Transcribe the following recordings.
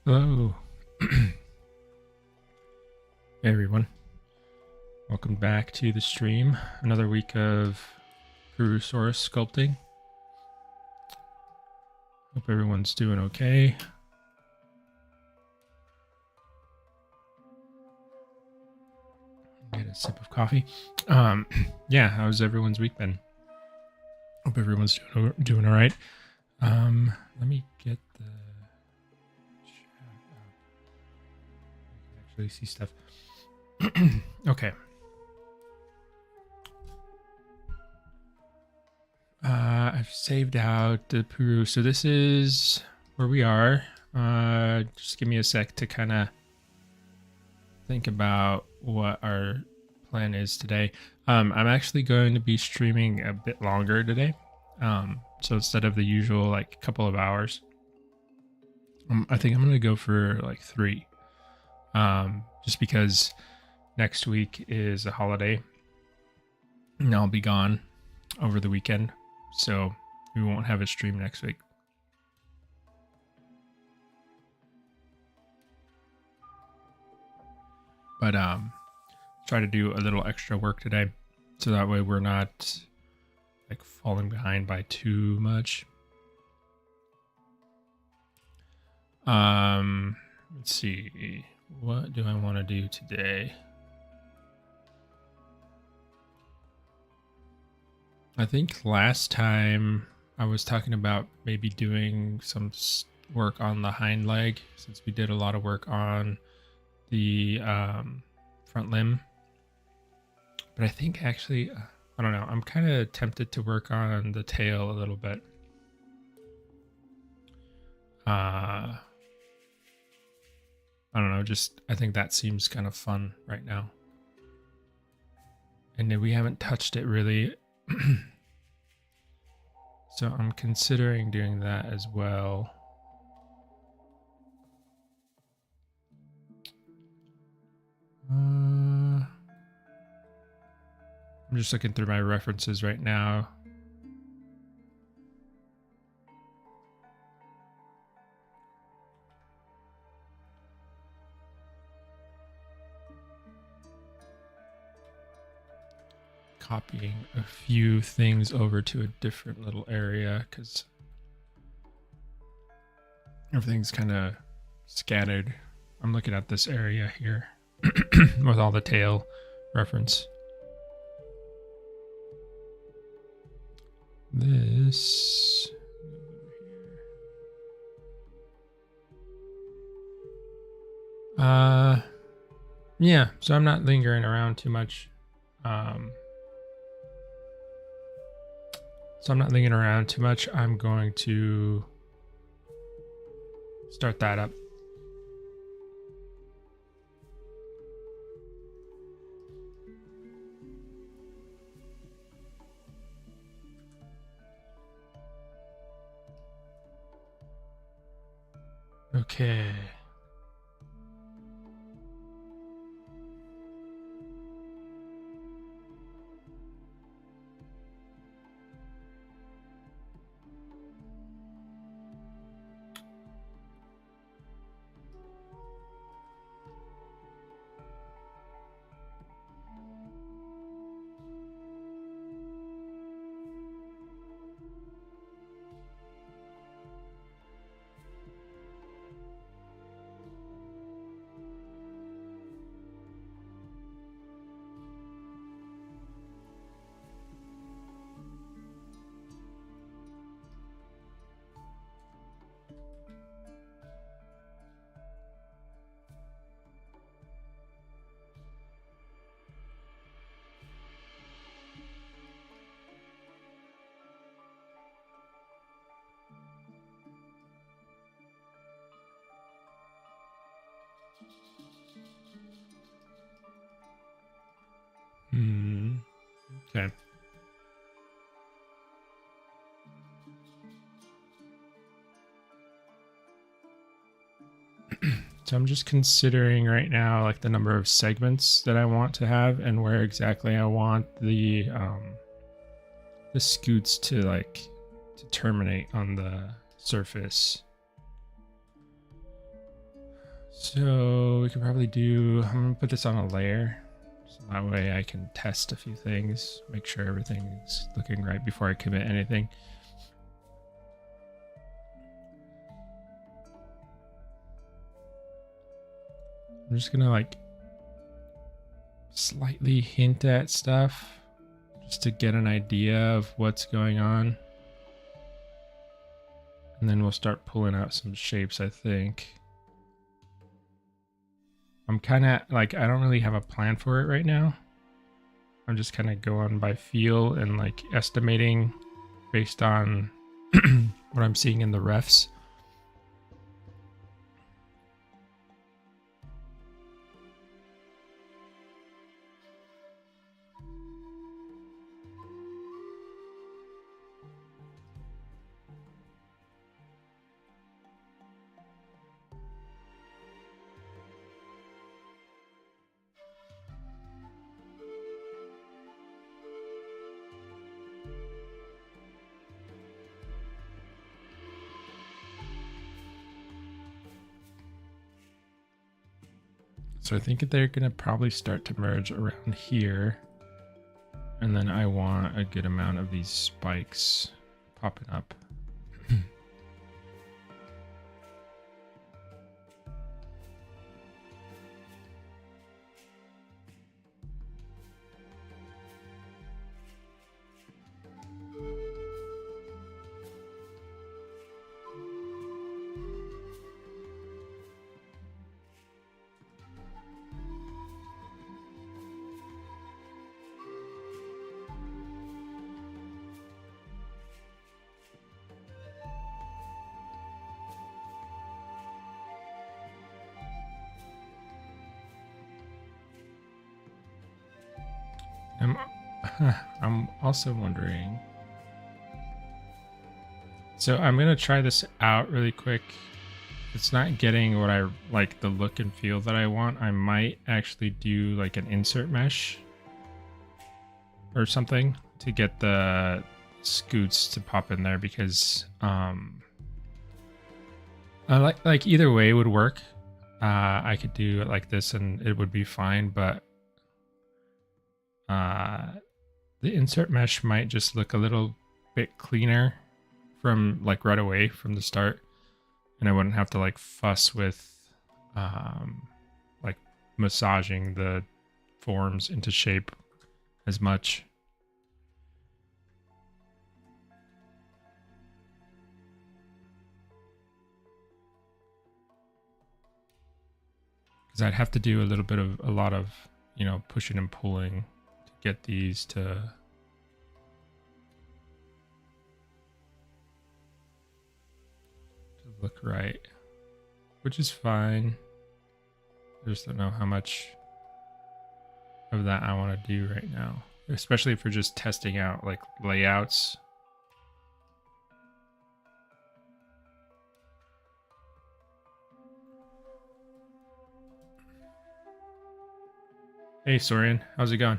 Hello. Hey everyone. Welcome back to the stream. Another week of Purussaurus sculpting. Hope everyone's doing okay. Get a sip of coffee. Yeah, how's everyone's week been? Hope everyone's doing all right. Let me get the chat up. I can actually see stuff. Okay. I've saved out the Peru. So this is where we are. Just give me a sec to kind of think about what our plan is today. I'm actually going to be streaming a bit longer today. So instead of the usual like couple of hours, I think I'm going to go for like 3. Just because next week is a holiday and I'll be gone over the weekend. So we won't have a stream next week. But try to do a little extra work today, so that way we're not like falling behind by too much. Let's see, what do I want to do today? I think last time I was talking about maybe doing some work on the hind leg, since we did a lot of work on the front limb. But I think actually, I don't know, I'm kind of tempted to work on the tail a little bit. I don't know, just I think that seems kind of fun right now. And then we haven't touched it really. So I'm considering doing that as well. I'm just looking through my references right now. Copying a few things over to a different little area because everything's kind of scattered. I'm looking at this area here with all the tail reference. This yeah, so I'm not lingering around too much. I'm going to start that up. Okay. Okay. So I'm just considering right now like the number of segments that I want to have and where exactly I want the scoots to terminate on the surface. So we could probably do, I'm gonna put this on a layer. So that way I can test a few things, make sure everything's looking right before I commit anything. I'm just gonna like slightly hint at stuff just to get an idea of what's going on. And then we'll start pulling out some shapes, I think. I'm kind of like, I don't really have a plan for it right now. I'm just kind of going by feel and like estimating based on what I'm seeing in the refs. So I think they're going to probably start to merge around here. And then I want a good amount of these spikes popping up. I'm also wondering. So I'm going to try this out really quick. If it's not getting what I like, the look and feel that I want, I might actually do like an insert mesh or something to get the scoots to pop in there, because I like either way would work. I could do it like this and it would be fine, but the insert mesh might just look a little bit cleaner from like right away from the start, and I wouldn't have to like fuss with like massaging the forms into shape as much. Because I'd have to do a lot of, you know, pushing and pulling to get these to look right, which is fine. I just don't know how much of that I want to do right now, especially if we're just testing out like layouts. Hey Sorian, how's it going?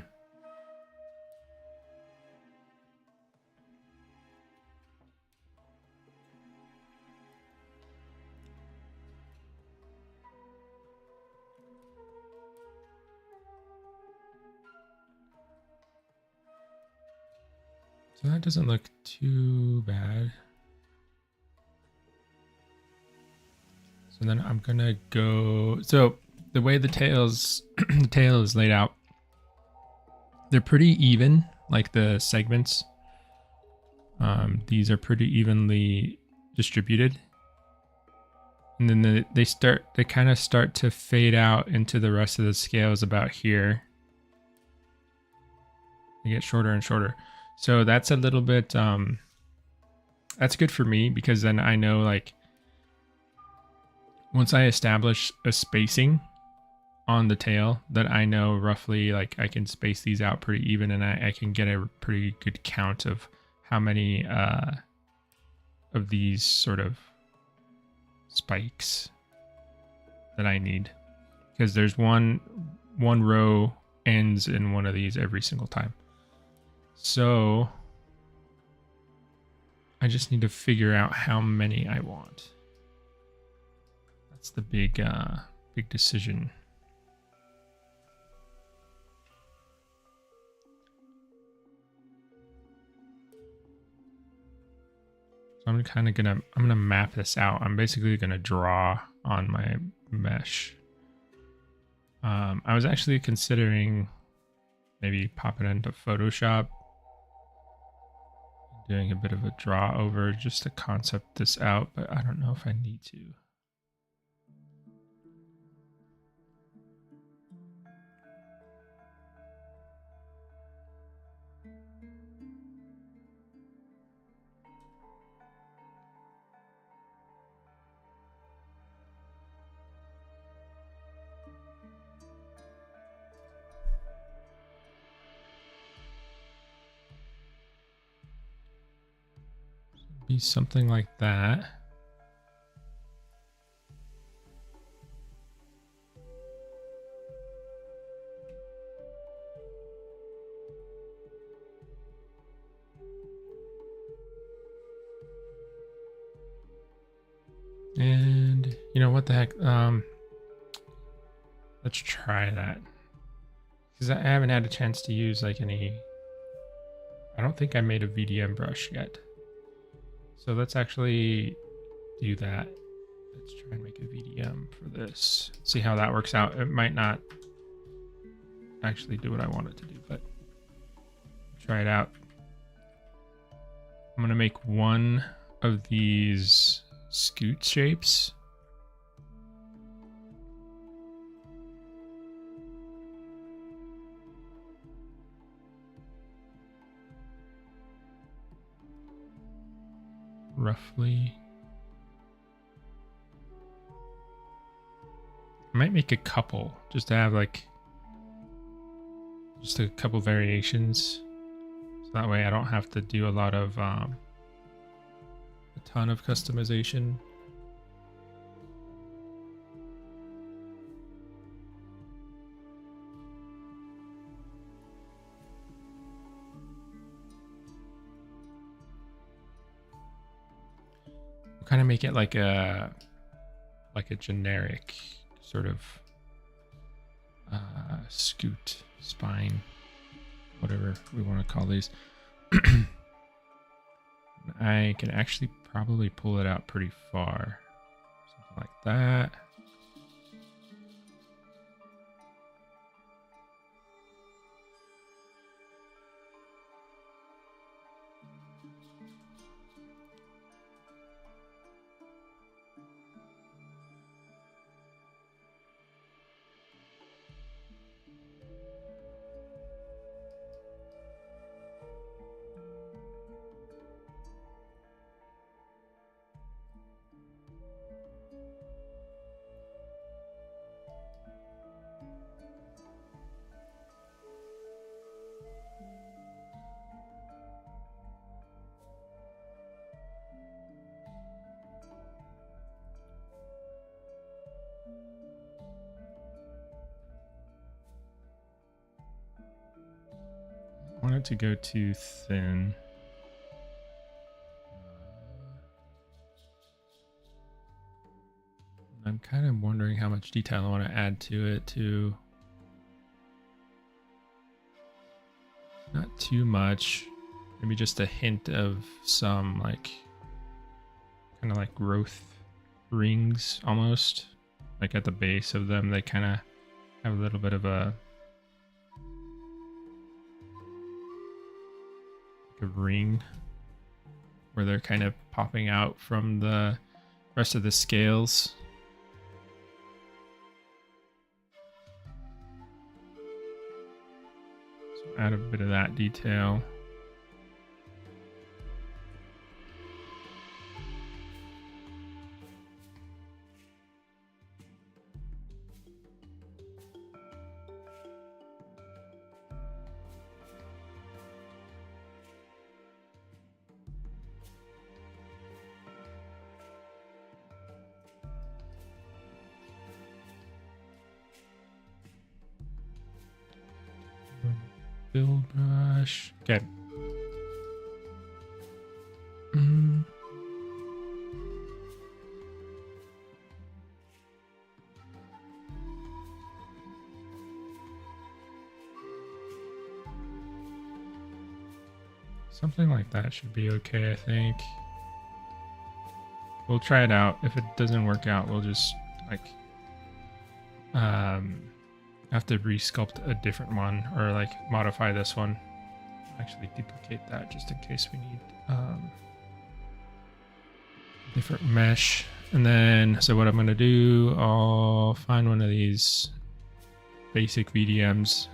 So that doesn't look too bad. So then I'm gonna go. So the way the tails, the tail is laid out, they're pretty even. Like the segments, these are pretty evenly distributed. And then they kind of start to fade out into the rest of the scales about here. They get shorter and shorter. So that's a little bit, that's good for me, because then I know like once I establish a spacing on the tail, that I know roughly like I can space these out pretty even, and I can get a pretty good count of how many of these sort of spikes that I need, because there's one row ends in one of these every single time. So I just need to figure out how many I want. That's the big big decision. So I'm gonna map this out. I'm basically gonna draw on my mesh. I was actually considering maybe popping into Photoshop, doing a bit of a draw over just to concept this out, but I don't know if I need to. Be something like that. And you know what the heck? Let's try that. Because I haven't had a chance to use like any. I don't think I made a VDM brush yet. So let's actually do that. Let's try and make a VDM for this. See how that works out. It might not actually do what I want it to do, but try it out. I'm gonna make one of these scoot shapes. Roughly. I might make a couple just to have like just a couple variations, so that way I don't have to do a lot of a ton of customization. Kind of make it like a generic sort of scoot spine, whatever we want to call these. I can actually probably pull it out pretty far, something like that. I want it to go too thin. I'm kind of wondering how much detail I want to add to it too. Not too much. Maybe just a hint of some like kind of like growth rings almost. Like at the base of them, they kind of have a little bit of a ring where they're kind of popping out from the rest of the scales. So add a bit of that detail. Build brush. Okay. Something like that should be okay, I think. We'll try it out. If it doesn't work out, we'll just like have to resculpt a different one or like modify this one. Actually duplicate that just in case we need different mesh. And then, so what I'm going to do, I'll find one of these basic VDMs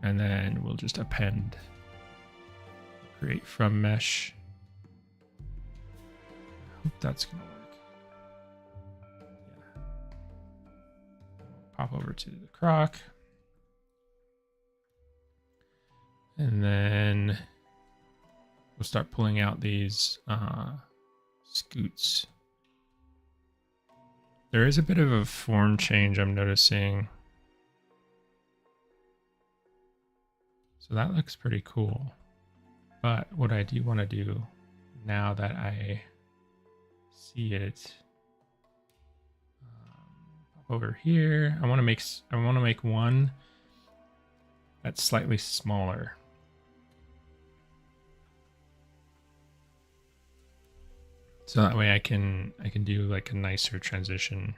and then we'll just append, create from mesh. I hope that's going to work. Yeah. Pop over to the croc. And then we'll start pulling out these scoots. There is a bit of a form change I'm noticing. So that looks pretty cool. But what I do want to do now that I see it, pop over here. I want to make one that's slightly smaller. So that way I can do like a nicer transition.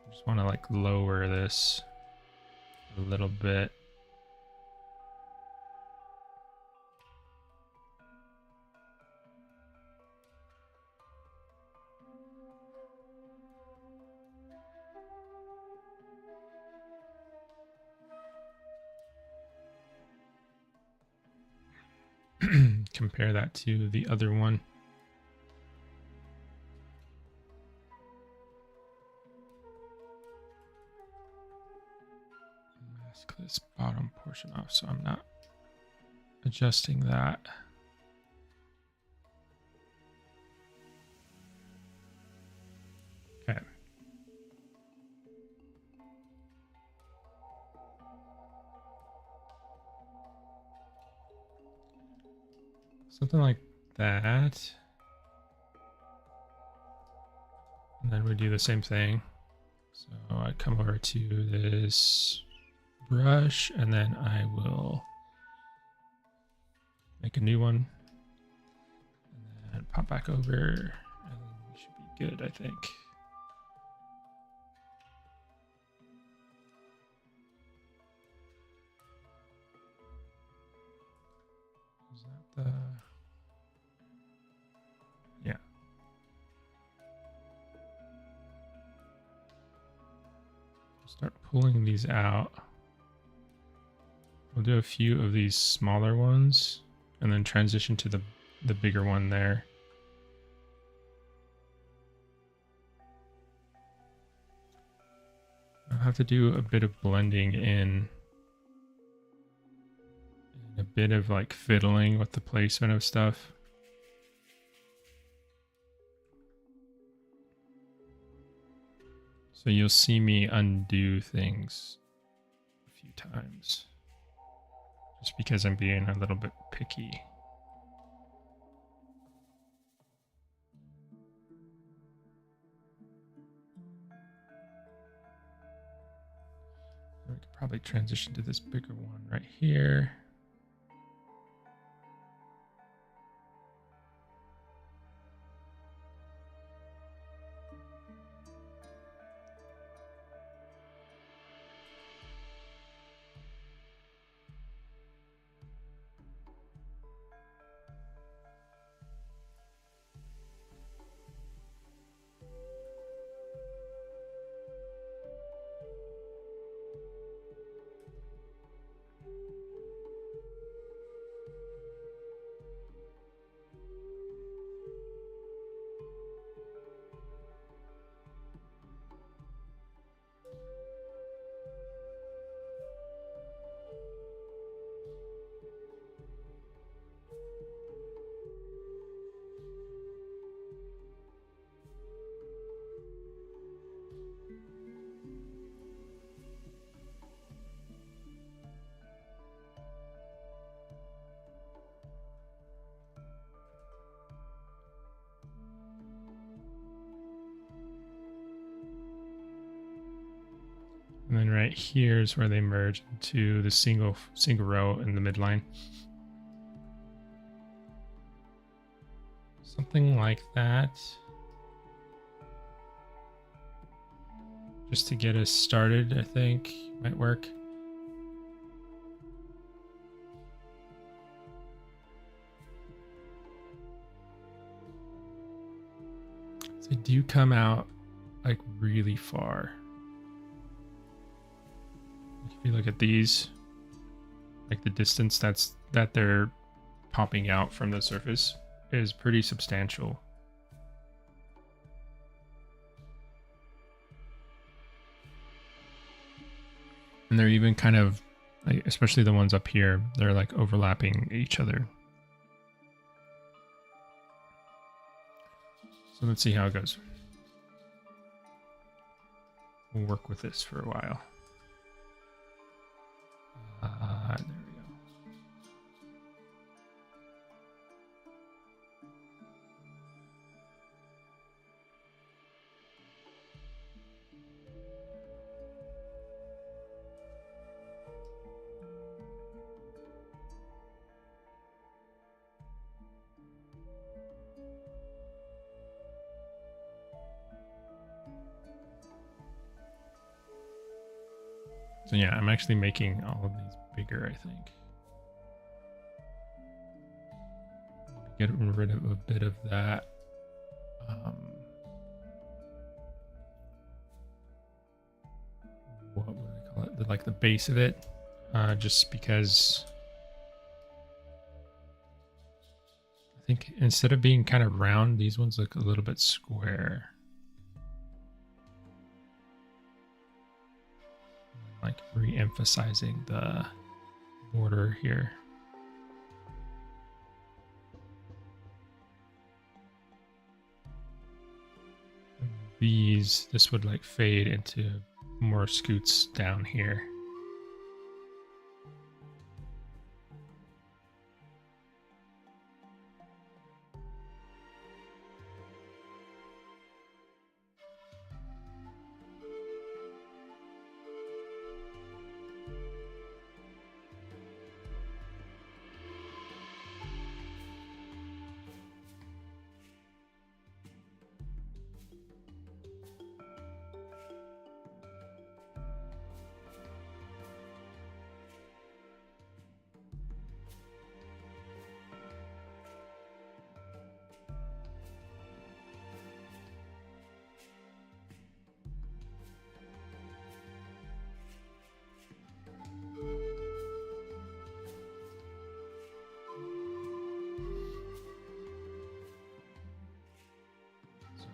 I just want to like lower this a little bit. Compare that to the other one. Mask this bottom portion off so I'm not adjusting that. Okay. Something like that. And then we do the same thing. So I come over to this brush and then I will make a new one. And then pop back over and we should be good, I think. Is that the... Yeah. Start pulling these out. We'll do a few of these smaller ones and then transition to the bigger one there. I'll have to do a bit of blending in. And a bit of like fiddling with the placement of stuff. So you'll see me undo things a few times. Just because I'm being a little bit picky. We could probably transition to this bigger one right here. And then right here is where they merge into the single row in the midline. Something like that. Just to get us started, I think might work. So they do come out like really far. If you look at these, like the distance that they're popping out from the surface is pretty substantial. And they're even kind of, like, especially the ones up here, they're like overlapping each other. So let's see how it goes. We'll work with this for a while. There we go. So yeah, I'm actually making all of these bigger, I think. Get rid of a bit of that. What would I call it? Like the base of it. Just because I think instead of being kind of round, these ones look a little bit square. Like re-emphasizing the border here. This would like fade into more scoots down here.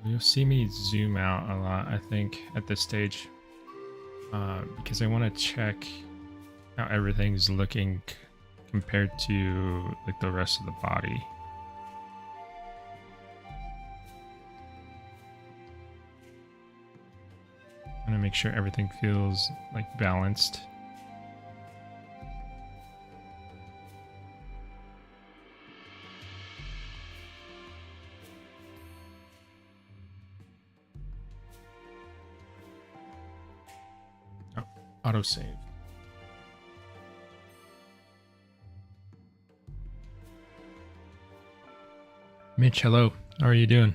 You'll see me zoom out a lot, I think, at this stage, because I want to check how everything's looking compared to like the rest of the body. I want to make sure everything feels like balanced. Autosave. Mitch, hello. How are you doing?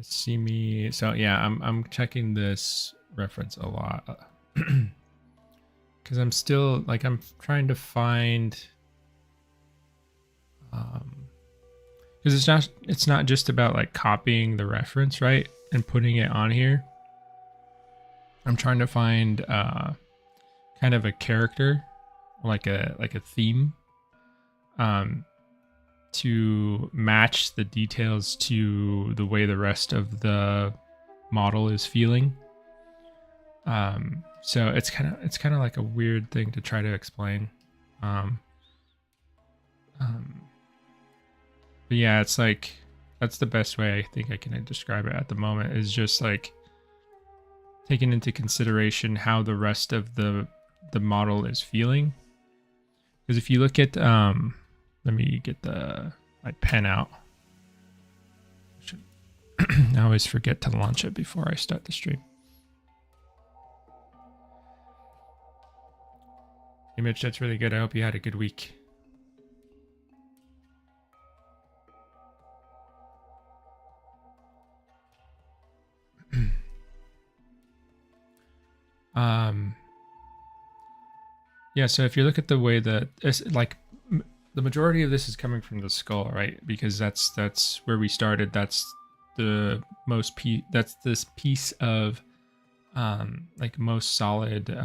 See me. So yeah, I'm checking this reference a lot because I'm still like I'm trying to find because it's not just about like copying the reference, right, and putting it on here. I'm trying to find kind of a character, like a theme, to match the details to the way the rest of the model is feeling. So it's kind of like a weird thing to try to explain. But yeah, it's like That's the best way I think I can describe it at the moment, is just like taking into consideration how the rest of the model is feeling. Because if you look at let me get my pen out. I always forget to launch it before I start the stream. Hey Mitch, that's really good. I hope you had a good week. Yeah, so if you look at the way that it's like the majority of this is coming from the skull, right? Because that's where we started. That's the most that's this piece of like most solid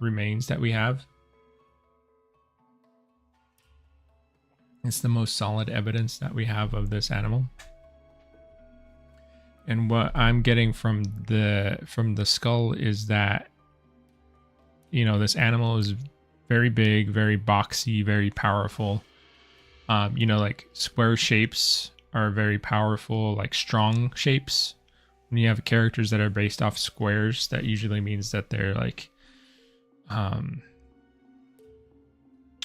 remains that we have. It's the most solid evidence that we have of this animal. And what I'm getting from the skull is that, you know, this animal is very big, very boxy, very powerful. You know, like square shapes are very powerful, like strong shapes. When you have characters that are based off squares, that usually means that they're like,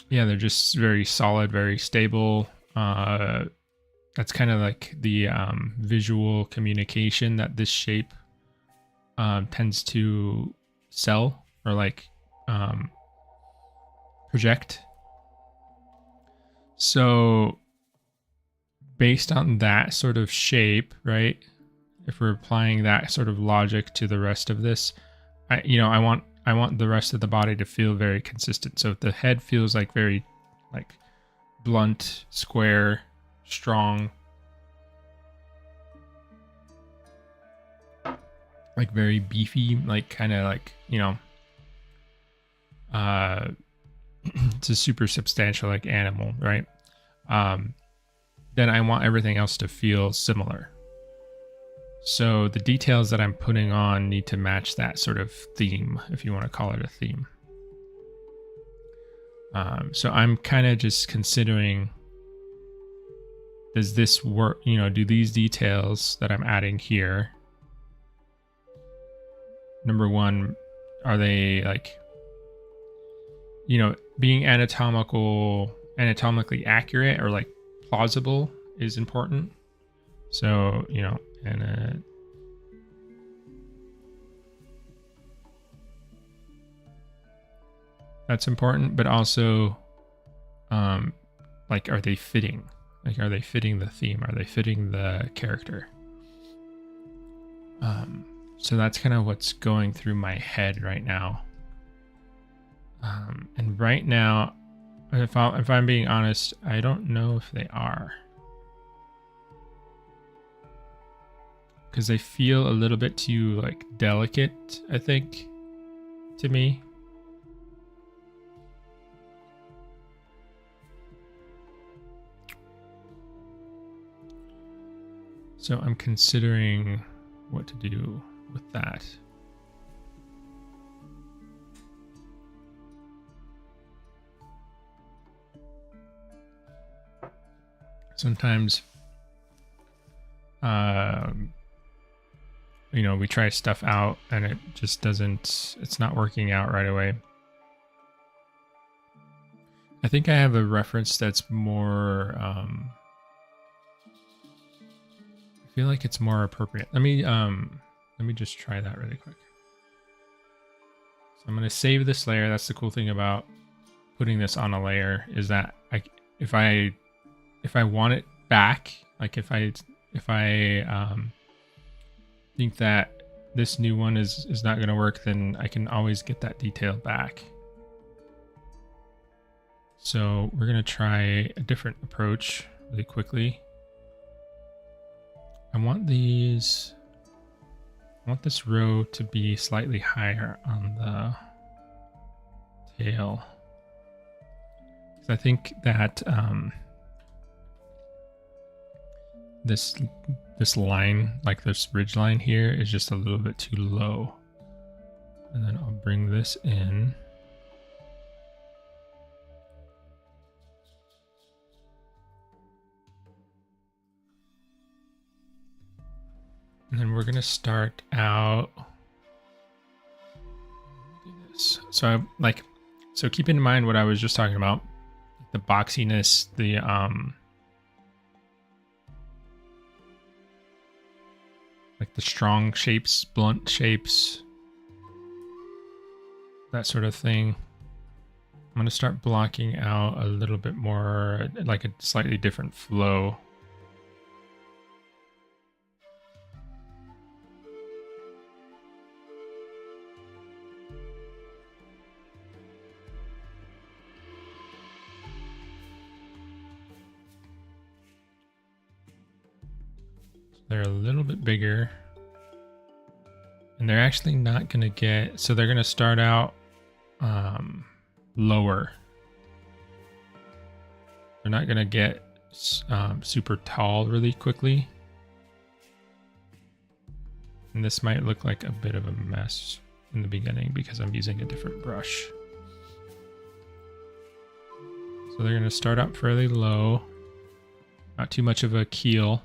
yeah, they're just very solid, very stable. That's kind of like the visual communication that this shape tends to sell or like project. So based on that sort of shape, right? If we're applying that sort of logic to the rest of this, I want the rest of the body to feel very consistent. So if the head feels like very like blunt, square, strong, like very beefy, like kind of like, you know, it's a super substantial like animal, right? Then I want everything else to feel similar. So the details that I'm putting on need to match that sort of theme, if you want to call it a theme. So I'm kind of just considering, does this work? You know, do these details that I'm adding here, number one, are they like, you know, being anatomically accurate or like plausible is important. So, you know, and that's important, but also like, are they fitting? Like, are they fitting the theme? Are they fitting the character? So that's kind of what's going through my head right now. And right now, if I'm being honest, I don't know if they are. Because they feel a little bit too like delicate, I think, to me. So I'm considering what to do with that. Sometimes, you know, we try stuff out and it just doesn't, it's not working out right away. I think I have a reference that's more, I feel like it's more appropriate. Let me just try that really quick. So I'm going to save this layer. That's the cool thing about putting this on a layer, is that if I want it back, like if I think that this new one is not going to work, then I can always get that detail back. So we're going to try a different approach really quickly. I want this row to be slightly higher on the tail. So I think that this line, like this ridge line here, is just a little bit too low. And then I'll bring this in. And then we're going to start out. Do this. So keep in mind what I was just talking about. The boxiness, like the strong shapes, blunt shapes, that sort of thing. I'm going to start blocking out a little bit more, like a slightly different flow. They're a little bit bigger. And they're actually not going to get... So they're going to start out lower. They're not going to get super tall really quickly. And this might look like a bit of a mess in the beginning because I'm using a different brush. So they're going to start out fairly low. Not too much of a keel.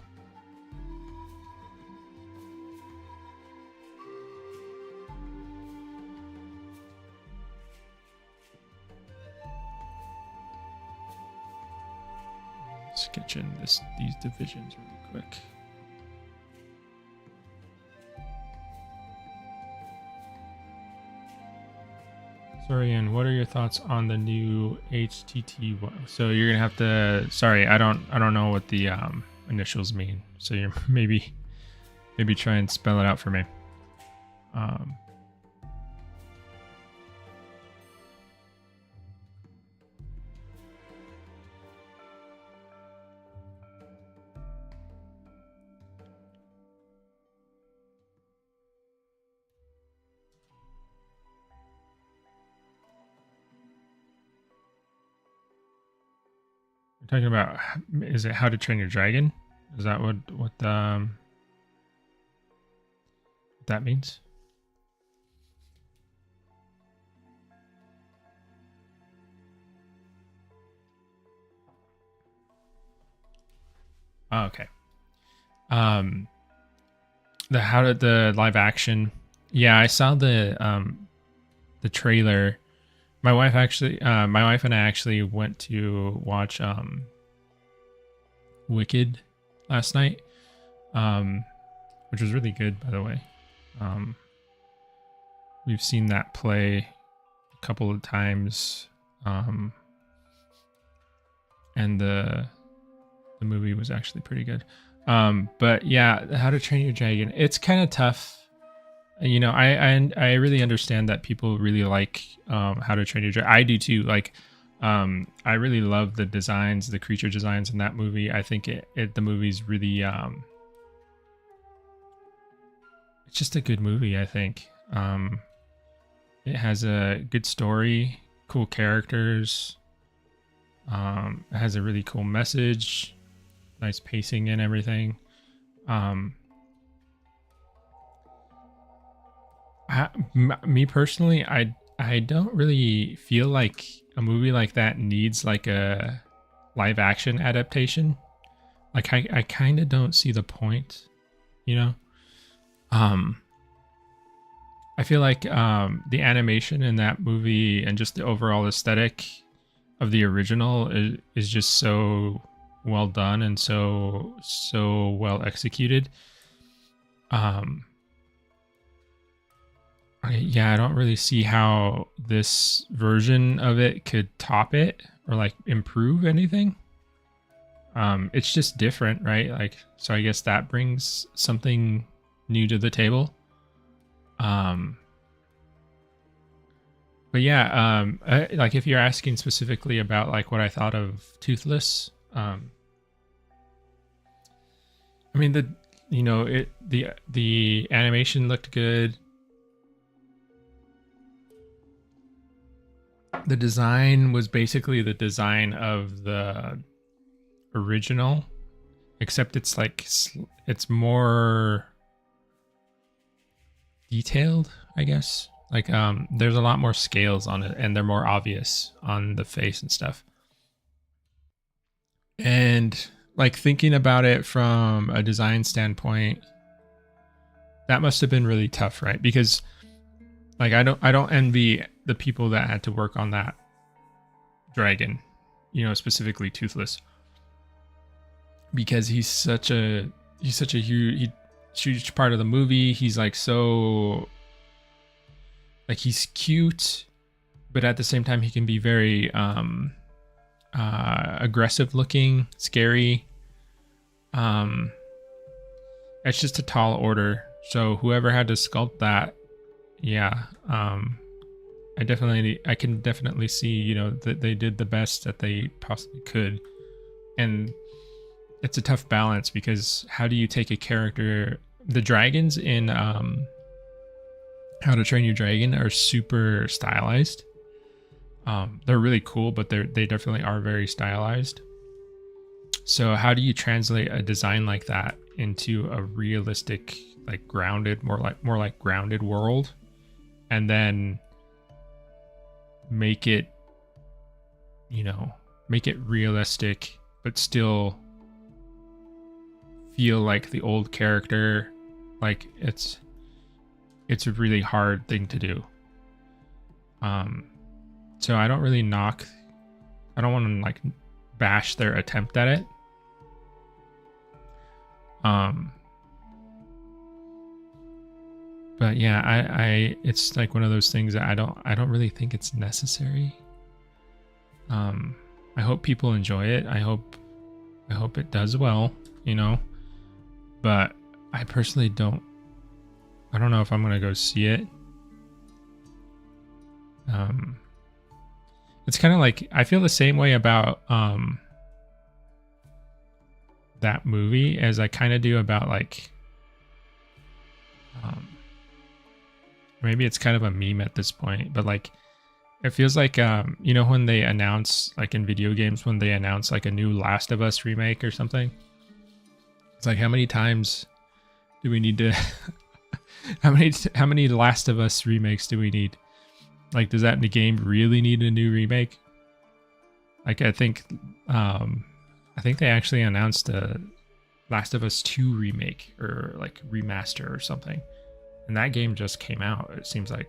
Sketch in these divisions really quick. Sorry, Ian, what are your thoughts on the new HTT? So you're gonna have to. Sorry, I don't know what the initials mean. So you're maybe try and spell it out for me. You're talking about, is it How to Train Your Dragon? Is that what that means? Oh, okay. The live action. Yeah, I saw the trailer. My wife and I actually went to watch Wicked last night, which was really good, by the way. We've seen that play a couple of times, and the movie was actually pretty good. But yeah, How to Train Your Dragon. It's kind of tough. You know, I really understand that people really like How to Train Your Dragon. I do too. Like, I really love the designs, the creature designs in that movie. I think the movie's really it's just a good movie. I think it has a good story, cool characters. It has a really cool message, nice pacing and everything. Me personally, I don't really feel like a movie like that needs like a live action adaptation. Like I kind of don't see the point, you know. I feel like the animation in that movie and just the overall aesthetic of the original is just so well done and so well executed. Yeah, I don't really see how this version of it could top it or like improve anything. It's just different, right? Like, so I guess that brings something new to the table. But yeah, like if you're asking specifically about like what I thought of Toothless, I mean the animation looked good. The design was basically the design of the original, except it's like it's more detailed, I guess. Like there's a lot more scales on it and they're more obvious on the face and stuff. And like thinking about it from a design standpoint, that must have been really tough, right? Because like I don't envy the people that had to work on that dragon, you know, specifically Toothless, because he's such a huge part of the movie. He's like so like he's cute, but at the same time he can be very aggressive looking, scary. It's just a tall order. So whoever had to sculpt that, yeah, I can definitely see, you know, that they did the best that they possibly could. And it's a tough balance, because how do you take a character? The dragons in How to Train Your Dragon are super stylized. They're really cool, but they definitely are very stylized. So how do you translate a design like that into a realistic, like grounded, more like grounded world, and then make it, you know, make it realistic, but still feel like the old character? Like it's a really hard thing to do. So I don't really I don't want to like bash their attempt at it. But yeah, I it's like one of those things that I don't really think it's necessary. I hope people enjoy it. I hope it does well, you know. But I personally I don't know if I'm gonna go see it. It's kind of like I feel the same way about that movie as I kind of do about like maybe it's kind of a meme at this point, but like it feels like you know, when they announce, like in video games, when they announce like a new Last of Us remake or something, it's like, how many times do we need to how many Last of Us remakes do we need? Like, does that game really need a new remake? Like, I think they actually announced a Last of Us 2 remake, or like remaster or something. And that game just came out, it seems like.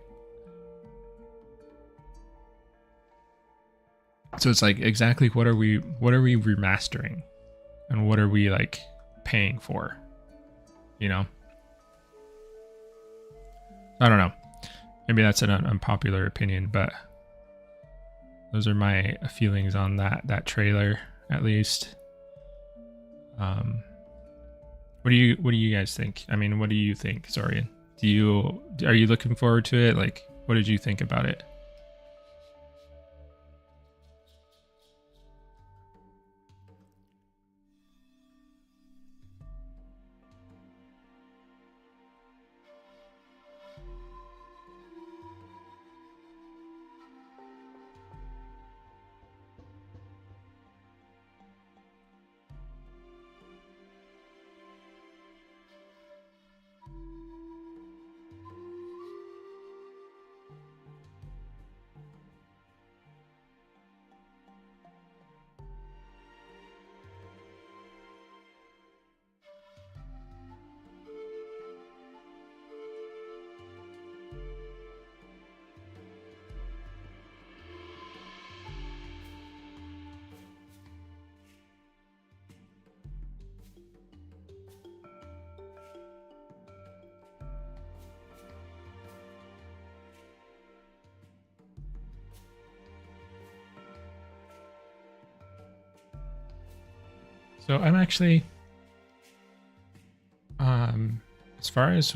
So it's like, exactly what are we remastering? And what are we like paying for? You know? I don't know. Maybe that's an unpopular opinion, but those are my feelings on that trailer, at least. What do you guys think? I mean, what do you think, Zorian? Are you looking forward to it? Like, what did you think about it? So I'm actually, as far as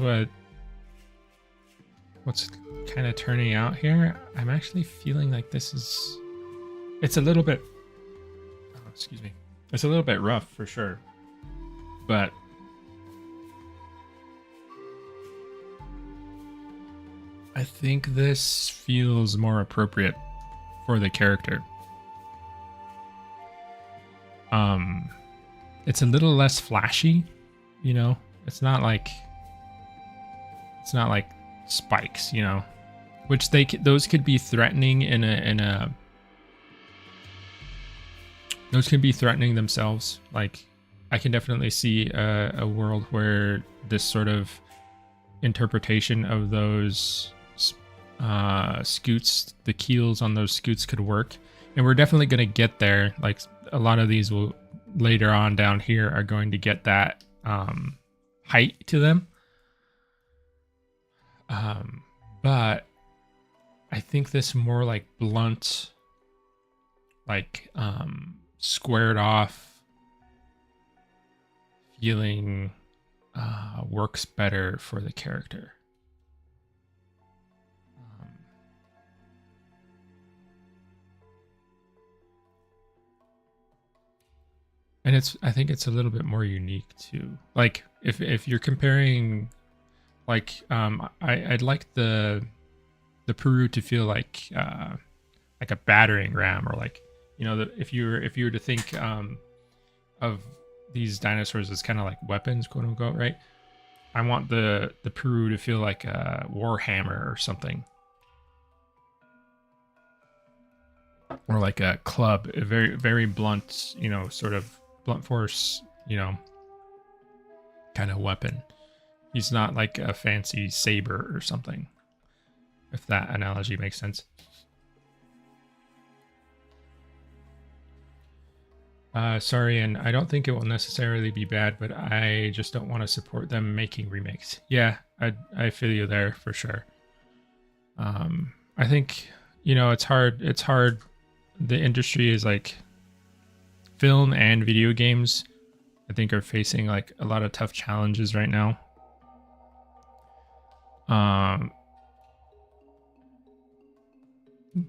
what's kind of turning out here, I'm actually feeling like it's a little bit, oh, excuse me, it's a little bit rough for sure, but I think this feels more appropriate for the character. It's a little less flashy, you know. It's not like spikes, you know, which those could be threatening those could be threatening themselves. Like, I can definitely see a world where this sort of interpretation of those scoots, the keels on those scoots could work. And we're definitely going to get there. Like a lot of these will later on down here are going to get that height to them. But I think this more like blunt, like squared off feeling works better for the character. And I think it's a little bit more unique too. Like if you're comparing, like I'd like the Peru to feel like a battering ram, or like, you know, if you were to think of these dinosaurs as kind of like weapons, quote unquote, right? I want the Peru to feel like a war hammer or something, or like a club, a very very blunt, you know, sort of blunt force, you know, kind of weapon. He's not like a fancy saber or something, if that analogy makes sense. Sorry, and I don't think it will necessarily be bad, but I just don't want to support them making remakes. Yeah, I feel you there for sure. I think, you know, it's hard. It's hard. The industry is like, film and video games, I think, are facing like a lot of tough challenges right now.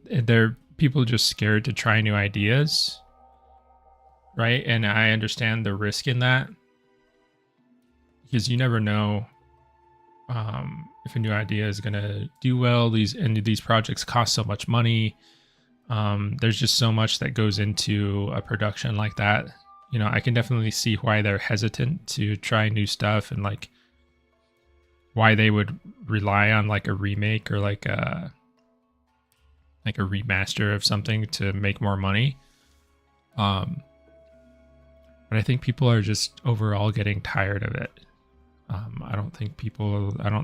They're people just scared to try new ideas, right? And I understand the risk in that, because you never know if a new idea is gonna do well. These projects cost so much money. There's just so much that goes into a production like that. You know, I can definitely see why they're hesitant to try new stuff, and like why they would rely on like a remake or like a remaster of something to make more money. But I think people are just overall getting tired of it. I don't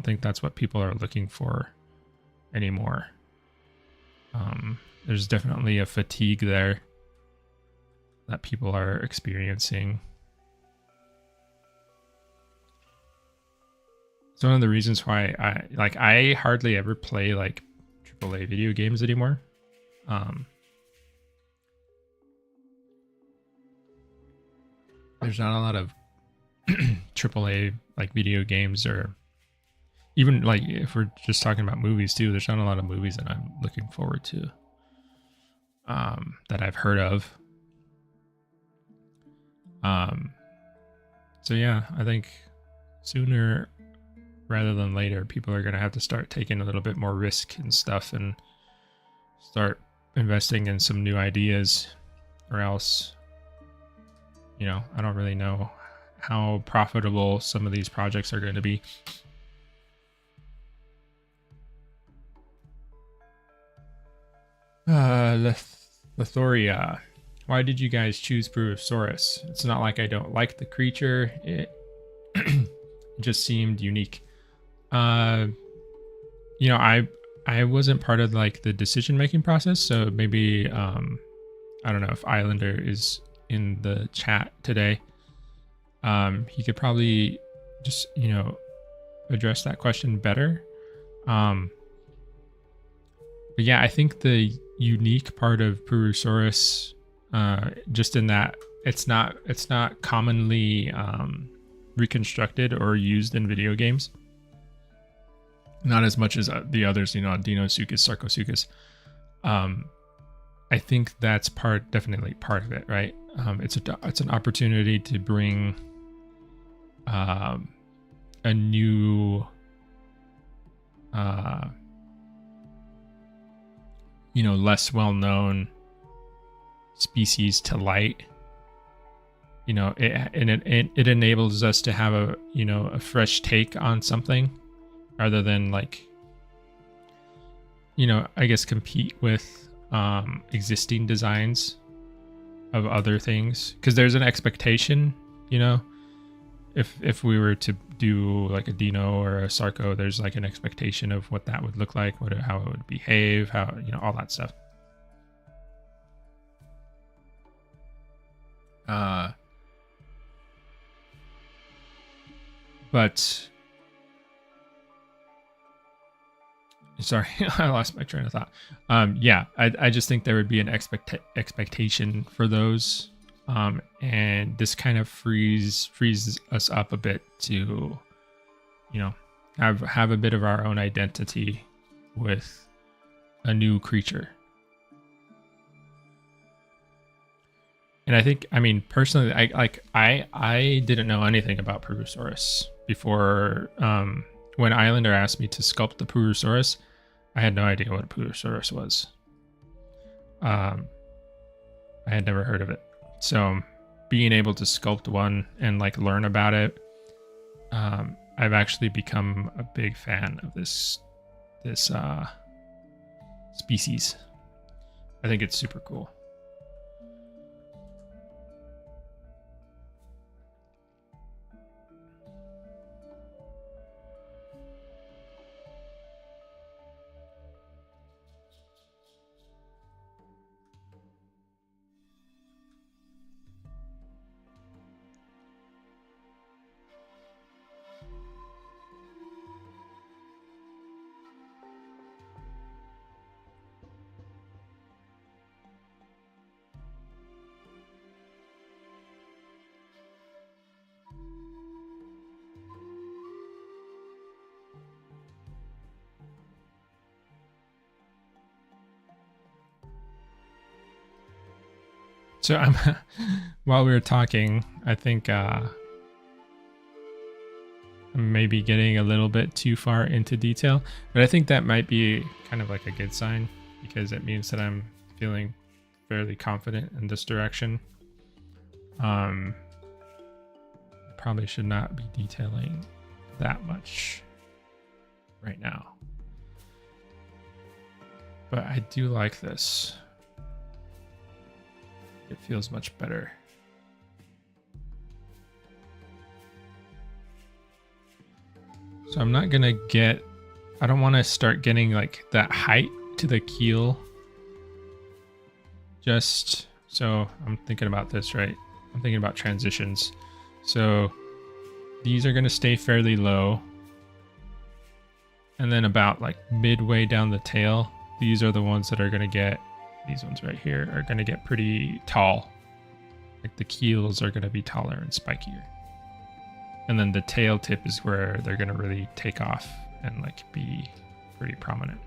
think that's what people are looking for anymore. There's definitely a fatigue there that people are experiencing. It's one of the reasons why I hardly ever play like AAA video games anymore. There's not a lot of AAA like video games, or even like if we're just talking about movies too, there's not a lot of movies that I'm looking forward to that I've heard of. So yeah, I think sooner rather than later, people are going to have to start taking a little bit more risk and stuff and start investing in some new ideas, or else, you know, I don't really know how profitable some of these projects are going to be. Lithoria, why did you guys choose Purussaurus? It's not like I don't like the creature. It just seemed unique. You know, I wasn't part of like the decision making process, so maybe I don't know if Islander is in the chat today. He could probably just, you know, address that question better. But yeah, I think the unique part of Purussaurus, just in that it's not commonly reconstructed or used in video games. Not as much as the others, you know, Deinosuchus, Sarcosuchus. I think that's definitely part of it, right? It's an opportunity to bring a new, you know, less well-known species to light. You know, it enables us to have a fresh take on something, rather than like, you know, I guess compete with existing designs of other things, because there's an expectation, you know, if we were to do like a Dino or a Sarco, there's like an expectation of what that would look like, how it would behave, how, you know, all that stuff. But sorry, I lost my train of thought. Yeah, I just think there would be an expectation for those, and this kind of frees us up a bit to, you know, have a bit of our own identity with a new creature. And I think, I mean, personally, I didn't know anything about Purussaurus before. When Islander asked me to sculpt the Purussaurus, I had no idea what a Purussaurus was. I had never heard of it. So being able to sculpt one and like learn about it, I've actually become a big fan of this species. I think it's super cool. So I'm while we were talking, I think I'm maybe getting a little bit too far into detail, but I think that might be kind of like a good sign, because it means that I'm feeling fairly confident in this direction. I probably should not be detailing that much right now, but I do like this. It feels much better. So I'm not gonna I don't want to start getting like that height to the keel. Just so I'm thinking about this, right? I'm thinking about transitions. So these are gonna stay fairly low. And then about like midway down the tail, these are the ones that are gonna get, these ones right here are going to get pretty tall. Like the keels are going to be taller and spikier. And then the tail tip is where they're going to really take off and like be pretty prominent.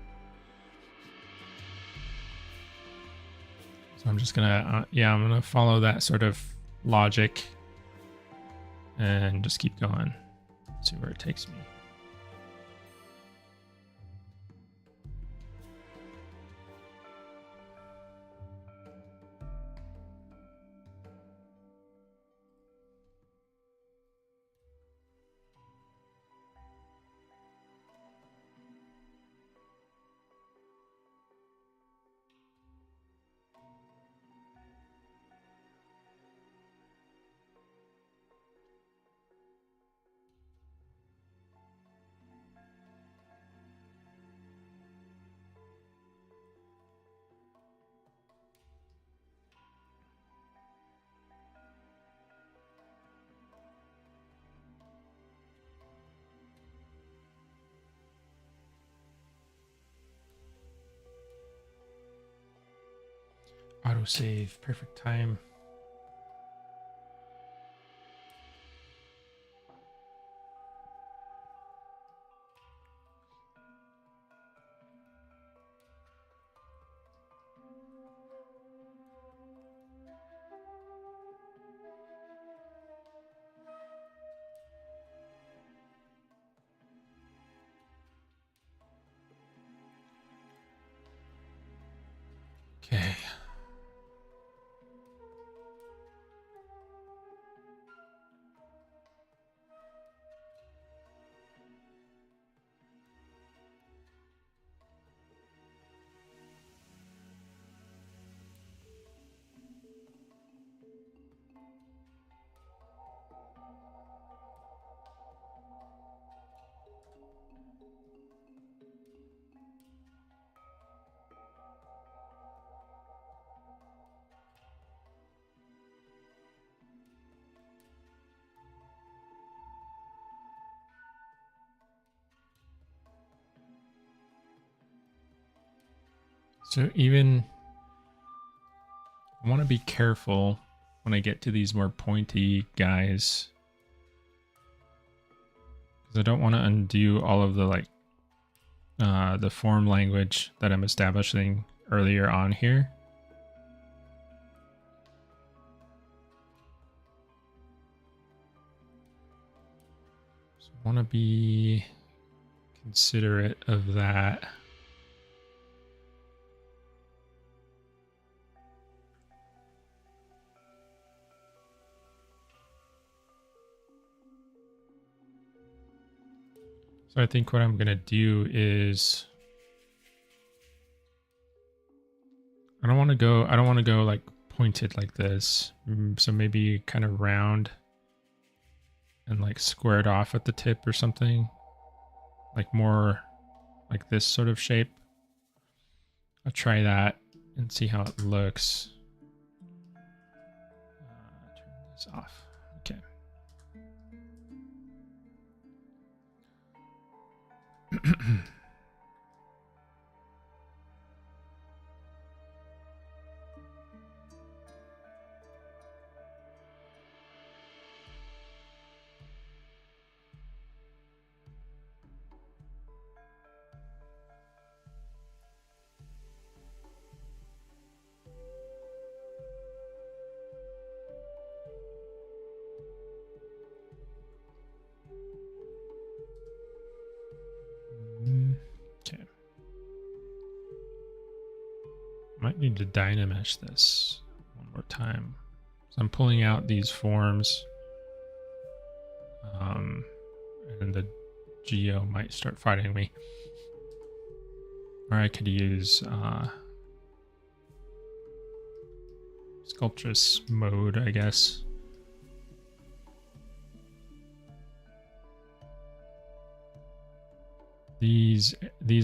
So I'm just going to, I'm going to follow that sort of logic and just keep going. See where it takes me. Autosave, perfect time. Okay. So even I want to be careful when I get to these more pointy guys, because I don't want to undo all of the like the form language that I'm establishing earlier on here. So I want to be considerate of that. So I think what I'm gonna do is I don't want to go like pointed like this. So maybe kind of round and like squared off at the tip or something. Like more like this sort of shape. I'll try that and see how it looks. Turn this off. Okay. Okay. Might need to dynamesh this one more time. So I'm pulling out these forms. And the geo might start fighting me. Or I could use sculptress mode, I guess. These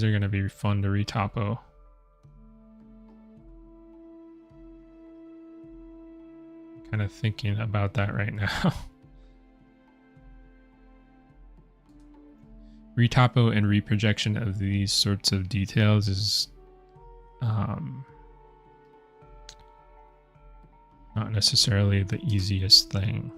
are going to be fun to retopo. Kind of thinking about that right now. Retopo and reprojection of these sorts of details is not necessarily the easiest thing.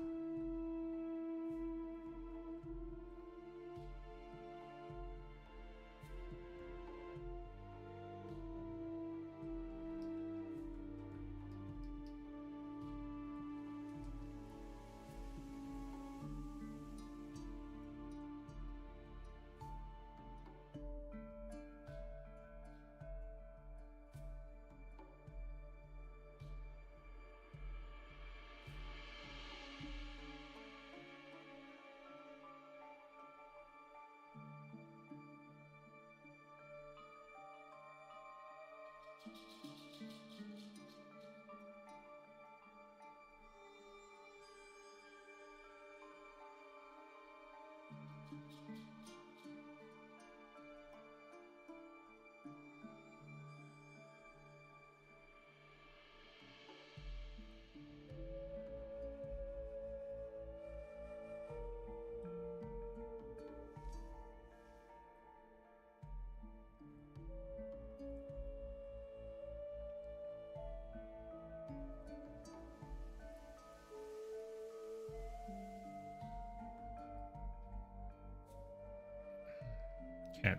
Okay.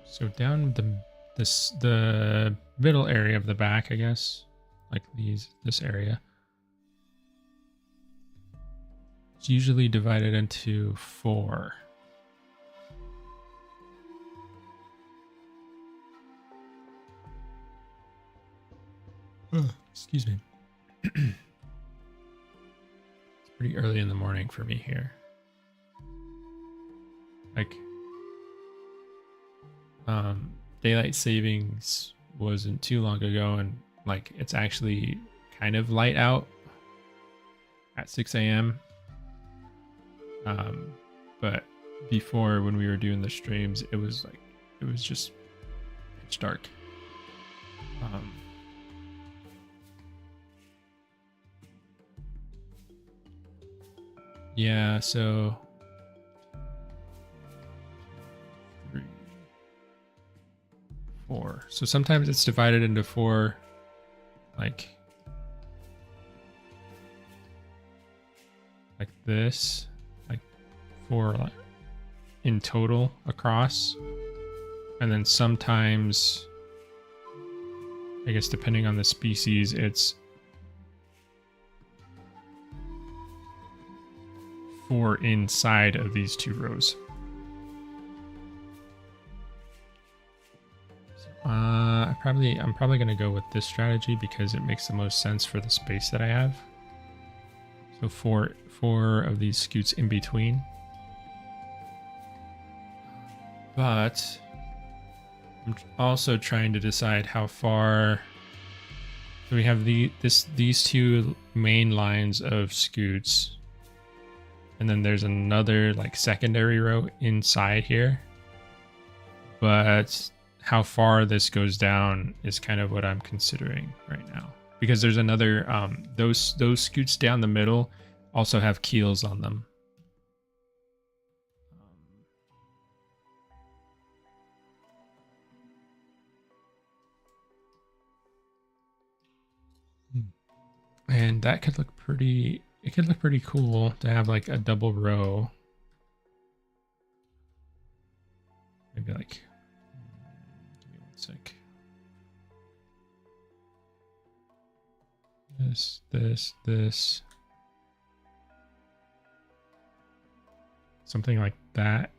So down the middle area of the back, I guess, like this area, it's usually divided into 4. Excuse me. It's pretty early in the morning for me here. Like, daylight savings wasn't too long ago, and like it's actually kind of light out at 6 a.m. But before, when we were doing the streams, it was just pitch dark. Yeah, so 3, 4. So sometimes it's divided into 4, like this, like 4 in total across. And then sometimes, I guess depending on the species, it's 4 inside of these 2 rows. I'm probably going to go with this strategy because it makes the most sense for the space that I have. So 4 of these scoots in between. But I'm also trying to decide how far. So we have these 2 main lines of scoots, and then there's another like secondary row inside here. But how far this goes down is kind of what I'm considering right now, because there's another those scoots down the middle also have keels on them. And that could look pretty, it could look pretty cool to have like a double row. Maybe like, give me 1 sec. This. Something like that.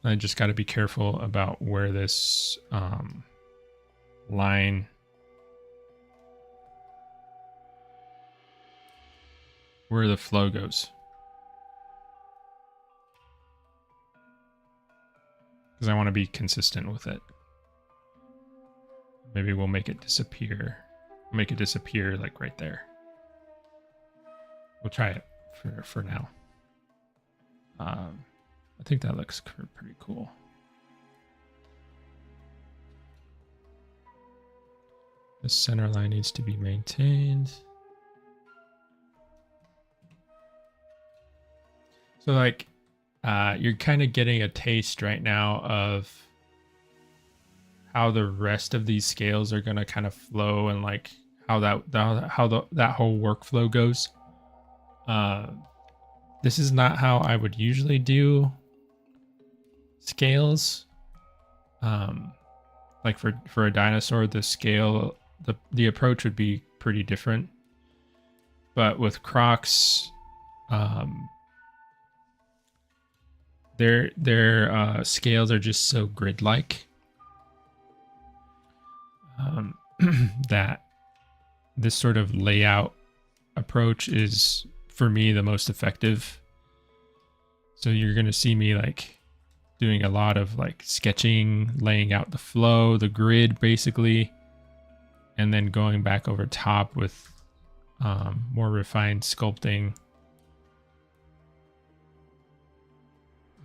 I just got to be careful about where this line where the flow goes, because I want to be consistent with it. Maybe we'll make it disappear. Make it disappear like right there. We'll try it for now. I think that looks pretty cool. The center line needs to be maintained. So like, you're kind of getting a taste right now of how the rest of these scales are going to kind of flow, and like how that whole workflow goes. This is not how I would usually do scales. Like for a dinosaur, the scale, the approach would be pretty different. But with crocs, their scales are just so grid-like that this sort of layout approach is, for me, the most effective. So you're going to see me like doing a lot of like sketching, laying out the flow, the grid basically, and then going back over top with more refined sculpting,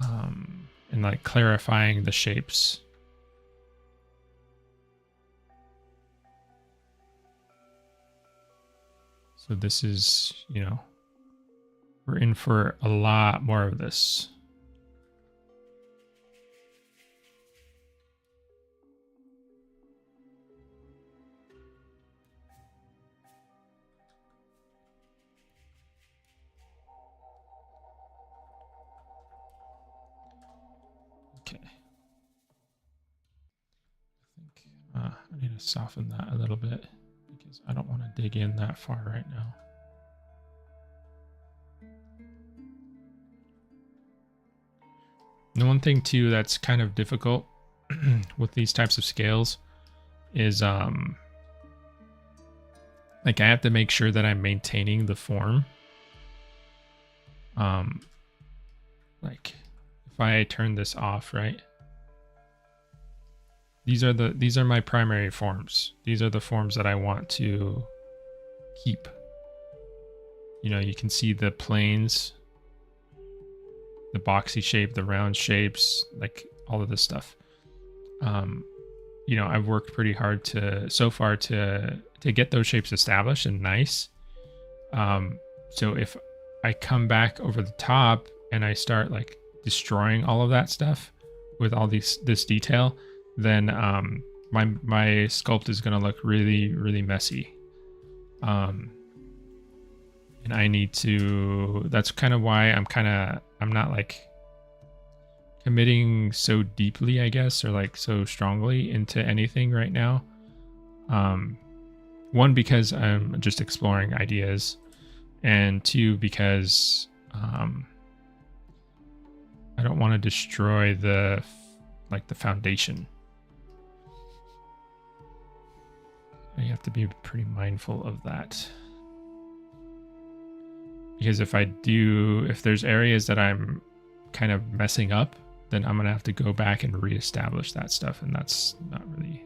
and like clarifying the shapes. So this is, you know, we're in for a lot more of this. Okay. I need to soften that a little bit because I don't want to dig in that far right now. And one thing too that's kind of difficult with these types of scales is like I have to make sure that I'm maintaining the form. Like if I turn this off, right? These are my primary forms. These are the forms that I want to keep. You know, you can see the planes, the boxy shape, the round shapes, like all of this stuff. You know, I've worked pretty hard so far to get those shapes established and nice. So if I come back over the top and I start like destroying all of that stuff with all this detail, then my sculpt is going to look really, really messy. And I need to, that's kind of why I'm not like committing so deeply, I guess, or like so strongly into anything right now. One, because I'm just exploring ideas, and two, because I don't want to destroy the foundation. You have to be pretty mindful of that. Because if there's areas that I'm kind of messing up, then I'm going to have to go back and reestablish that stuff. And that's not really...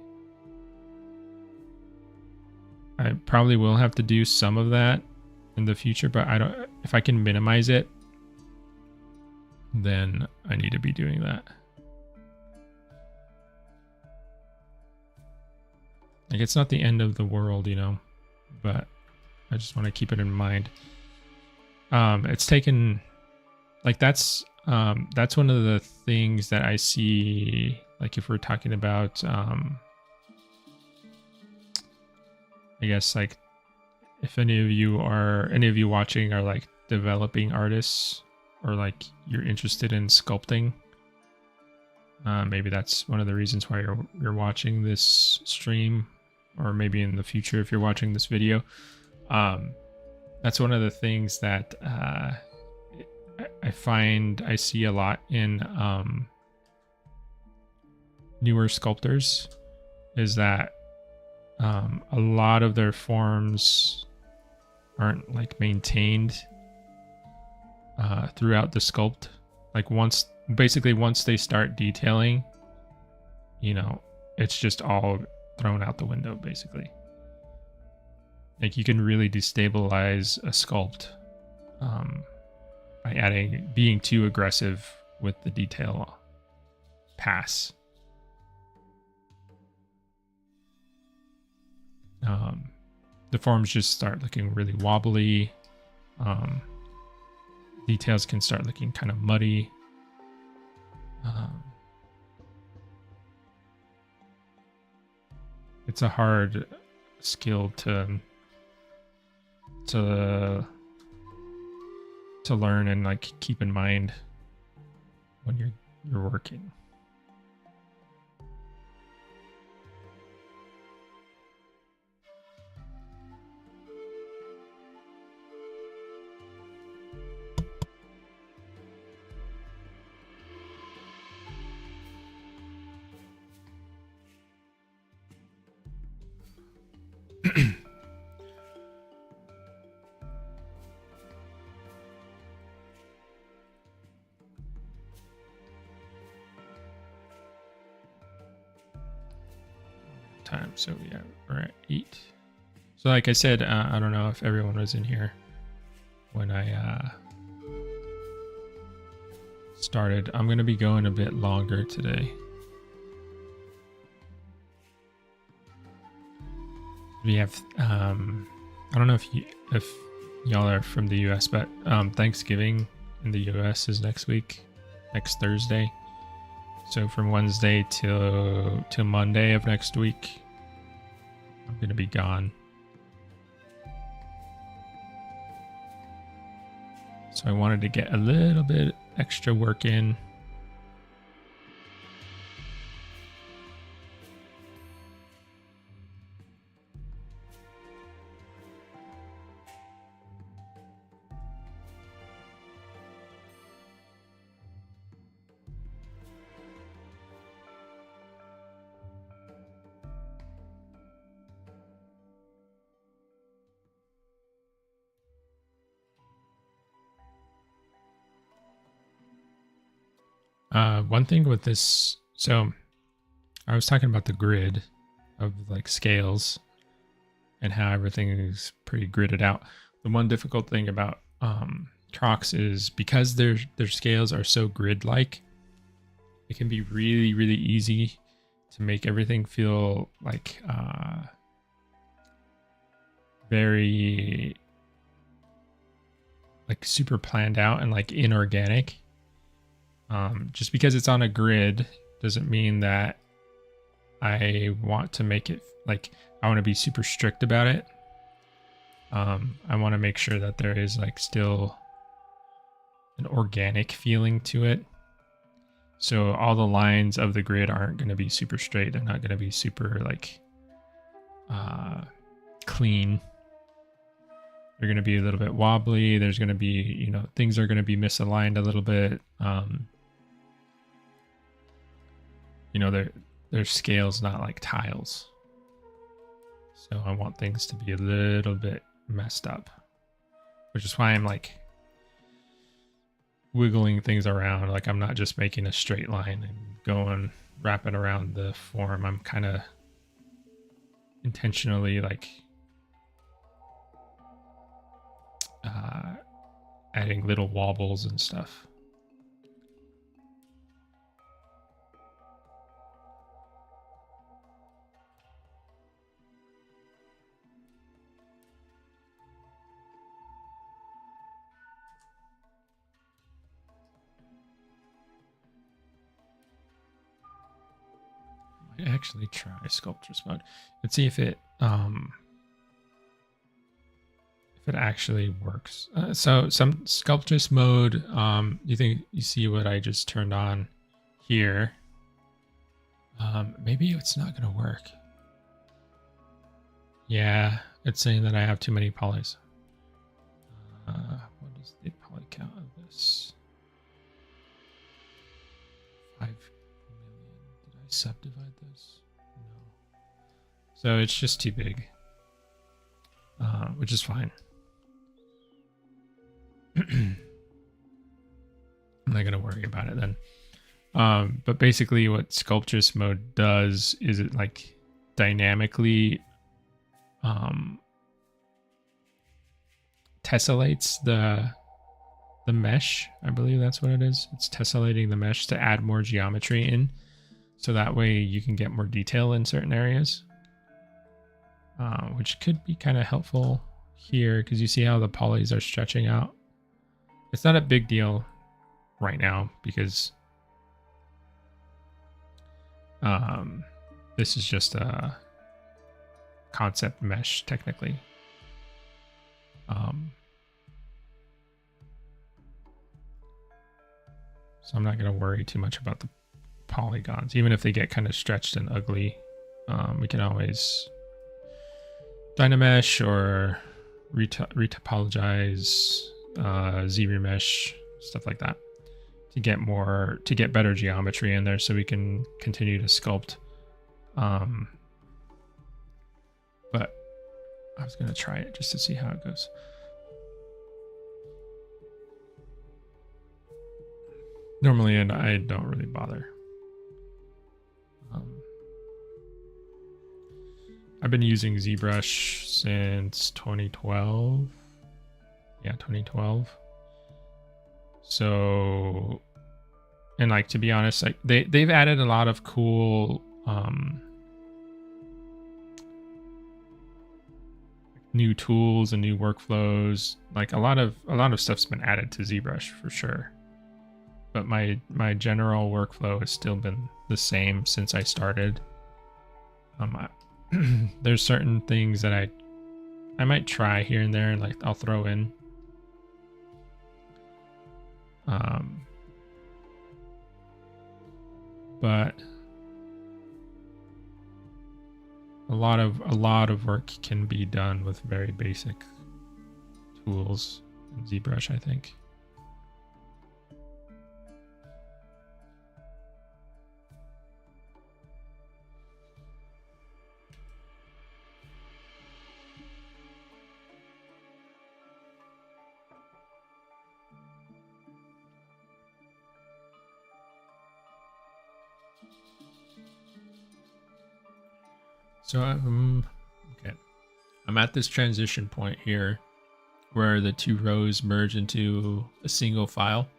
I probably will have to do some of that in the future, but if I can minimize it, then I need to be doing that. Like, it's not the end of the world, but I just want to keep it in mind. It's taken, like, that's one of the things that I see, like, if we're talking about, I guess, like, if any of you watching are like developing artists, or like you're interested in sculpting, maybe that's one of the reasons why you're watching this stream, or maybe in the future if you're watching this video. That's one of the things that I find I see a lot in newer sculptors, is that a lot of their forms aren't like maintained throughout the sculpt. Like once they start detailing, it's just all thrown out the window basically. Like, you can really destabilize a sculpt by being too aggressive with the detail pass. The forms just start looking really wobbly. Details can start looking kind of muddy. It's a hard skill to learn and like keep in mind when you're working. Time, so yeah, we're at 8. So like I said, I don't know if everyone was in here when I started. I'm gonna be going a bit longer today. We have I don't know if y'all are from the US, but Thanksgiving in the US is next Thursday. So from Wednesday till Monday of next week, I'm going to be gone. So I wanted to get a little bit extra work in. One thing with this, so I was talking about the grid of like scales and how everything is pretty gridded out. The one difficult thing about Trox is because their scales are so grid-like, it can be really, really easy to make everything feel like very like super planned out and like inorganic. Just because it's on a grid doesn't mean that I want to make it like I want to be super strict about it. I want to make sure that there is like still an organic feeling to it. So all the lines of the grid aren't going to be super straight. They're not going to be super like clean. They're going to be a little bit wobbly. There's going to be, you know, things are going to be misaligned a little bit. You know, their scale's not like tiles. So I want things to be a little bit messed up, which is why I'm like wiggling things around. Like I'm not just making a straight line and going wrapping around the form. I'm kind of intentionally like adding little wobbles and stuff. Might actually try sculptress mode and see if it actually works. So some sculptress mode, you think you see what I just turned on here. Maybe it's not gonna work. Yeah, it's saying that I have too many polys. What is the poly count of this? 5 million. Did I subdivide this? No. So it's just too big, which is fine. I'm not gonna worry about it then. But basically what sculptress mode does is it like dynamically tessellates the mesh. I believe that's what it is. It's tessellating the mesh to add more geometry in, so that way you can get more detail in certain areas, which could be kind of helpful here because you see how the polys are stretching out. It's not a big deal right now because this is just a concept mesh technically. So I'm not going to worry too much about the polygons, even if they get kind of stretched and ugly. We can always dynamesh or retopologize, z-remesh, stuff like that to get better geometry in there so we can continue to sculpt. But I was going to try it just to see how it goes. Normally, and I don't really bother. I've been using ZBrush since 2012. Yeah, 2012. So, and like, to be honest, like they've added a lot of cool new tools and new workflows. Like a lot of stuff's been added to ZBrush for sure. But my general workflow has still been the same since I started. There's certain things that I might try here and there, like I'll throw in. But a lot of work can be done with very basic tools in ZBrush, I think. So okay, I'm at this transition point here where the two rows merge into a single file.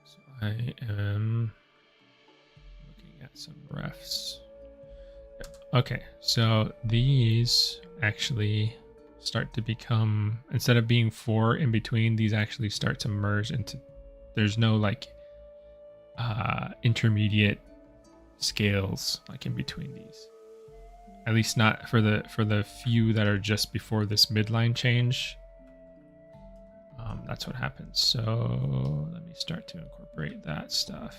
So I am looking at some refs. Okay, so these actually start to become, instead of being 4 in between, these actually start to merge into, there's no like intermediate scales like in between these. At least not for the few that are just before this midline change. That's what happens. So let me start to incorporate that stuff.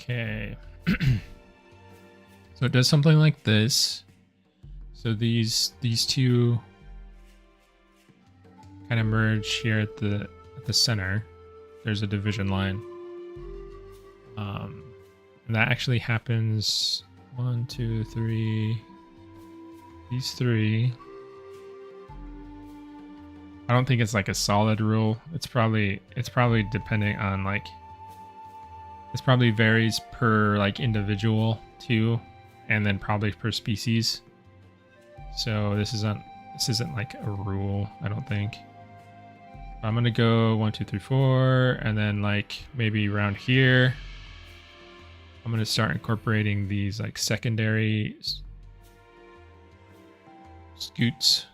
Okay. So it does something like this. So these two kind of merge here at the center. There's a division line. And that actually happens 1, 2, 3. These 3. I don't think it's like a solid rule. It's probably depending on like, this probably varies per like individual too, and then probably per species. So this isn't like a rule, I don't think. I'm gonna go 1, 2, 3, 4, and then like maybe around here, I'm gonna start incorporating these like secondary scoots.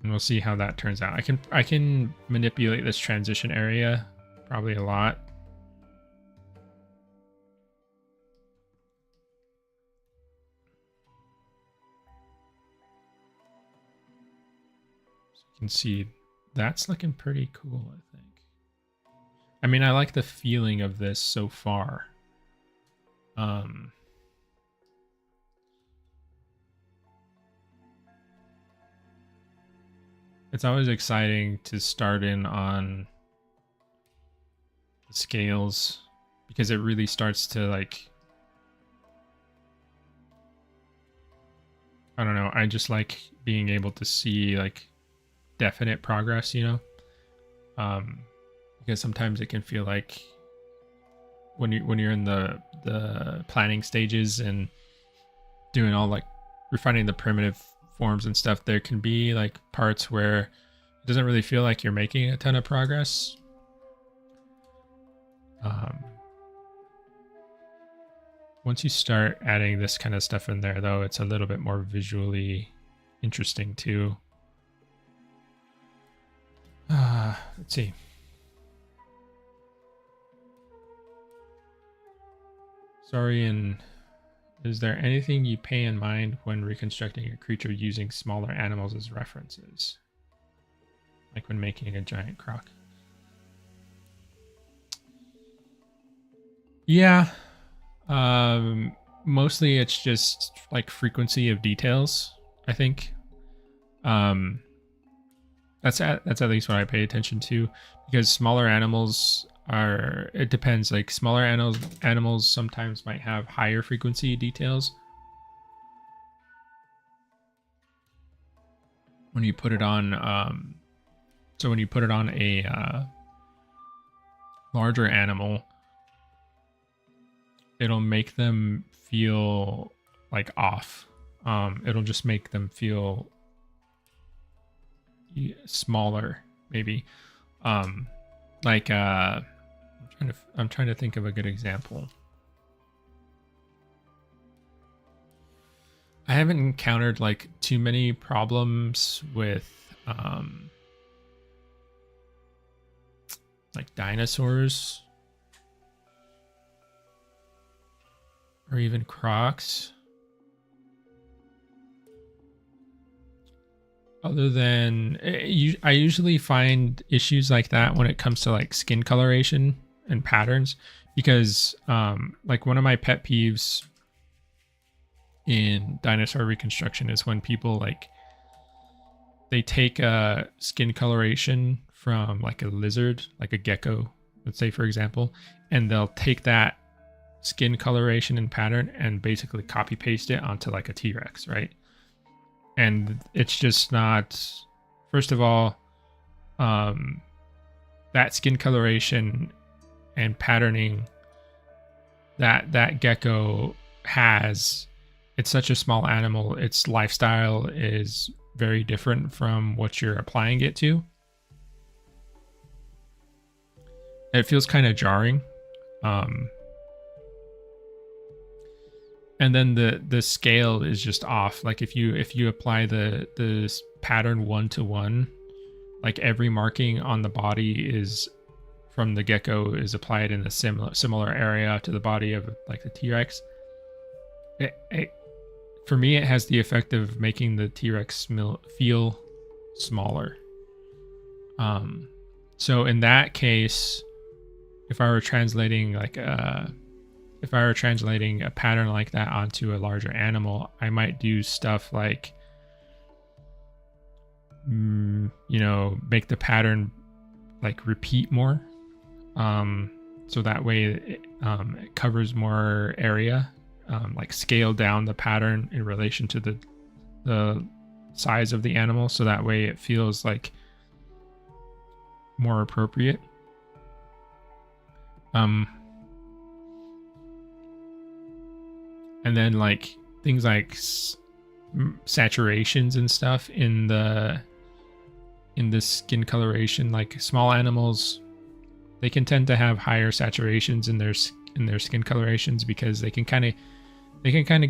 And we'll see how that turns out. I can manipulate this transition area probably a lot. So you can see that's looking pretty cool, I think. I mean, I like the feeling of this so far. It's always exciting to start in on the scales because it really starts to like, I don't know, I just like being able to see like definite progress, you know? Because sometimes it can feel like when you're in the planning stages and doing all like refining the primitive forms and stuff, there can be like parts where it doesn't really feel like you're making a ton of progress. Once you start adding this kind of stuff in there, though, it's a little bit more visually interesting too. Let's see. Sorry, and is there anything you pay in mind when reconstructing a creature using smaller animals as references? Like when making a giant croc? Yeah. Mostly it's just like frequency of details, I think. That's at least what I pay attention to, because smaller animals are, it depends, like smaller animals sometimes might have higher frequency details when you put it on so when you put it on a larger animal, it'll make them feel like off. It'll just make them feel smaller, maybe. Like I'm trying to think of a good example. I haven't encountered like too many problems with like dinosaurs or even crocs. Other than I usually find issues like that when it comes to like skin coloration and patterns, because like one of my pet peeves in dinosaur reconstruction is when people like they take a skin coloration from like a lizard, like a gecko, let's say for example, and they'll take that skin coloration and pattern and basically copy paste it onto like a T-Rex, right? And it's just not, first of all, that skin coloration and patterning that gecko has, it's such a small animal, its lifestyle is very different from what you're applying it to. It feels kind of jarring. And then the scale is just off. Like if you apply the pattern 1-to-1, like every marking on the body is from the gecko is applied in a similar area to the body of like the T-Rex. For me, it has the effect of making the T-Rex feel smaller. So in that case, if I were translating a pattern like that onto a larger animal, I might do stuff like, make the pattern like repeat more. So that way it covers more area, like scale down the pattern in relation to the size of the animal. So that way it feels like more appropriate. And then like things like saturations and stuff in the skin coloration, like small animals, they can tend to have higher saturations in their skin colorations because they can kind of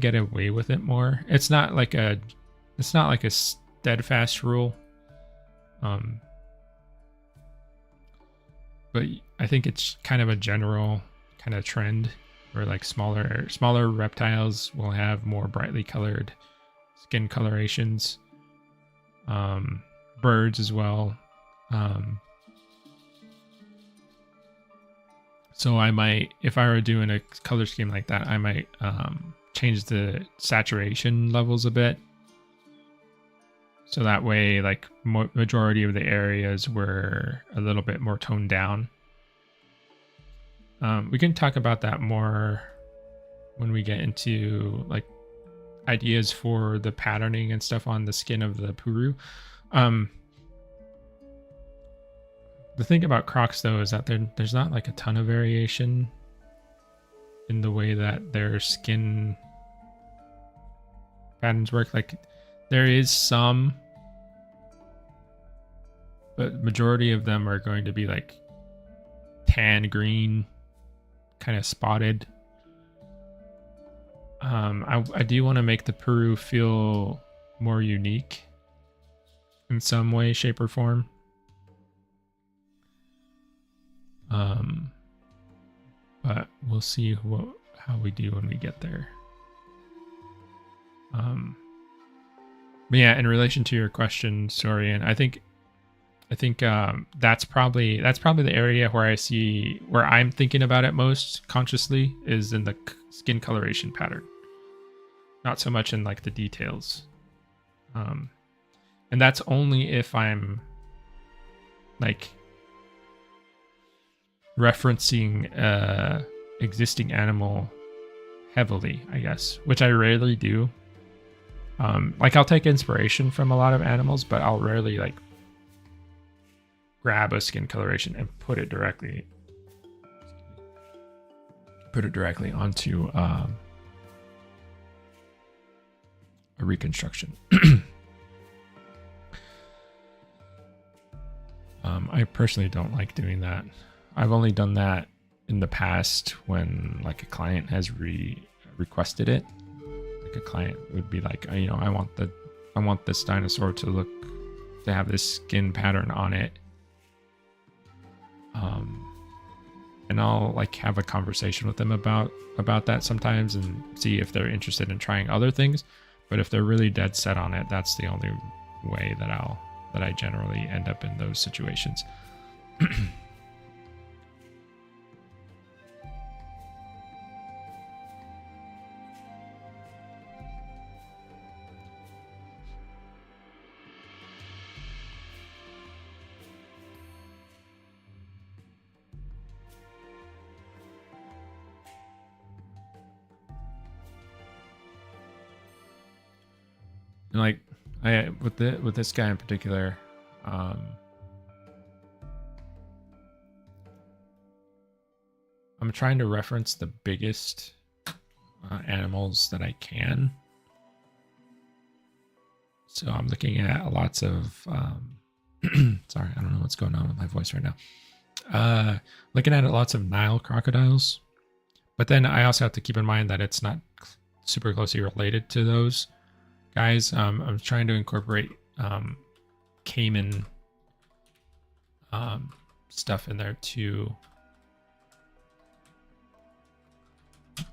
get away with it more. It's not like a steadfast rule. But I think it's kind of a general kind of trend where like smaller reptiles will have more brightly colored skin colorations. Birds as well. So I might, if I were doing a color scheme like that, I might change the saturation levels a bit. So that way, like majority of the areas were a little bit more toned down. We can talk about that more when we get into like ideas for the patterning and stuff on the skin of the Puru. The thing about crocs though is that there's not like a ton of variation in the way that their skin patterns work. Like there is some, but majority of them are going to be like tan green, kind of spotted. I do want to make the Puru feel more unique in some way, shape, or form. But we'll see how we do when we get there. But yeah, in relation to your question, Sorian, I think that's probably the area where I'm thinking about it most consciously is in the skin coloration pattern, not so much in like the details. And that's only if I'm like referencing existing animal heavily, I guess, which I rarely do. Like I'll take inspiration from a lot of animals, but I'll rarely like grab a skin coloration and put it directly onto a reconstruction. I personally don't like doing that. I've only done that in the past when like a client has requested it, like like a client would be like, you know, I want this dinosaur to have this skin pattern on it. And I'll like have a conversation with them about that sometimes and see if they're interested in trying other things. But if they're really dead set on it, that's the only way that I generally end up in those situations. And like with this guy in particular, I'm trying to reference the biggest animals that I can. So I'm looking at lots of sorry, I don't know what's going on with my voice right now. Looking at lots of Nile crocodiles, but then I also have to keep in mind that it's not super closely related to those guys. I'm trying to incorporate caiman stuff in there too. I'm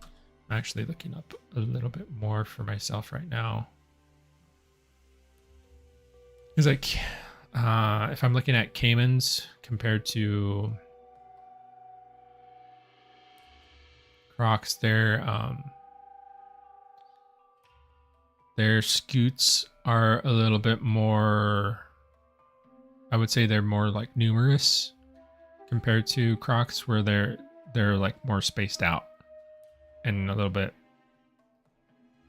actually looking up a little bit more for myself right now. It's like if I'm looking at caimans compared to crocs, their scutes are a little bit more, I would say they're more like numerous compared to crocs, where they're like more spaced out and a little bit,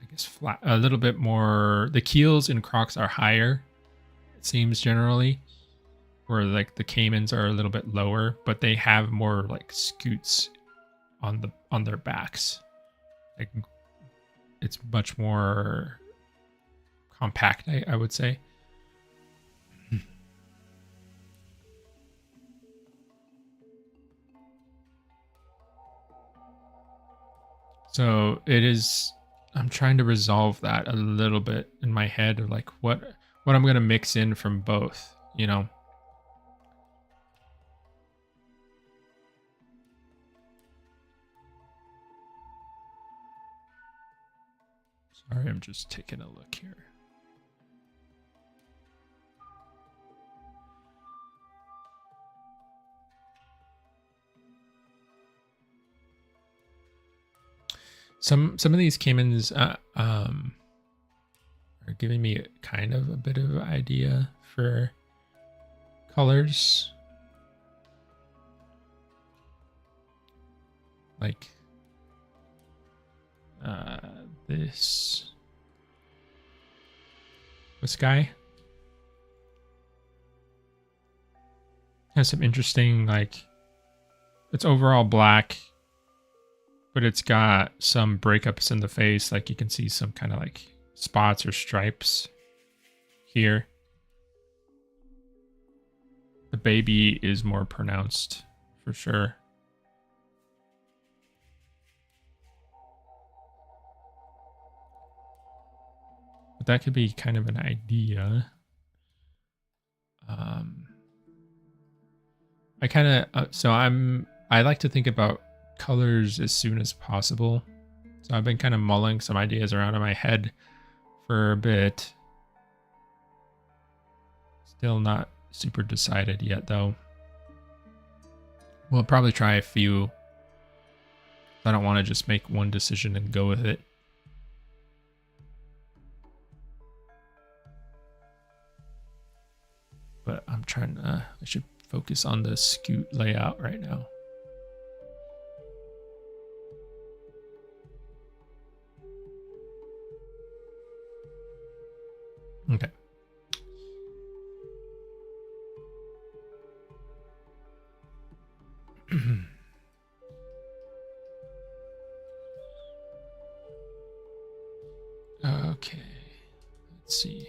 I guess, flat, a little bit more. The keels in crocs are higher, it seems, generally, where like the caimans are a little bit lower, but they have more like scutes on their backs. Like it's much more compact, I would say. So it is, I'm trying to resolve that a little bit in my head of like what I'm going to mix in from both, you know. Sorry, I'm just taking a look here. Some of these caimans are giving me kind of a bit of an idea for colors. Like this guy has some interesting, like, it's overall black, but it's got some breakups in the face. Like you can see some kind of like spots or stripes here. The baby is more pronounced for sure. But that could be kind of an idea. I like to think about colors as soon as possible. So I've been kind of mulling some ideas around in my head for a bit. Still not super decided yet, though. We'll probably try a few. I don't want to just make one decision and go with it. But I'm trying to, I should focus on the scute layout right now. Okay. Okay. Let's see.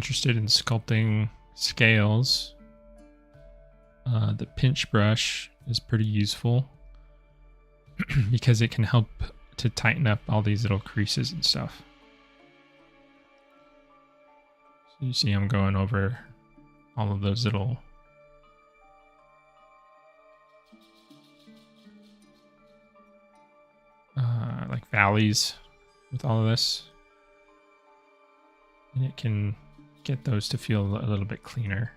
interested in sculpting scales, the pinch brush is pretty useful because it can help to tighten up all these little creases and stuff. So you see I'm going over all of those little like valleys with all of this. And it can get those to feel a little bit cleaner.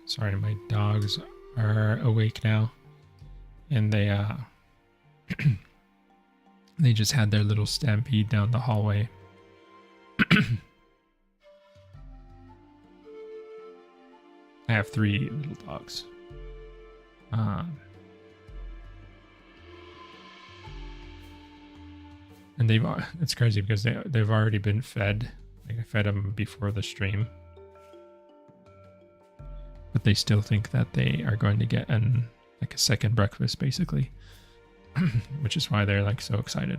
Sorry, my dogs are awake now, and they they just had their little stampede down the hallway. I have 3 little dogs. And it's crazy because they've already been fed. Like I fed them before the stream. But they still think that they are going to get like a second breakfast, basically, which is why they're like so excited.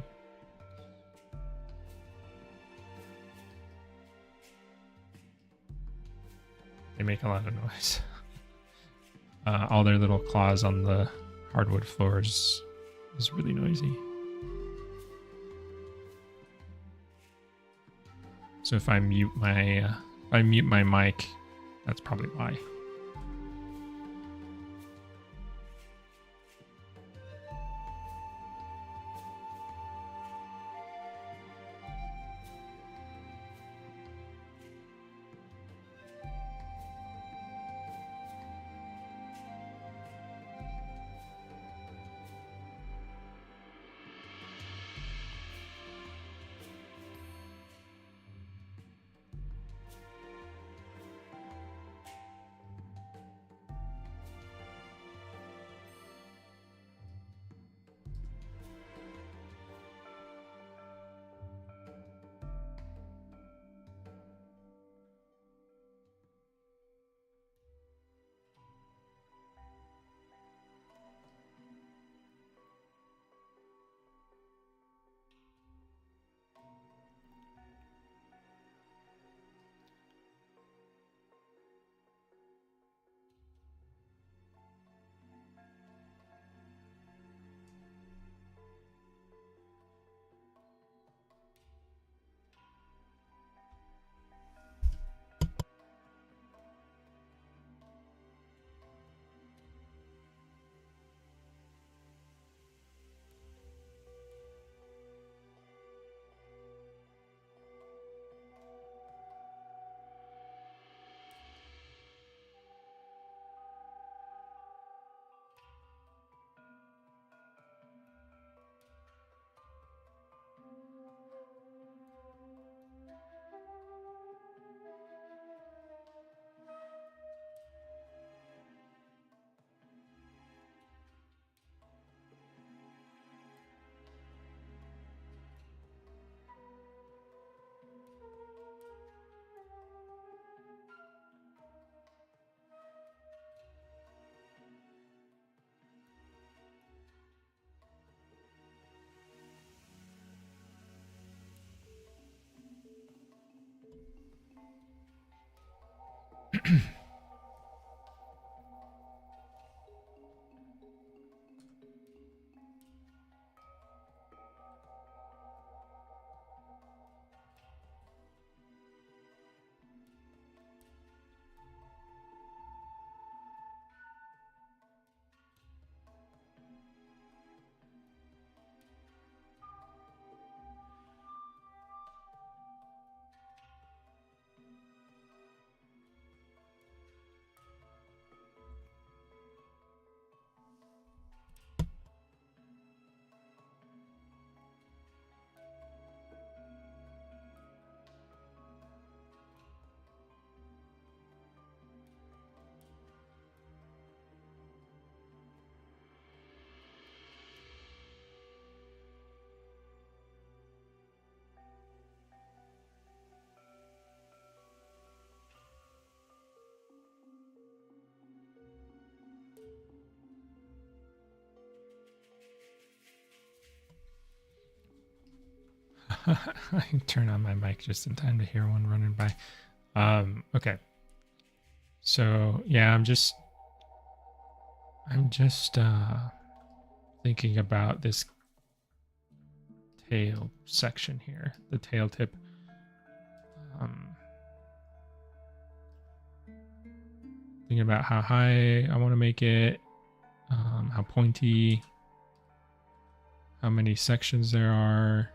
They make a lot of noise. All their little claws on the hardwood floors is really noisy. So if I mute my mic, that's probably why. I can turn on my mic just in time to hear one running by. Okay. So yeah, I'm just thinking about this tail section here, the tail tip. Thinking about how high I want to make it, how pointy, how many sections there are.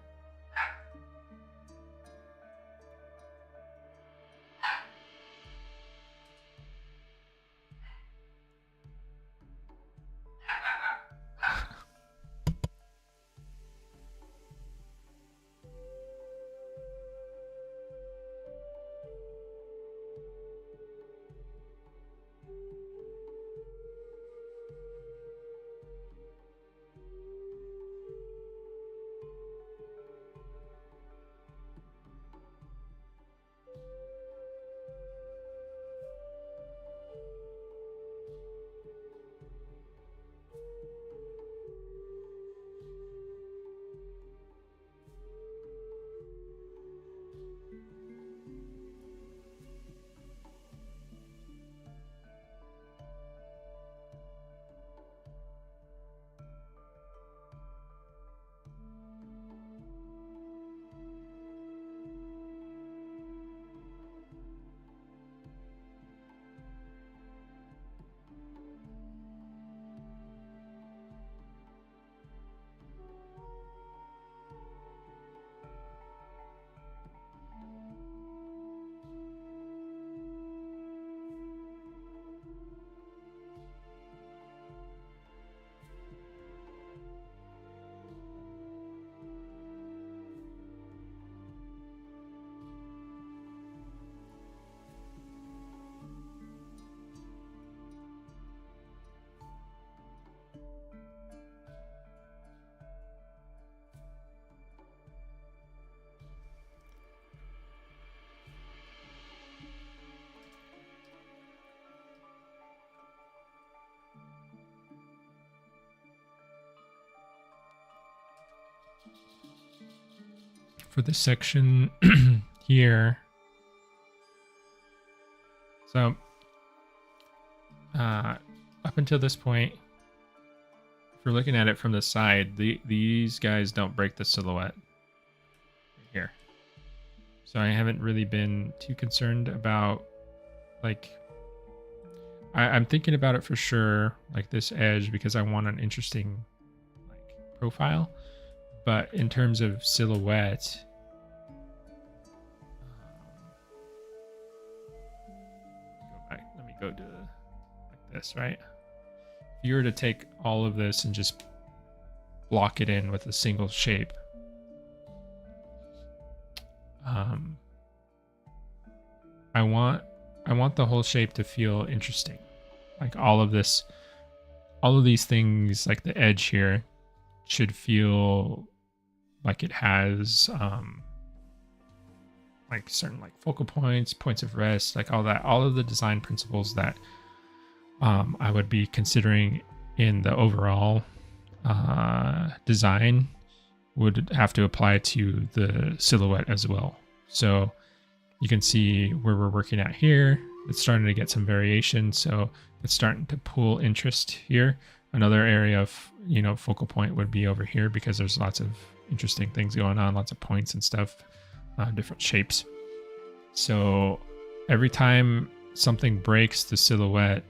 For this section here, so up until this point, if we're looking at it from the side, these guys don't break the silhouette here. So I haven't really been too concerned about, like, I'm thinking about it for sure, like this edge, because I want an interesting like profile. But in terms of silhouette, let me go to like this, right? If you were to take all of this and just block it in with a single shape, I want the whole shape to feel interesting. Like all of these things, like the edge here, should feel like it has like certain like focal points of rest, like all of the design principles that I would be considering in the overall design would have to apply to the silhouette as well. So you can see where we're working at here. It's starting to get some variation, so it's starting to pull interest here. Another area of, focal point would be over here, because there's lots of interesting things going on, lots of points and stuff, different shapes. So every time something breaks the silhouette,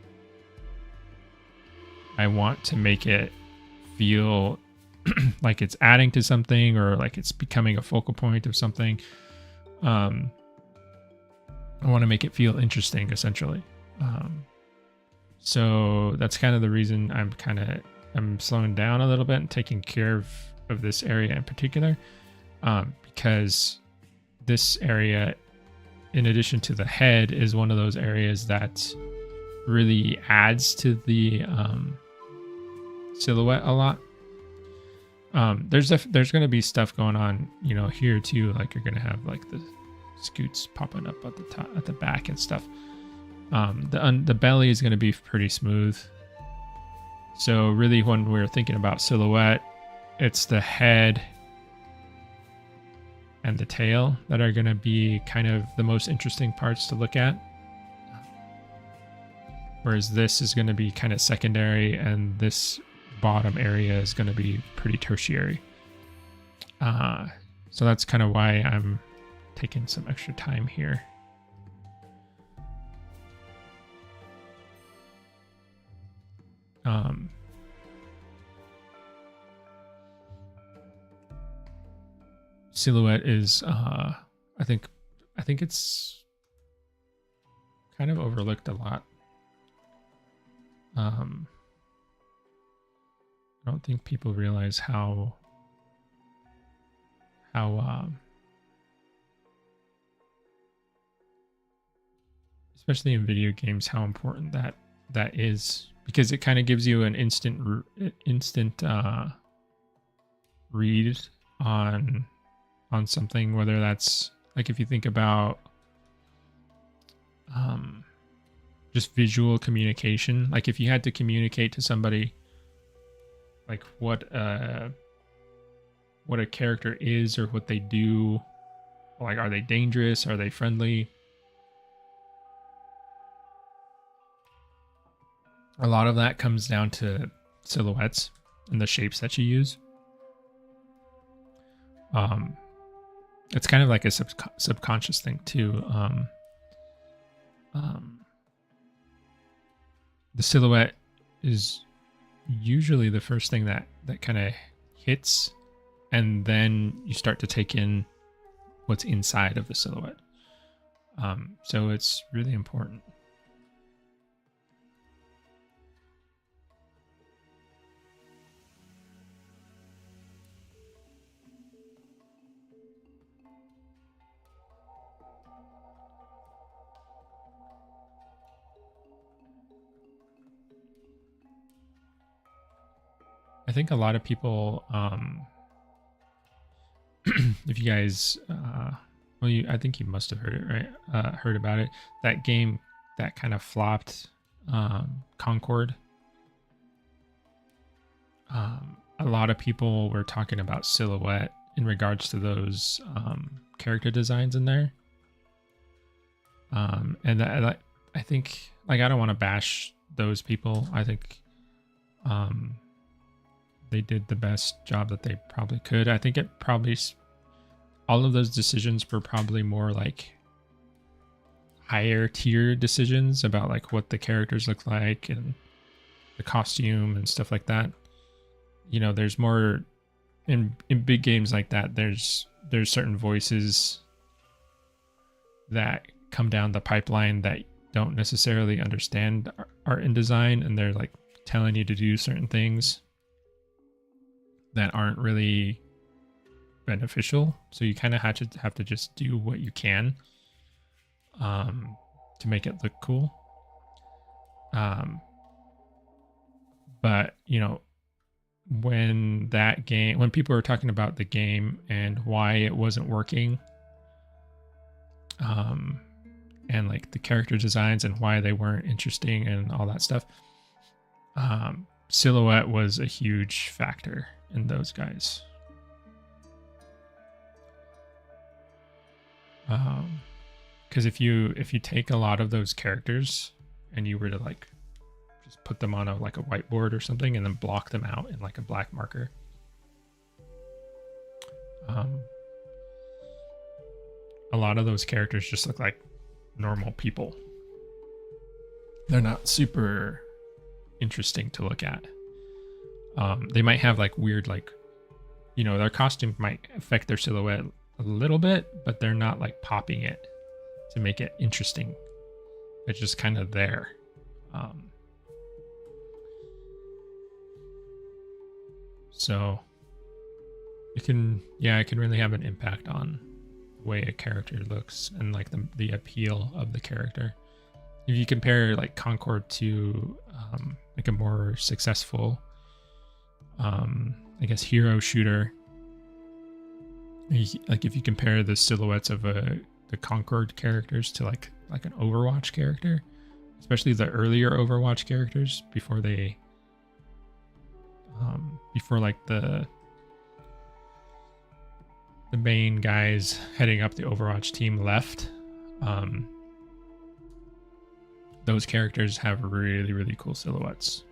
I want to make it feel like it's adding to something, or like it's becoming a focal point of something. I want to make it feel interesting, essentially. So that's kind of the reason I'm slowing down a little bit and taking care of this area in particular, because this area, in addition to the head, is one of those areas that really adds to the silhouette a lot. There's going to be stuff going on, here too. Like you're going to have like the scoots popping up at the top, at the back and stuff. The belly is going to be pretty smooth. So really, when we're thinking about silhouette, it's the head and the tail that are going to be kind of the most interesting parts to look at. Whereas this is going to be kind of secondary, and this bottom area is going to be pretty tertiary. So that's kind of why I'm taking some extra time here. Silhouette is, I think it's kind of overlooked a lot. I don't think people realize how especially in video games, how important that is, because it kind of gives you an instant read on something, whether that's like, if you think about just visual communication, like if you had to communicate to somebody like what a character is or what they do, like are they dangerous, are they friendly, a lot of that comes down to silhouettes and the shapes that you use. It's kind of like a subconscious thing too. The silhouette is usually the first thing that kind of hits, and then you start to take in what's inside of the silhouette. So it's really important. I think a lot of people, if you guys, I think you must have heard it, right? Heard about it. That game that kind of flopped, Concord. A lot of people were talking about silhouette in regards to those character designs in there. And I think, like, I don't want to bash those people. I think they did the best job that they probably could. I think all of those decisions were probably more like higher tier decisions about like what the characters look like and the costume and stuff like that. You know, there's more in big games like that. There's certain voices that come down the pipeline that don't necessarily understand art and design, and they're like telling you to do certain things that aren't really beneficial. So you kind of have to just do what you can to make it look cool. But you know, when people were talking about the game and why it wasn't working, and like the character designs and why they weren't interesting and all that stuff, silhouette was a huge factor in those guys. Because if you take a lot of those characters and you were to like just put them on a whiteboard or something and then block them out in like a black marker, a lot of those characters just look like normal people. They're not super interesting to look at. They might have like weird, like, you know, their costume might affect their silhouette a little bit, but they're not like popping it to make it interesting. It's just kind of there. So it can really have an impact on the way a character looks and like the appeal of the character. If you compare like Concord to like a more successful I guess hero shooter, like if you compare the silhouettes of the Concord characters to like an Overwatch character, especially the earlier Overwatch characters before they before like the main guys heading up the Overwatch team left, those characters have really, really cool silhouettes.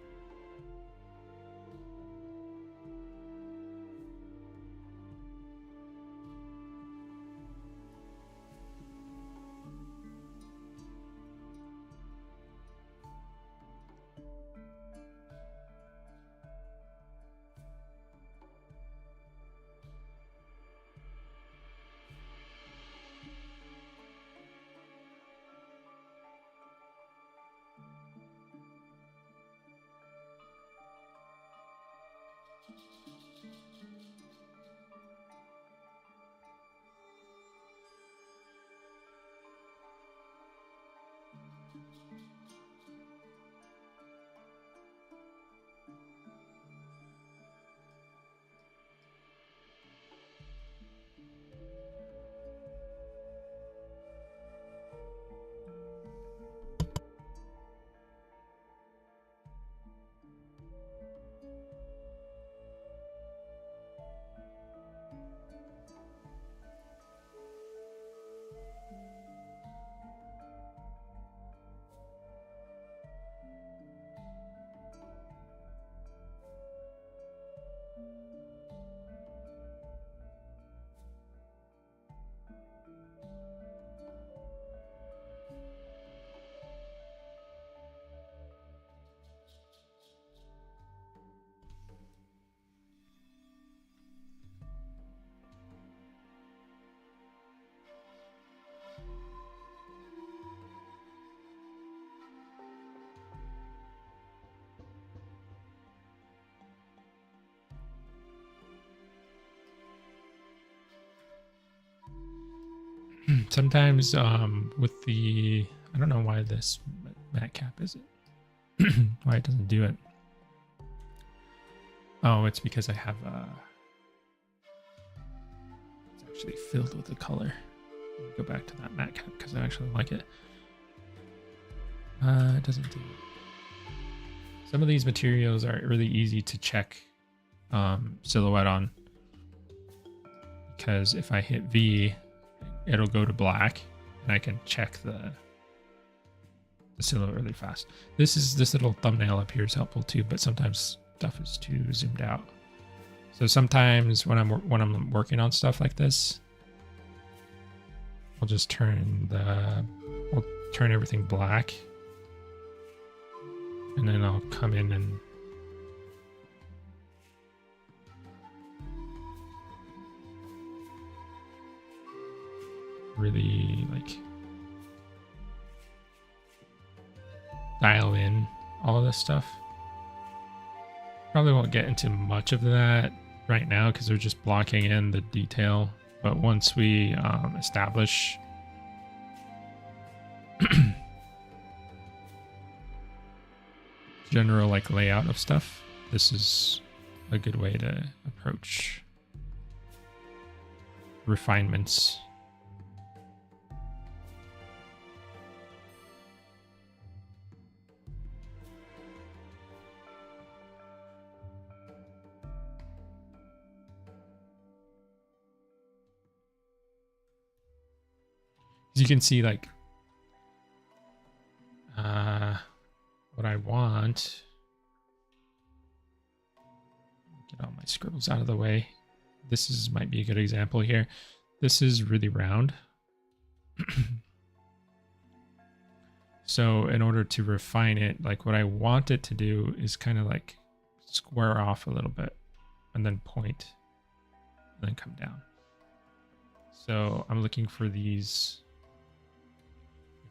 Sometimes with the, I don't know why this mat cap isn't, why it doesn't do it. Oh, it's because I have it's actually filled with the color. Let me go back to that mat cap because I actually like it. It doesn't do it. Some of these materials are really easy to check silhouette on, because if I hit V, it'll go to black and I can check the silhouette really fast. This little thumbnail up here is helpful too, but sometimes stuff is too zoomed out. So sometimes when I'm working on stuff like this, I'll just I'll turn everything black, and then I'll come in and really like dial in all of this stuff. Probably won't get into much of that right now because we're just blocking in the detail. But once we establish general like layout of stuff, this is a good way to approach refinements. As you can see, like what I want. Get all my scribbles out of the way. Might be a good example here. This is really round. So in order to refine it, like what I want it to do is kind of like square off a little bit and then point and then come down. So I'm looking for these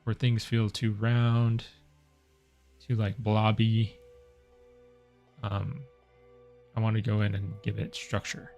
where things feel too round, too like blobby. I want to go in and give it structure.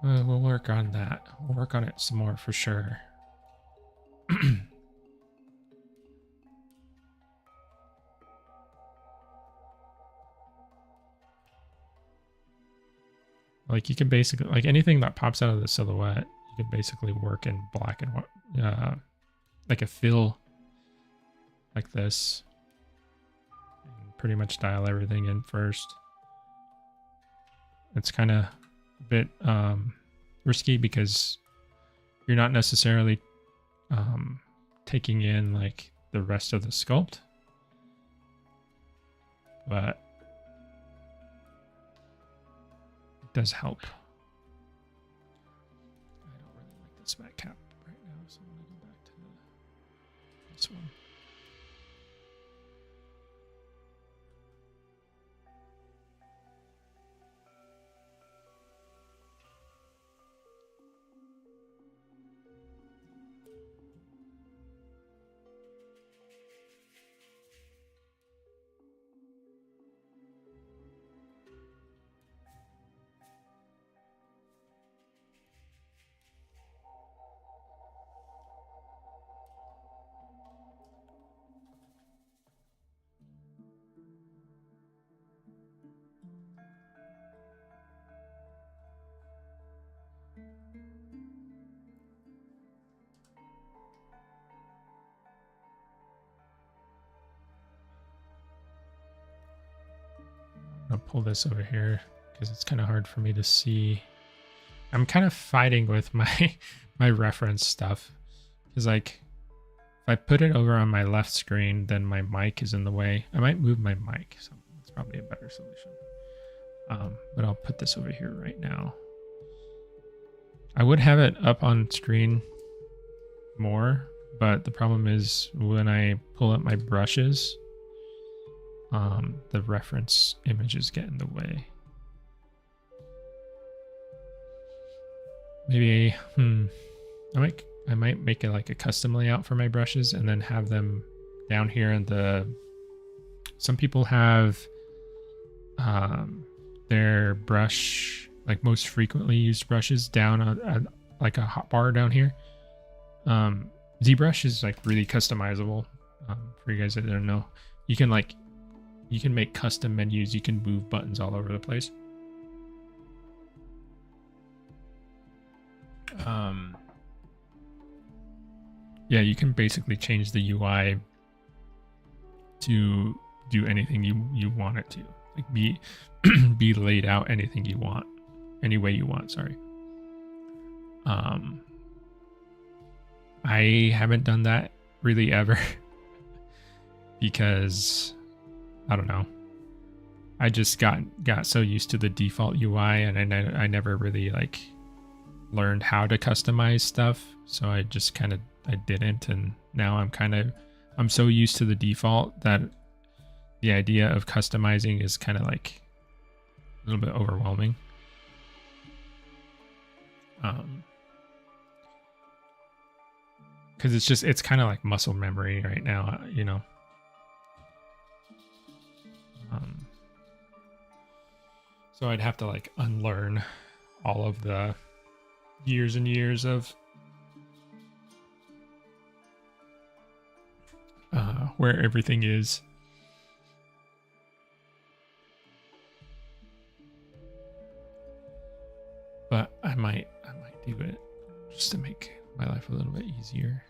We'll work on that. We'll work on it some more for sure. Like you can basically, like anything that pops out of the silhouette, you can basically work in black and white, like a fill like this. And pretty much dial everything in first. It's kind of a bit risky because you're not necessarily taking in like the rest of the sculpt, but it does help. I don't really like this back cap right now, so I'm gonna go back to this one. I'll pull this over here because it's kind of hard for me to see. I'm kind of fighting with my my reference stuff because like if I put it over on my left screen, then my mic is in the way. I might move my mic, so that's probably a better solution. But I'll put this over here right now. I would have it up on screen more, but the problem is when I pull up my brushes, the reference images get in the way. Maybe I might make it like a custom layout for my brushes and then have them down here in the. Some people have their brush, like most frequently used brushes, down on like a hotbar down here. ZBrush is like really customizable. For you guys that don't know, you can make custom menus. You can move buttons all over the place. Yeah, you can basically change the UI to do anything you want it to, like be laid out anything you want, any way you want. Sorry. I haven't done that really ever because I don't know. I just got so used to the default UI, and I never really like learned how to customize stuff. So I just I didn't, and now I'm so used to the default that the idea of customizing is kind of like a little bit overwhelming. Because it's kind of like muscle memory right now, you know. So I'd have to like unlearn all of the years and years of where everything is. But I might do it just to make my life a little bit easier.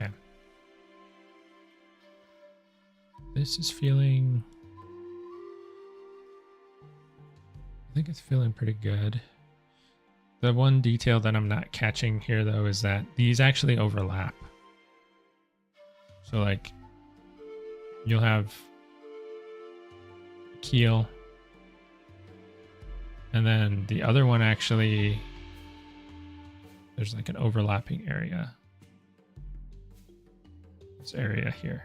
Okay. This is feeling think it's feeling pretty good. The one detail that I'm not catching here though is that these actually overlap. So like you'll have keel, and then the other one actually, there's like an overlapping area. This area here.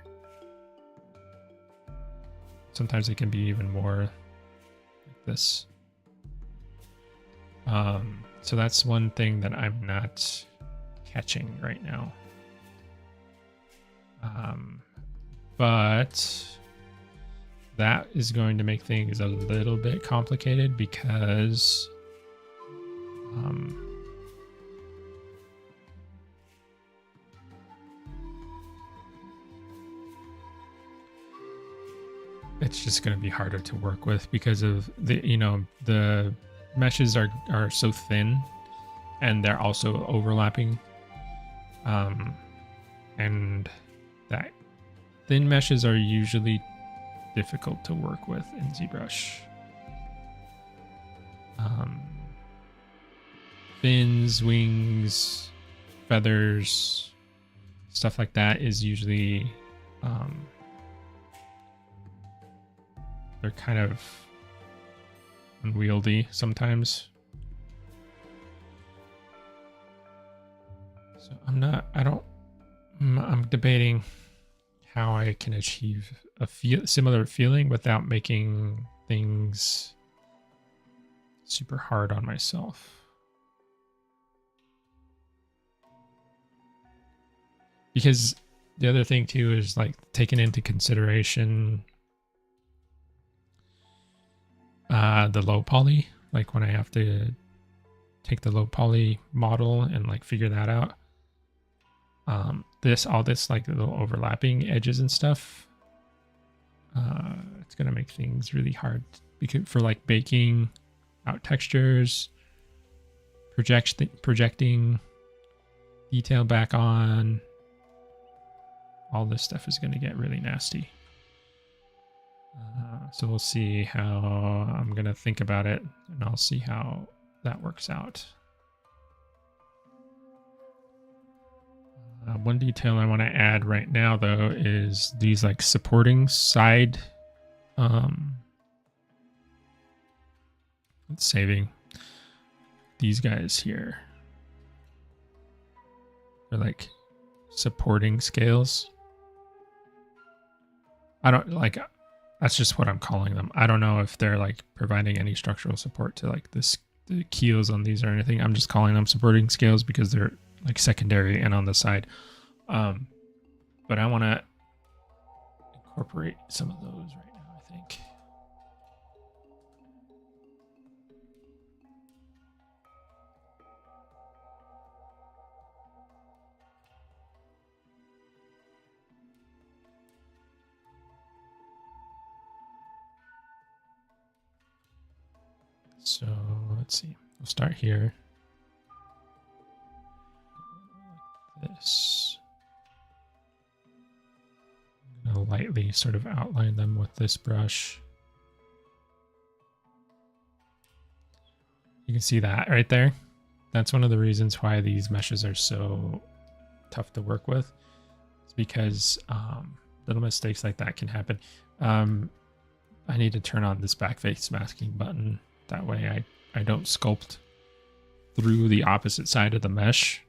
Sometimes it can be even more like this. So that's one thing that I'm not catching right now. But that is going to make things a little bit complicated because it's just going to be harder to work with because of the, you know, the meshes are so thin and they're also overlapping. And that thin meshes are usually difficult to work with in ZBrush. Fins, wings, feathers, stuff like that is usually they're kind of unwieldy sometimes. So I'm debating how I can achieve a similar feeling without making things super hard on myself. Because the other thing too is like taking into consideration the low poly, like when I have to take the low poly model and like figure that out. All this like little overlapping edges and stuff, it's gonna make things really hard because for like baking out textures, projecting detail back on, all this stuff is gonna get really nasty. So we'll see how I'm gonna think about it, and I'll see how that works out. One detail I want to add right now though is these like supporting side saving these guys here. They're like supporting scales. I don't like, that's just what I'm calling them. I don't know if they're like providing any structural support to like the keels on these or anything. I'm just calling them supporting scales because they're like secondary and on the side. But I want to incorporate some of those right now, I think. So let's see, we'll start here. This. I'm going to lightly sort of outline them with this brush. You can see that right there. That's one of the reasons why these meshes are so tough to work with. It's because little mistakes like that can happen. I need to turn on this back face masking button. That way I don't sculpt through the opposite side of the mesh.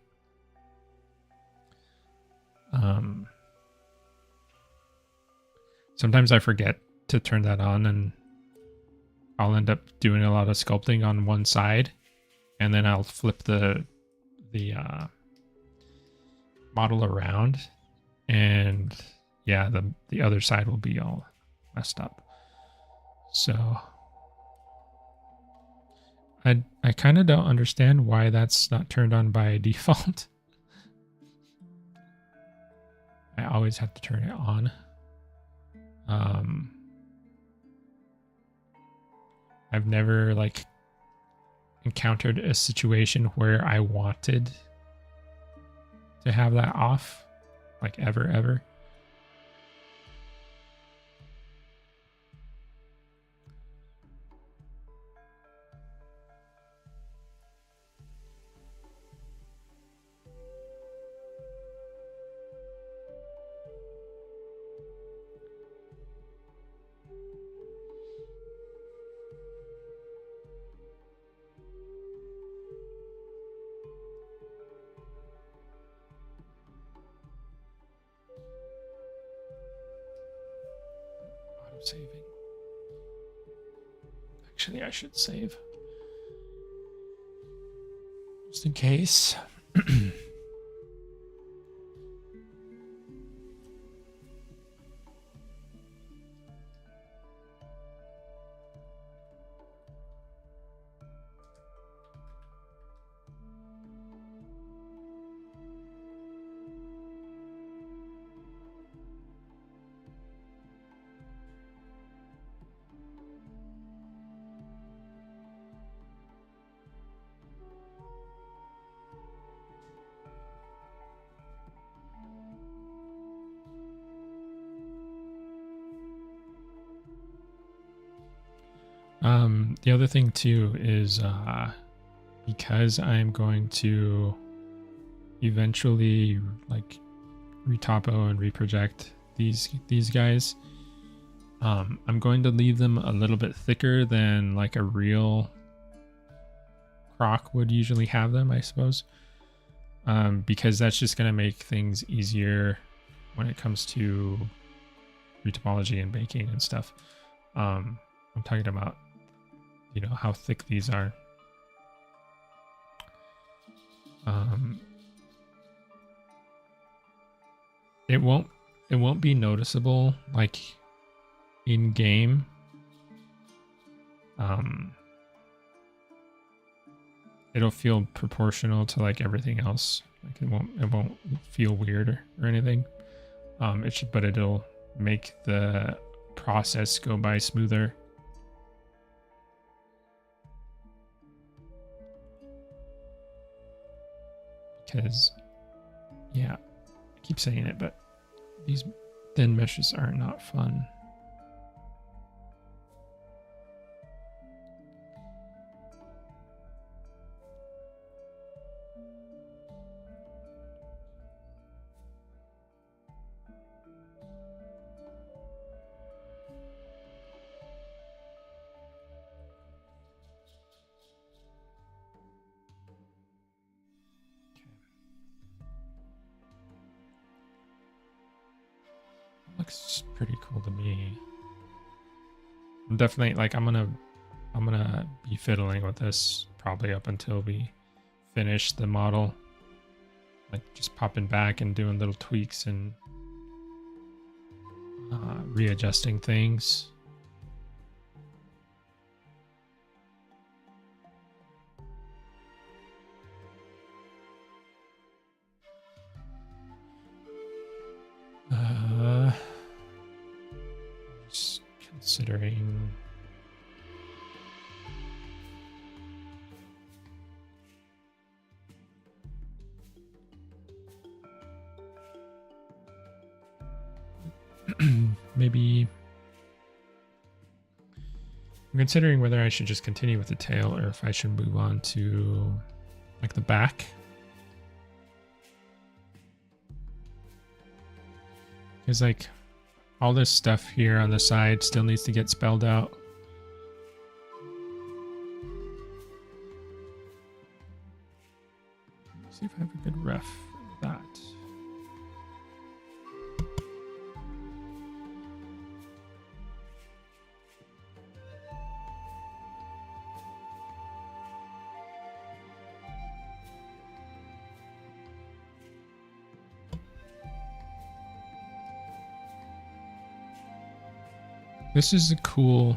Sometimes I forget to turn that on and I'll end up doing a lot of sculpting on one side, and then I'll flip the model around, and yeah, the other side will be all messed up. So I kind of don't understand why that's not turned on by default. I always have to turn it on. I've never like encountered a situation where I wanted to have that off, like ever. saving. Actually, I should save. Just in case. The other thing too is because I'm going to eventually like retopo and reproject these guys, I'm going to leave them a little bit thicker than like a real croc would usually have them, I suppose, because that's just going to make things easier when it comes to retopology and baking and stuff. I'm talking about, you know, how thick these are. It won't be noticeable like in game. It'll feel proportional to like everything else. Like it won't feel weird or anything. But it'll make the process go by smoother. Because, yeah, I keep saying it, but these thin meshes are not fun. Looks pretty cool to me. I'm definitely like I'm gonna be fiddling with this probably up until we finish the model. Like just popping back and doing little tweaks and readjusting things. Just considering. Maybe I'm considering whether I should just continue with the tail or if I should move on to like the back. Because like all this stuff here on the side still needs to get spelled out. Let's see if I have a good ref for that. This is a cool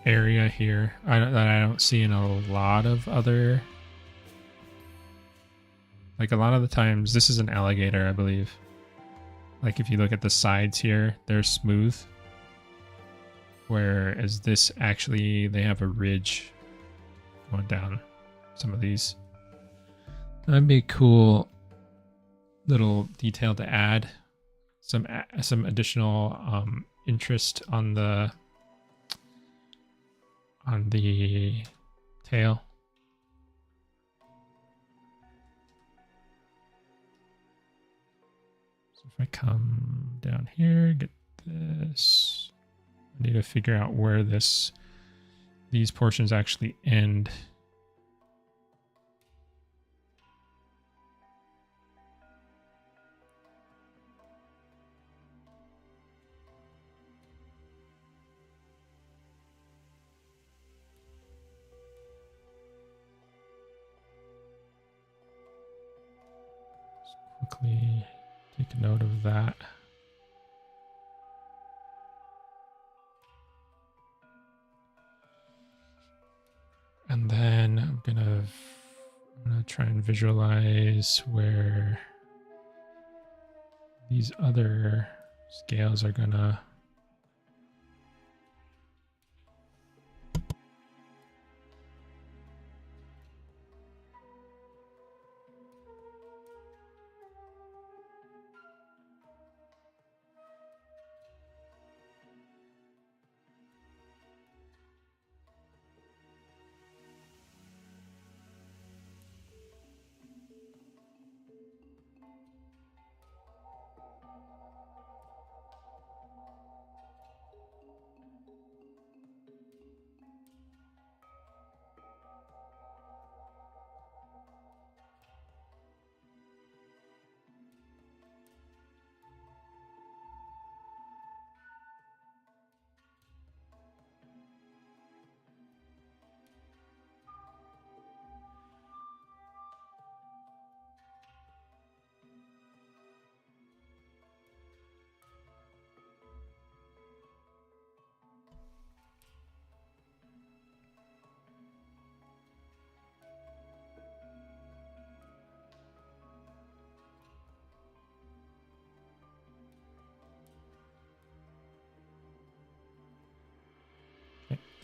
area here that I don't see in a lot of other. Like a lot of the times, this is an alligator, I believe. Like if you look at the sides here, they're smooth. Whereas this actually, they have a ridge going down some of these. That'd be a cool little detail to add. Some additional interest on the tail. So if I come down here, get this, I need to figure out where these portions actually end. quickly take a note of that. And then I'm gonna try and visualize where these other scales are gonna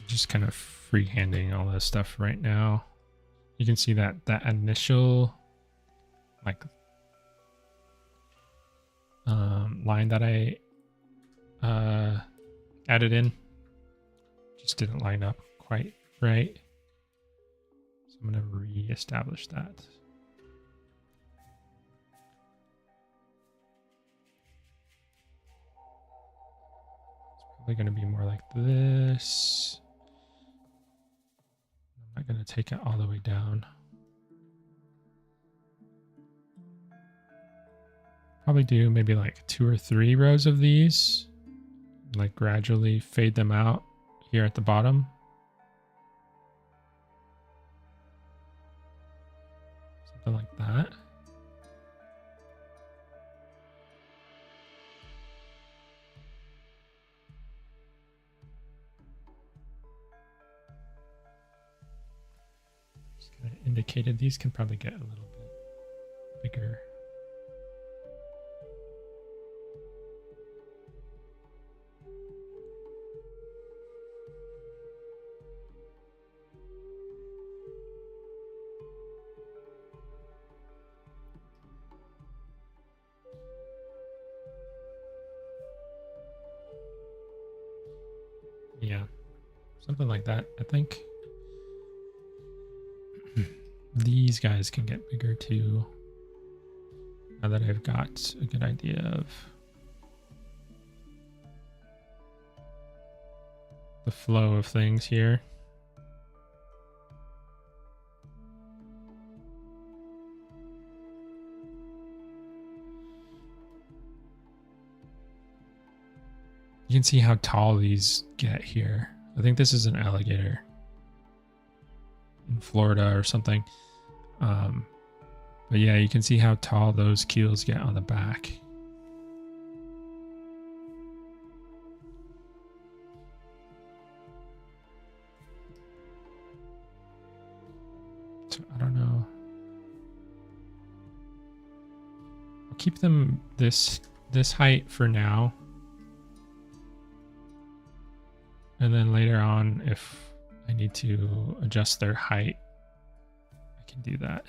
just kind of freehanding all this stuff right now. You can see that initial like line that I added in just didn't line up quite right. So I'm going to re-establish that. It's probably going to be more like this. I'm not going to take it all the way down. Probably do maybe like 2 or 3 rows of these, like gradually fade them out here at the bottom. Something like that. Just kind of indicated these can probably get a little bit bigger. Yeah, something like that, I think. These guys can get bigger too, now that I've got a good idea of the flow of things here. You can see how tall these get here. I think this is an alligator in Florida or something. But yeah, you can see how tall those keels get on the back. So I don't know. I'll keep them this height for now. And then later on, if I need to adjust their height, I can do that.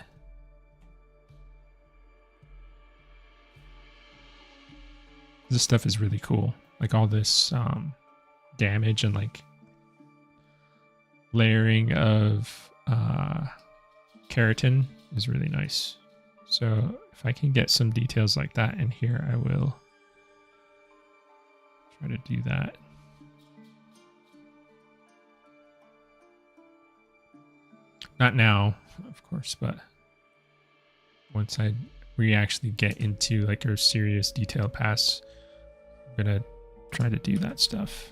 This stuff is really cool. Like all this damage and like layering of keratin is really nice. So if I can get some details like that in here, I will try to do that. Not now, of course, but once we actually get into like a serious detail pass, I'm gonna try to do that stuff.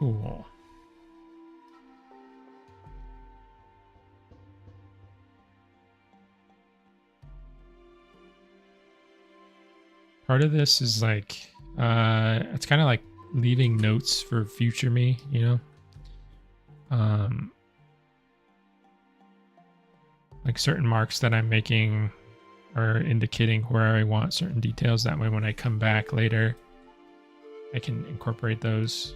Cool. Part of this is like, it's kind of like leaving notes for future me, you know? Like certain marks that I'm making are indicating where I want certain details. That way when I come back later, I can incorporate those.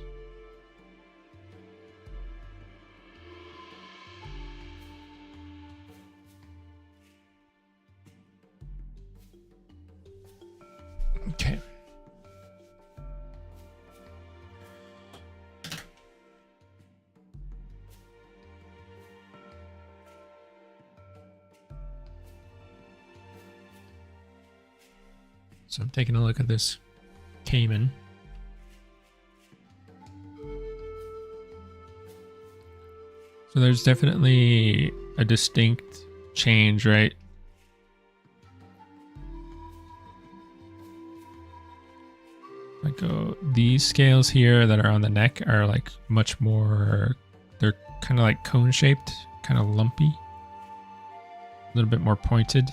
Okay. So I'm taking a look at this caiman. So there's definitely a distinct change, right? Like these scales here that are on the neck are like much more, they're kind of like cone shaped, kind of lumpy, a little bit more pointed.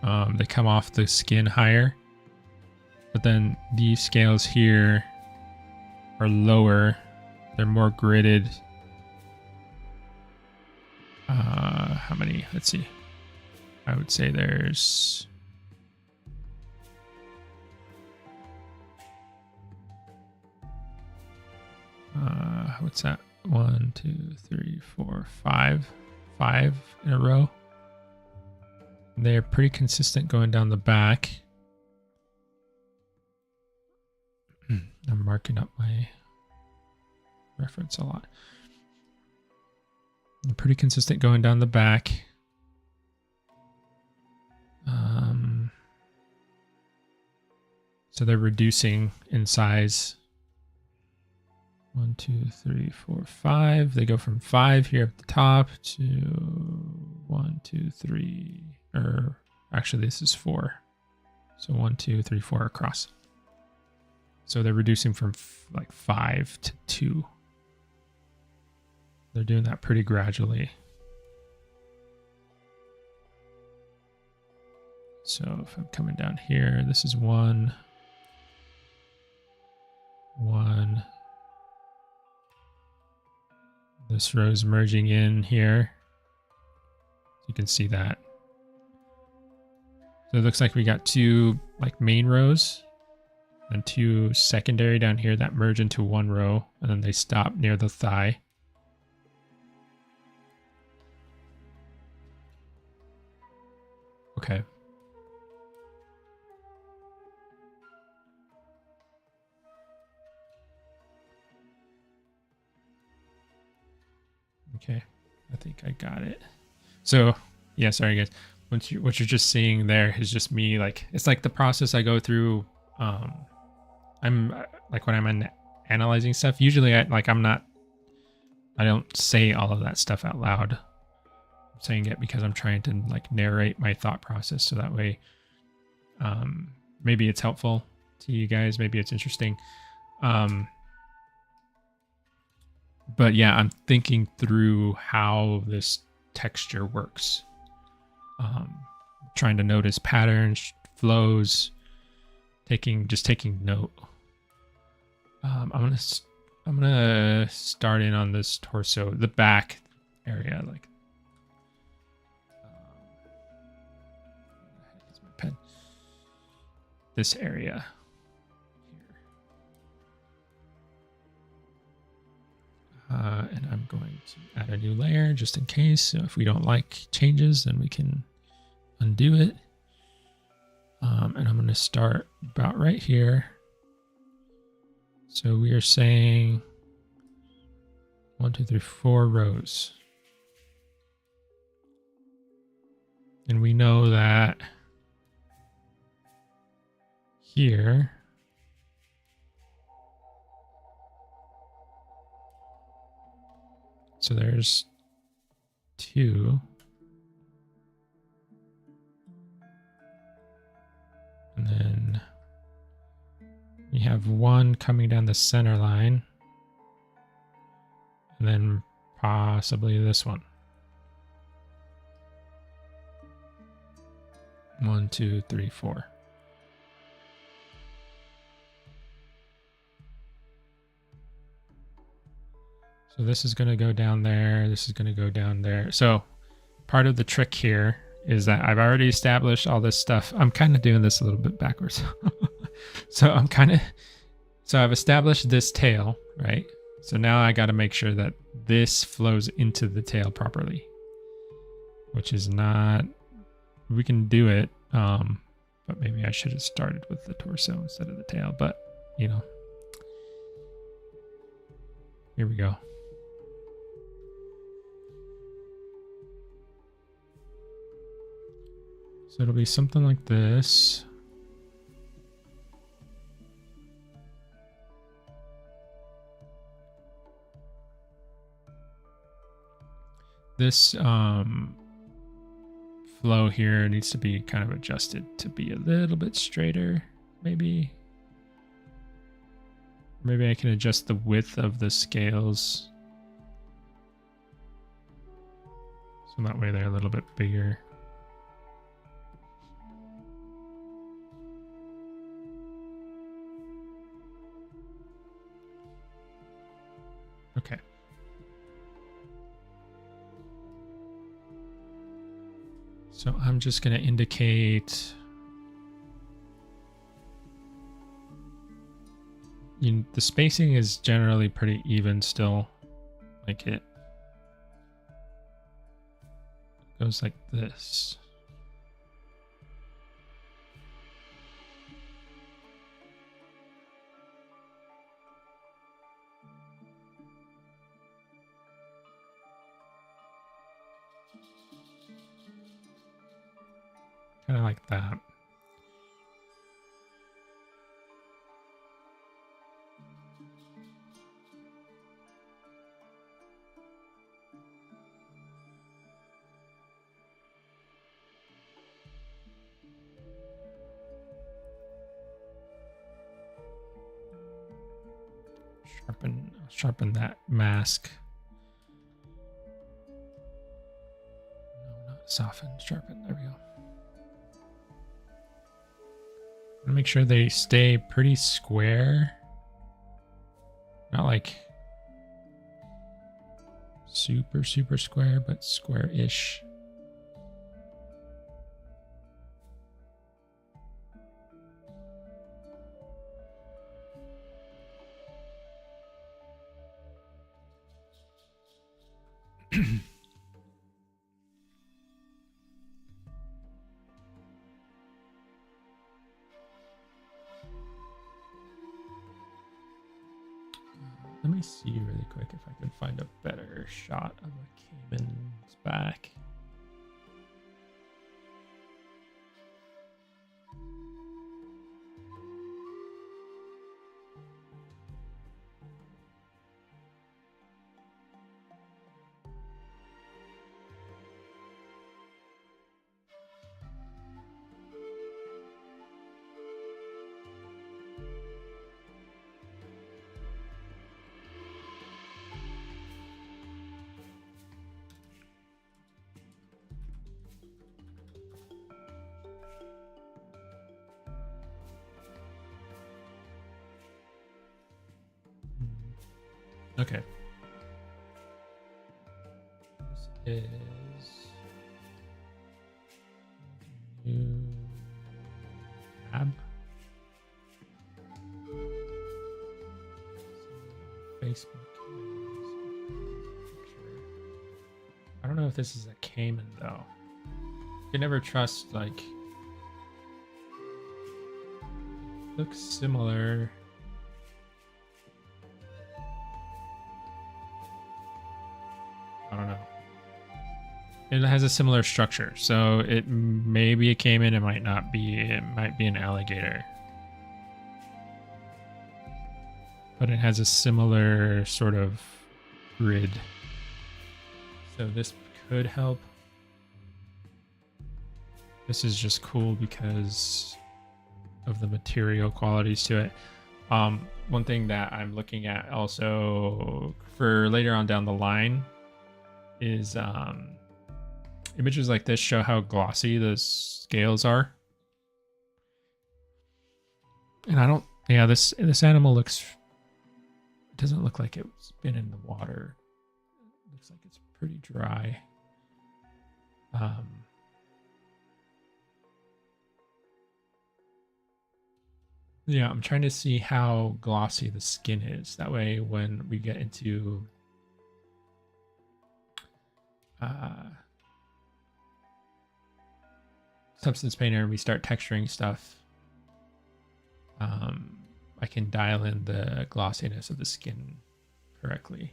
They come off the skin higher. But then these scales here are lower. They're more gridded. How many? Let's see. I would say there's... what's that? 1, 2, 3, 4, 5. 5 in a row. They're pretty consistent going down the back. I'm marking up my reference a lot. They're pretty consistent going down the back. So they're reducing in size. 1, 2, 3, 4, 5. They go from 5 here at the top to 1, 2, 3. Or actually, this is 4. So 1, 2, 3, 4 across. So they're reducing from like 5 to 2. They're doing that pretty gradually. So if I'm coming down here, this is 1. 1. This row is merging in here. You can see that. So it looks like we got 2 like main rows and 2 secondary down here that merge into 1 row, and then they stop near the thigh. Okay. Okay, I think I got it. So, yeah, sorry guys. What you're just seeing there is just me, like, it's like the process I go through. I'm like when I'm analyzing stuff, usually I don't say all of that stuff out loud. I'm saying it because I'm trying to like narrate my thought process, so that way maybe it's helpful to you guys, maybe it's interesting. But yeah, I'm thinking through how this texture works. Trying to notice patterns, flows, taking note. I'm gonna start in on this torso, the back area, like. Here's my pen. This area. And I'm going to add a new layer just in case. So if we don't like changes, then we can undo it. And I'm going to start about right here. So we are saying 1, 2, 3, 4 rows. And we know that here, so there's 2. And then we have 1 coming down the center line. And then possibly this one. 1, 2, 3, 4. So this is going to go down there. This is going to go down there. So part of the trick here is that I've already established all this stuff. I'm kind of doing this a little bit backwards. So I've established this tail, right? So now I got to make sure that this flows into the tail properly, which is not, we can do it. But maybe I should have started with the torso instead of the tail, but you know, here we go. So it'll be something like this. This flow here needs to be kind of adjusted to be a little bit straighter, maybe. Maybe I can adjust the width of the scales. So that way they're a little bit bigger. Okay. So I'm just going to indicate the spacing is generally pretty even still. Like it goes like this. Kind of like that. Sharpen that mask. No, not soften, sharpen. There we go. Make sure they stay pretty square. Not like super square, but square-ish. Let me see really quick if I can find a better shot of a caiman's back. Okay. This is new tab. Facebook. I don't know if this is a caiman though. You can never trust, like, looks similar. I don't know. It has a similar structure, so it may be a caiman, it might not be. It might be an alligator. But it has a similar sort of grid. So this could help. This is just cool because of the material qualities to it. One thing that I'm looking at also for later on down the line is images like this show how glossy the scales are. And I don't, yeah, this animal looks, it doesn't look like it's been in the water. It looks like it's pretty dry. Yeah, I'm trying to see how glossy the skin is. That way, when we get into Substance Painter and we start texturing stuff, I can dial in the glossiness of the skin correctly.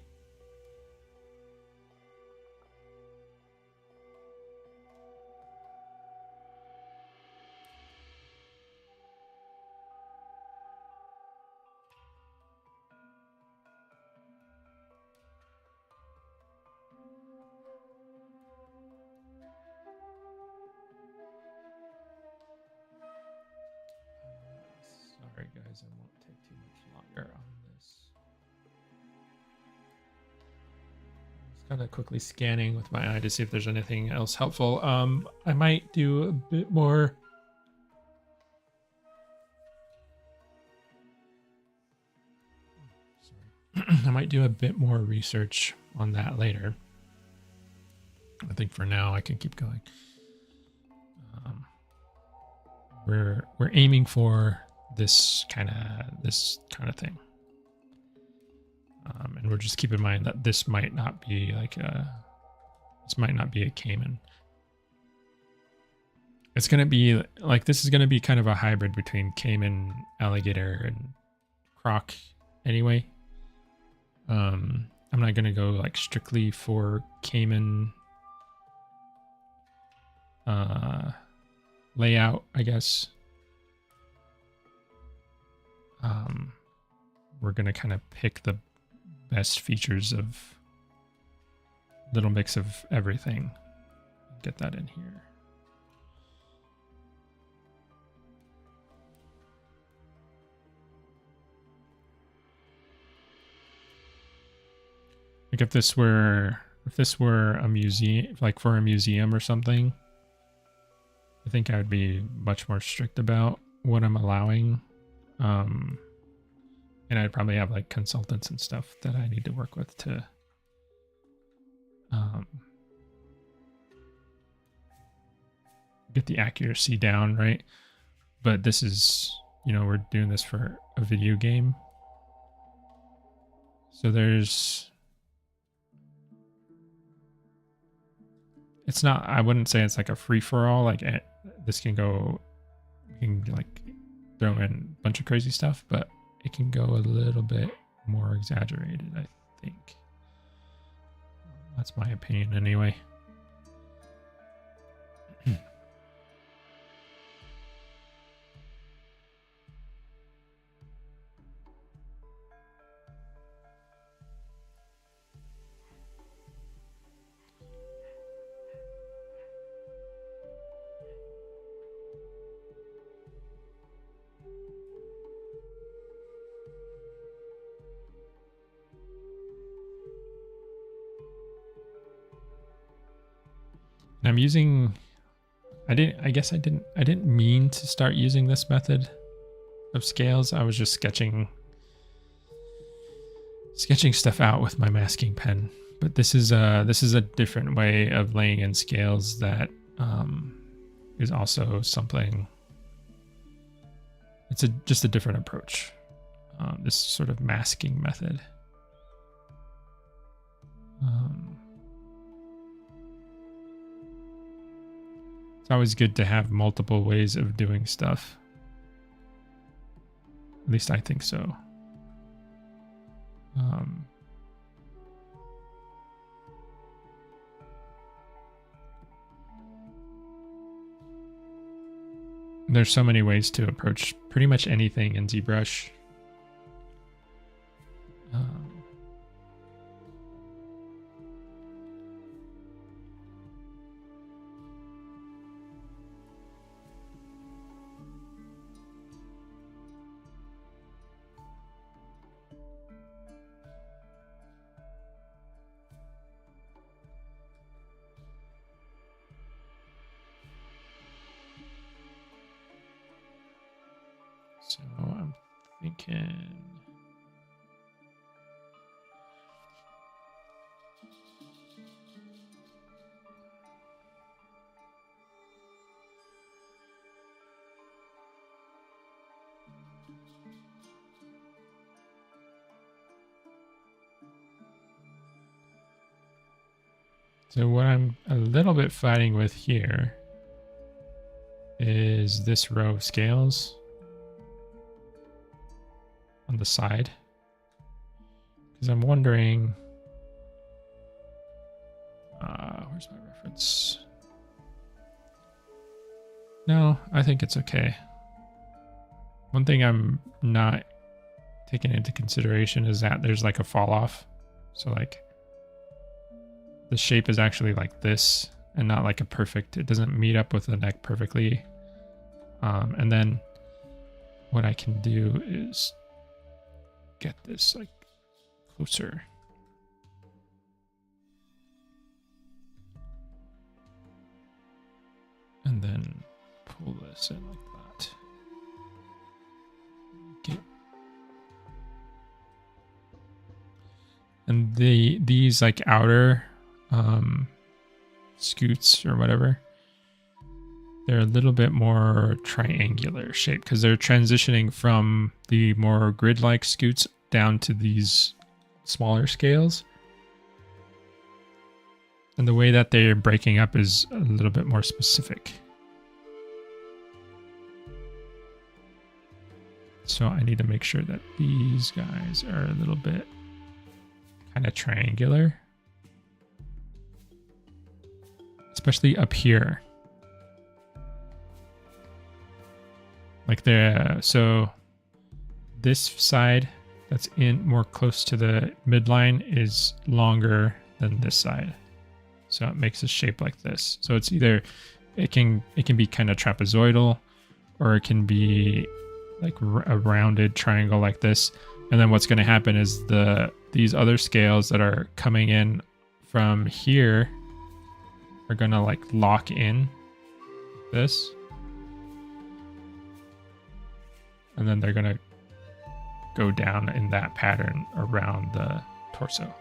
Sorry guys, I won't take too much longer on this. I'm just kind of quickly scanning with my eye to see if there's anything else helpful. I might do a bit more. Sorry. I might do a bit more research on that later. I think for now I can keep going. We're aiming for this kind of thing, and we're just keep in mind that this might not be like this might not be a caiman. It's gonna be like, this is gonna be kind of a hybrid between caiman, alligator, and croc anyway. I'm not gonna go like strictly for caiman layout, I guess. We're gonna kind of pick the best features of little mix of everything. Get that in here. Like if this were a museum, like for a museum or something, I think I would be much more strict about what I'm allowing. And I'd probably have like consultants and stuff that I need to work with to get the accuracy down, right? But this is, you know, we're doing this for a video game. So it's not, I wouldn't say it's like a free for all. Like this can go, you can like throw in a bunch of crazy stuff, but it can go a little bit more exaggerated, I think. That's my opinion anyway. I'm using, I didn't mean to start using this method of scales. I was just sketching stuff out with my masking pen. But this is a different way of laying in scales that is also something. It's just a different approach. This sort of masking method. It's always good to have multiple ways of doing stuff. At least I think so. There's so many ways to approach pretty much anything in ZBrush. thinking. So what I'm a little bit fighting with here is this row of scales on the side. Because I'm wondering, where's my reference? No, I think it's okay. One thing I'm not taking into consideration is that there's like a fall off. So like the shape is actually like this and not like a perfect, it doesn't meet up with the neck perfectly. And then what I can do is get this like closer. And then pull this in like that. Okay. And these like outer scoots or whatever, they're a little bit more triangular shape because they're transitioning from the more grid-like scoots down to these smaller scales. And the way that they're breaking up is a little bit more specific. So I need to make sure that these guys are a little bit kind of triangular. Especially up here. Like so this side that's in more close to the midline is longer than this side. So it makes a shape like this. So it's either, it can be kind of trapezoidal, or it can be like a rounded triangle like this. And then what's going to happen is these other scales that are coming in from here are going to like lock in this. And then they're going to go down in that pattern around the torso.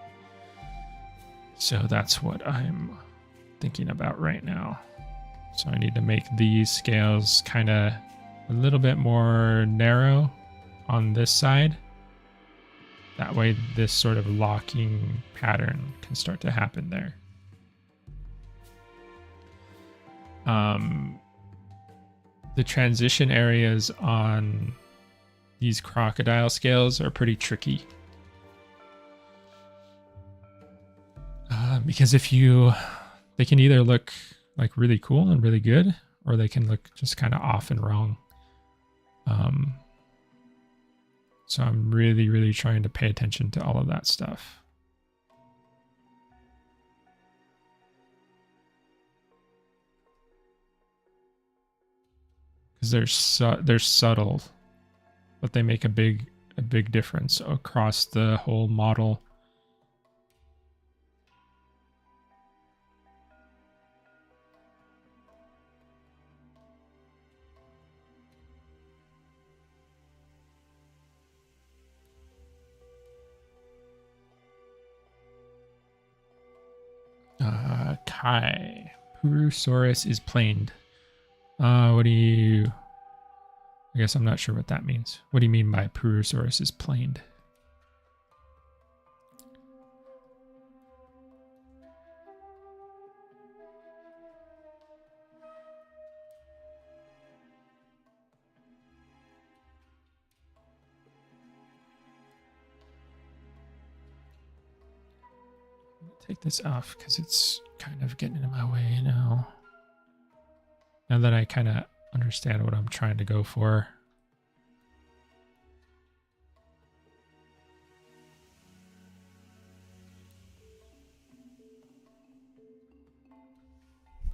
So that's what I'm thinking about right now. So I need to make these scales kind of a little bit more narrow on this side. That way this sort of locking pattern can start to happen there. The transition areas on these crocodile scales are pretty tricky. Because they can either look like really cool and really good, or they can look just kind of off and wrong. So I'm really, really trying to pay attention to all of that stuff. Because they're subtle, but they make a big difference across the whole model. Kai. Purussaurus is planed. I guess I'm not sure what that means. What do you mean by Purussaurus is planed? Take this off because it's kind of getting in my way now. Now that I kind of understand what I'm trying to go for.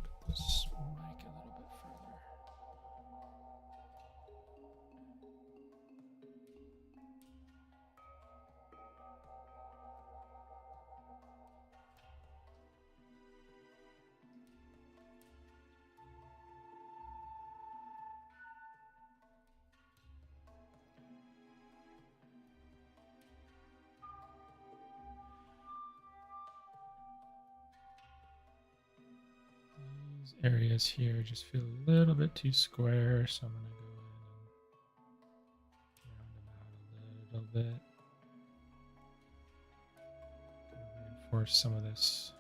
Put this mic a little bit further. areas here just feel a little bit too square, so I'm going to go in and round them out a little bit. Reinforce some of this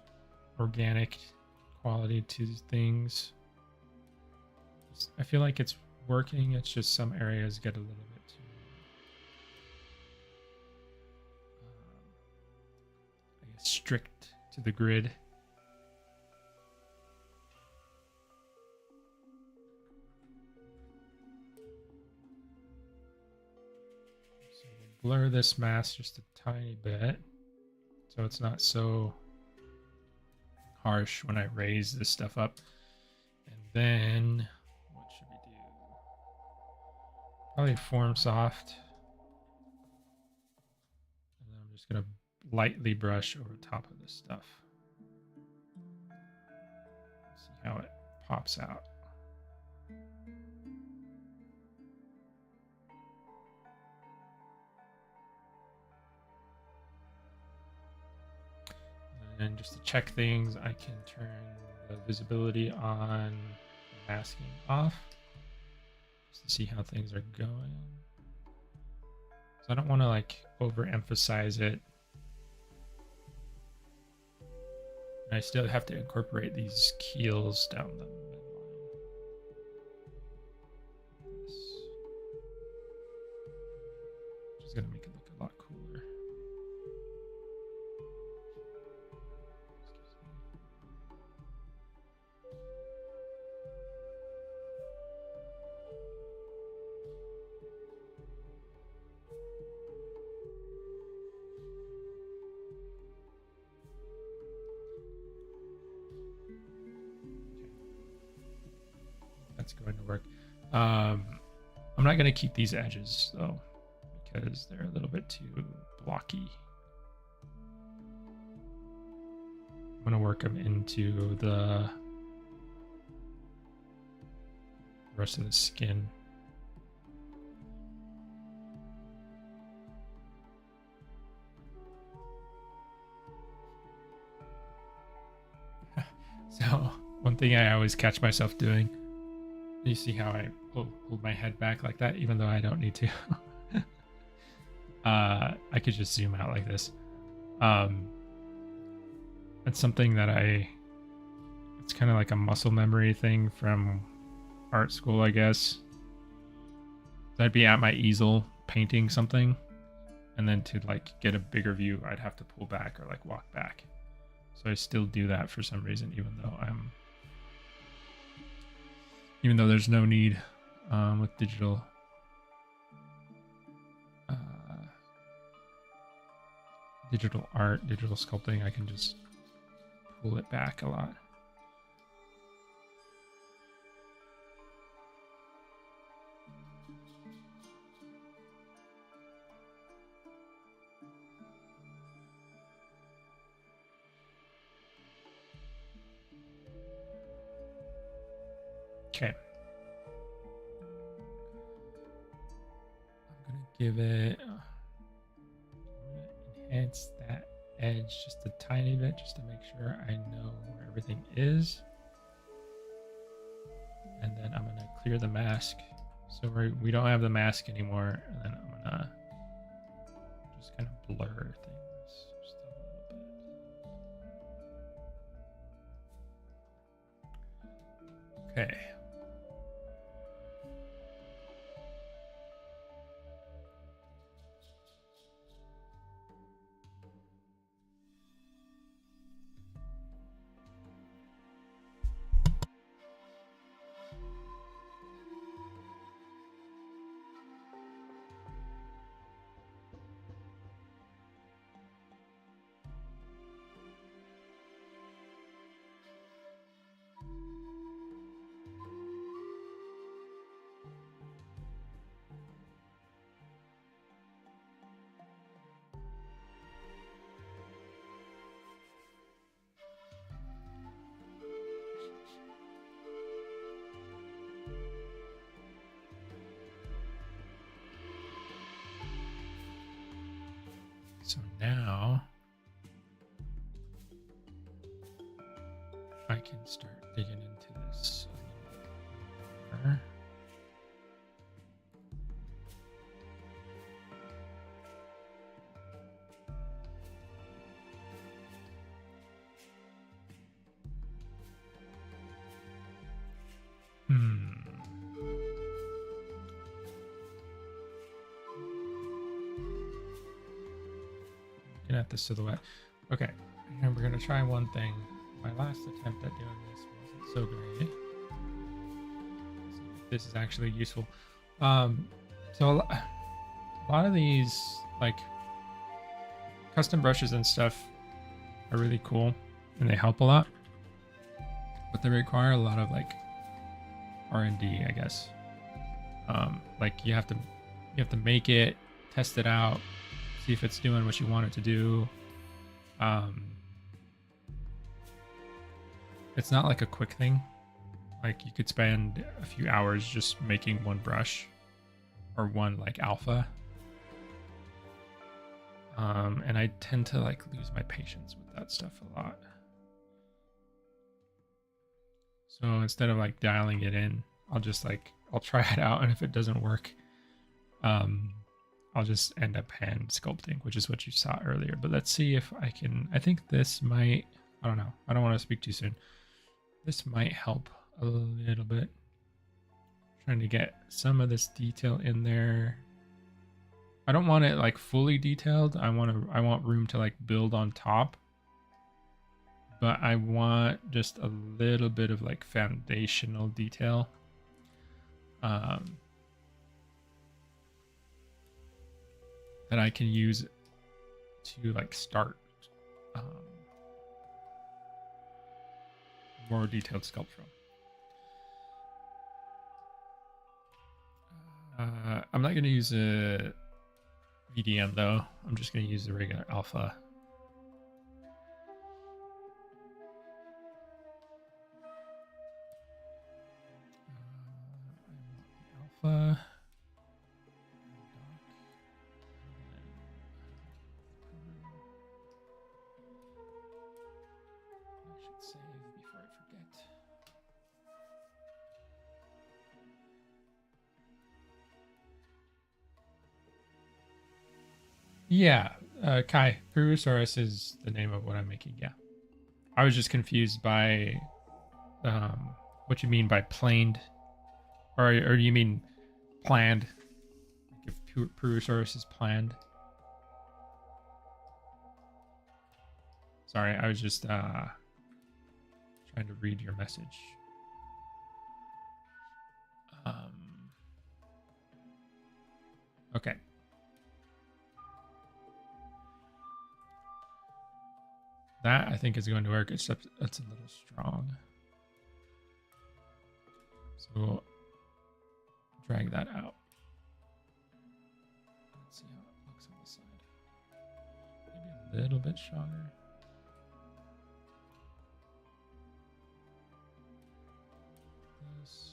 organic quality to things. I feel like it's working, it's just some areas get a little bit too I guess strict to the grid. So we'll blur this mask just a tiny bit so it's not so harsh when I raise this stuff up. And then what should we do? Probably form soft. And then I'm just going to lightly brush over top of this stuff. See how it pops out. And just to check things, I can turn the visibility on, masking off, just to see how things are going. So I don't want to like overemphasize it. And I still have to incorporate these keels down the midline. Which is going to make it look a lot cooler. That's going to work. I'm not going to keep these edges though, because they're a little bit too blocky. I'm going to work them into the rest of the skin. So one thing I always catch myself doing, you see how I hold my head back like that, even though I don't need to. I could just zoom out like this. That's something that it's kind of like a muscle memory thing from art school, I guess. I'd be at my easel painting something, and then to like get a bigger view, I'd have to pull back or like walk back. So I still do that for some reason, even though there's no need with digital art, digital sculpting. I can just pull it back a lot. Okay. I'm gonna give it, enhance that edge just a tiny bit, just to make sure I know where everything is. And then I'm gonna clear the mask, so we don't have the mask anymore. And then I'm gonna just kind of blur things just a little bit. Okay. So now I can start digging into this at the silhouette. Okay, and we're gonna try one thing. My last attempt at doing this wasn't so great. Let's see if this is actually useful. So a lot of these like custom brushes and stuff are really cool and they help a lot, but they require a lot of like R&D, I guess. Like you have to make it, test it out, see if it's doing what you want it to do. It's not like a quick thing. Like you could spend a few hours just making one brush or one like alpha. And I tend to like lose my patience with that stuff a lot. So instead of like dialing it in, I'll try it out, and if it doesn't work, I'll just end up hand sculpting, which is what you saw earlier. But let's see if I can. I think this might, I don't know, I don't want to speak too soon. This might help a little bit. Trying to get some of this detail in there. I don't want it like fully detailed. I want room to like build on top. But I want just a little bit of like foundational detail. That I can use to like start more detailed sculpt from. I'm not going to use a VDM though. I'm just going to use the regular alpha. Alpha. I should save before I forget. Yeah, Kai, Purussaurus is the name of what I'm making. Yeah, I was just confused by what you mean by planed, or do you mean planned? If Purussaurus is planned. Sorry, I was just trying to read your message. Okay. That I think is going to work, except it's a little strong. So we'll drag that out. Let's see how it looks on the side. Maybe a little bit stronger. This.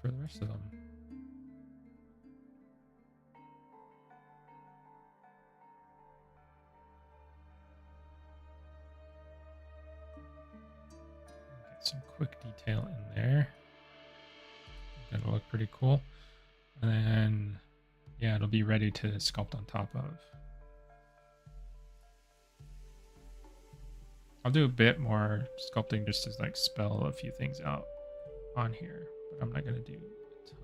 For the rest of them. Get some quick detail in there. That'll look pretty cool. And then, yeah, it'll be ready to sculpt on top of. I'll do a bit more sculpting just to like spell a few things out on here, but I'm not going to do a ton.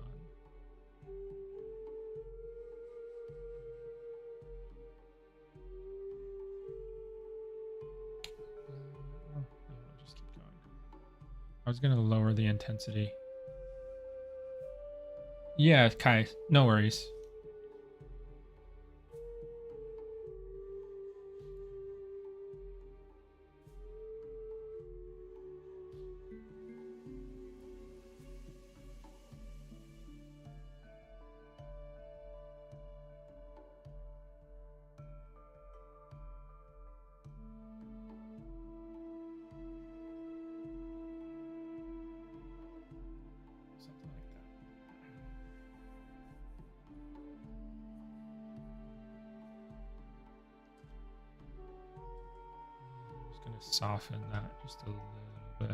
I'll just keep going. I was going to lower the intensity. Yeah, Kai, no worries. soften that just a little bit.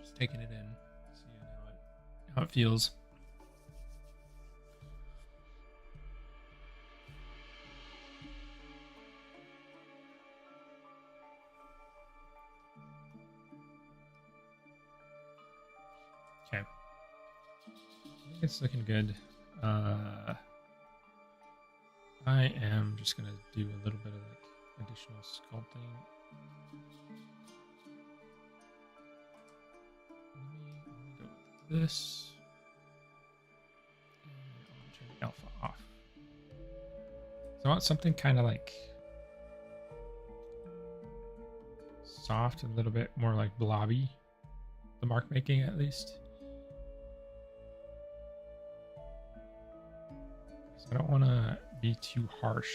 Just taking it in, seeing how it feels. Okay, I think it's looking good. I am just gonna do a little bit of like additional sculpting. Let me go with this. And I'm gonna turn the alpha off. So I want something kind of like soft, a little bit more like blobby. The mark making, at least. So I don't want to be too harsh.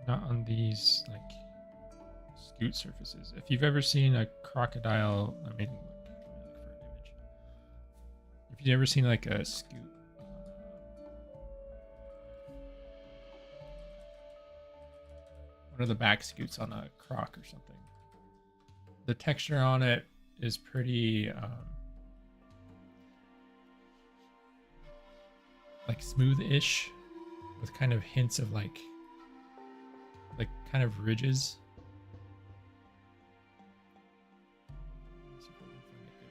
Not on these like scoot surfaces. If you've ever seen a crocodile, I mean, look for an image. If you've ever seen like a scoot, one of the back scoots on a croc or something, the texture on it is pretty like smooth-ish, with kind of hints of like kind of ridges. Let's see if I can find a good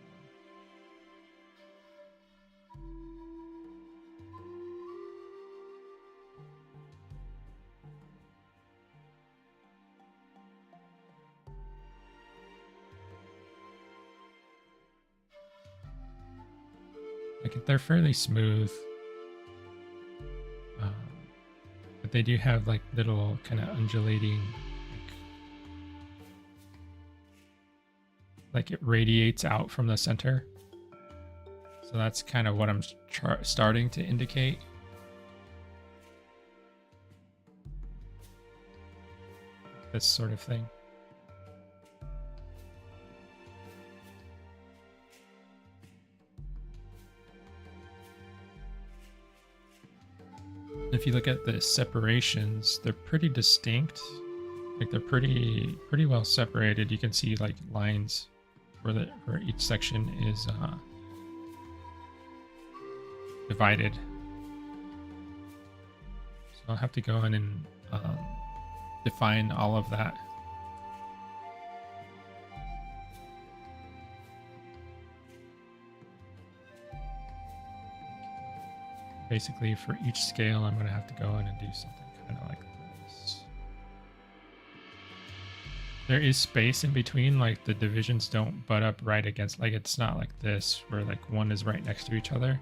one. Like they're fairly smooth. But they do have like little kind of undulating, like it radiates out from the center. So that's kind of what I'm starting to indicate. This sort of thing. If you look at the separations, they're pretty distinct. Like they're pretty well separated. You can see like lines where each section is divided. So I'll have to go in and define all of that. Basically, for each scale, I'm going to have to go in and do something kind of like this. There is space in between, like the divisions don't butt up right against, like it's not like this where like one is right next to each other.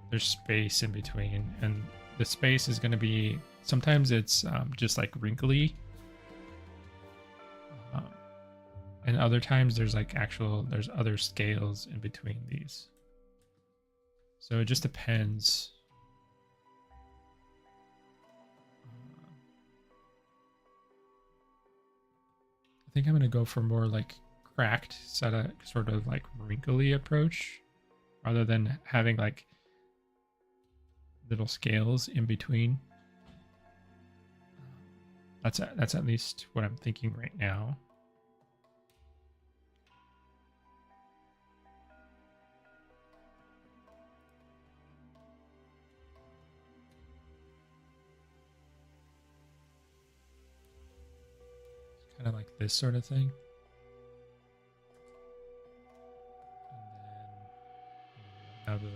There's space in between, and the space is going to be, sometimes it's just like wrinkly. And other times there's like there's other scales in between these. So it just depends. I think I'm going to go for more like cracked, sort of like wrinkly approach, rather than having like little scales in between. That's at least what I'm thinking right now. Kind of like this sort of thing. And then have the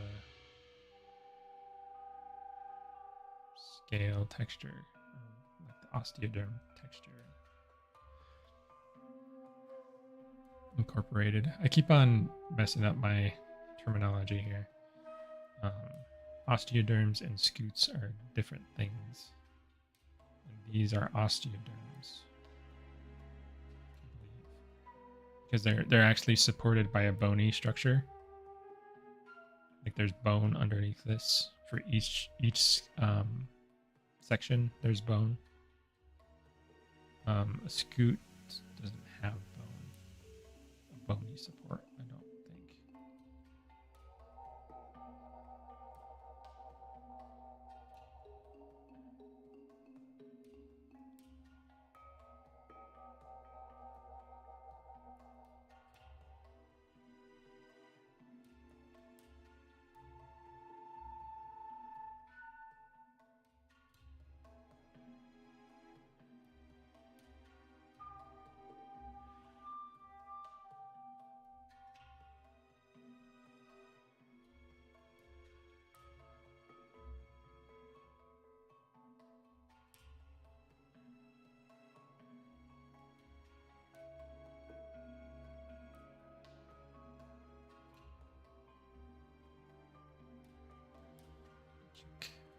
scale texture, like the osteoderm texture incorporated. I keep on messing up my terminology here. Osteoderms and scutes are different things. And these are osteoderms. because they're actually supported by a bony structure. Like there's bone underneath this for each section. There's bone. A scoot doesn't have bony support, I don't think.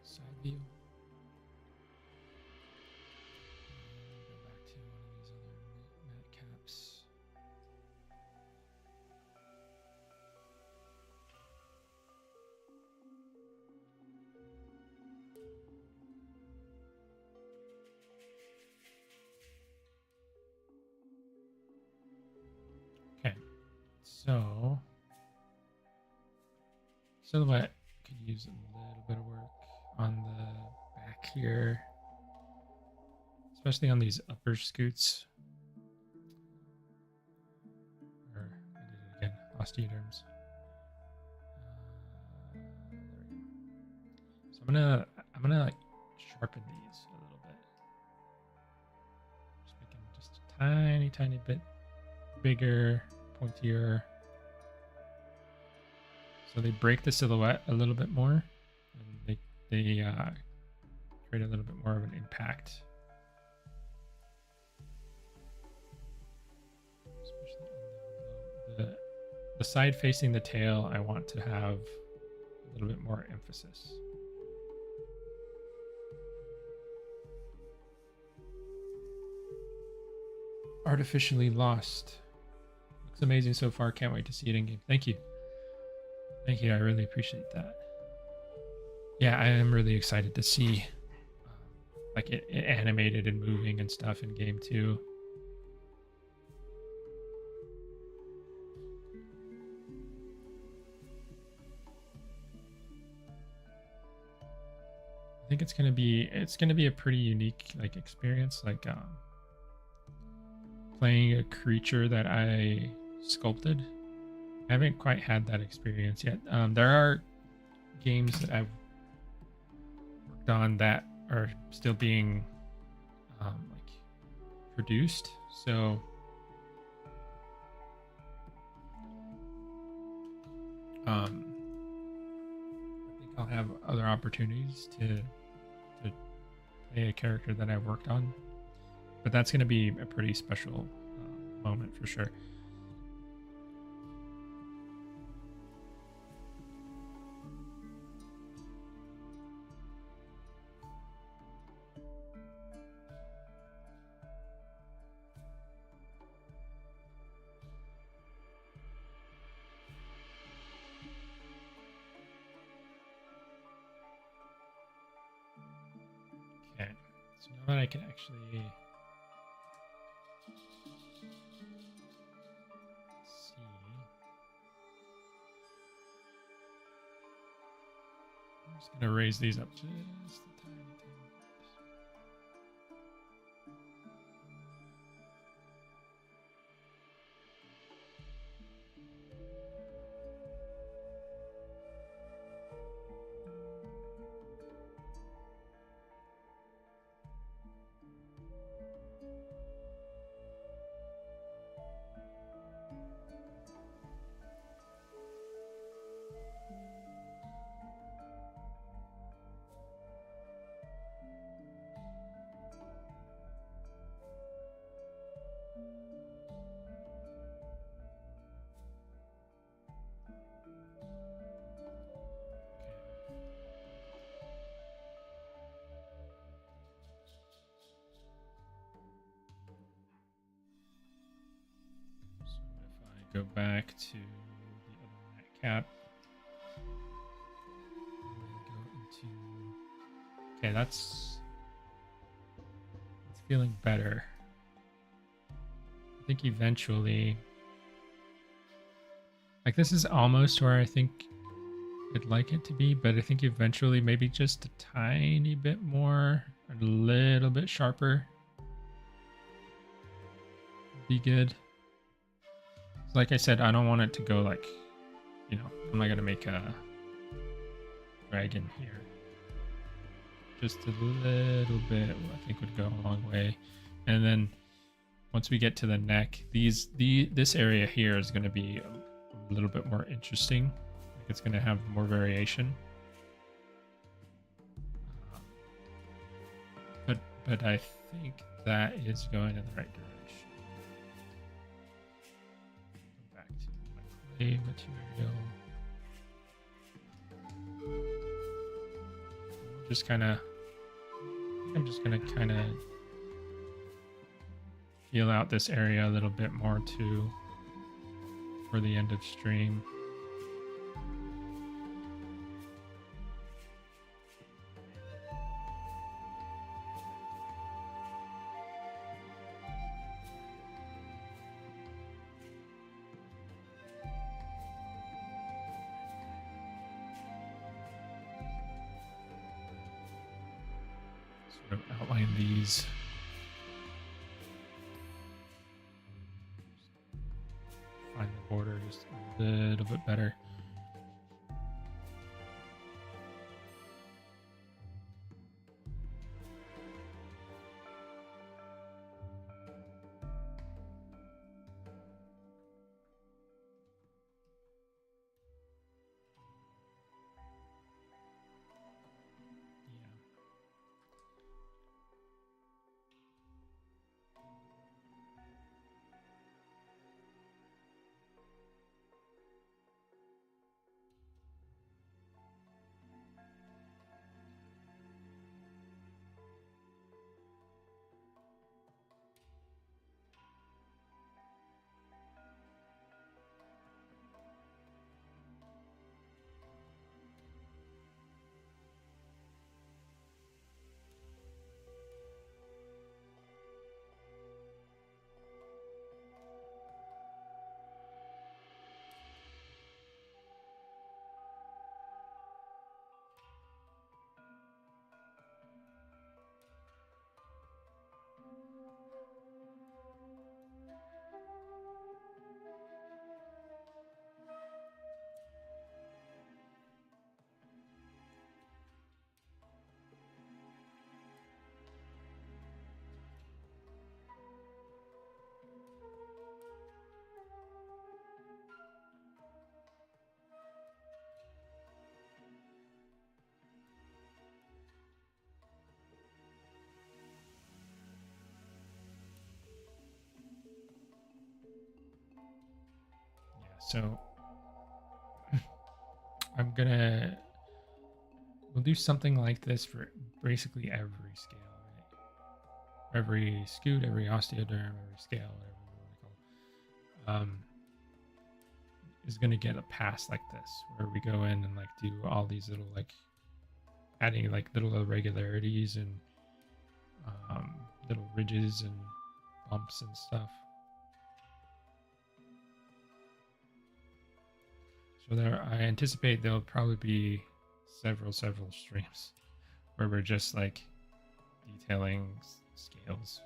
Side view. Go back to one of these other mat caps. Okay, so silhouette could use a little bit of work on the back here, especially on these upper scoots. Or I did it again, osteoderms. There we go. So I'm gonna like sharpen these a little bit. Just make them just a tiny bit bigger, pointier. So they break the silhouette a little bit more, and they create a little bit more of an impact. Especially on the side facing the tail, I want to have a little bit more emphasis. Artificially lost. Looks amazing so far. Can't wait to see it in game. Thank you. Thank you. I really appreciate that. Yeah, I am really excited to see like it animated and moving and stuff in game 2. I think it's gonna be a pretty unique like experience, like playing a creature that I sculpted. I haven't quite had that experience yet. There are games that I've worked on that are still being like produced, so I think I'll have other opportunities to play a character that I've worked on, but that's going to be a pretty special moment for sure. Okay, so now that I can actually see, I'm just gonna raise these up just a tiny bit. go back to the other mat cap. Go into. Okay, that's feeling better. I think eventually, like this is almost where I think I'd like it to be, but I think eventually maybe just a tiny bit more, a little bit sharper would be good. So like I said, I don't want it to go like, you know, I'm not gonna make a dragon here. Just a little bit, I think would go a long way. And then once we get to the neck, this area here is going to be a little bit more interesting. Like it's going to have more variation. But I think that is going in the right direction. Go back to my clay material. Just kind of, I'm just going to kind of feel out this area a little bit more too for the end of stream. Sort of outline these. Find the border just a little bit better. So we'll do something like this for basically every scale, right? Every scoot, every osteoderm, every scale, whatever you want to call it, is going to get a pass like this, where we go in and like do all these little like adding like little irregularities and little ridges and bumps and stuff. So I anticipate there'll probably be several streams where we're just like detailing scales.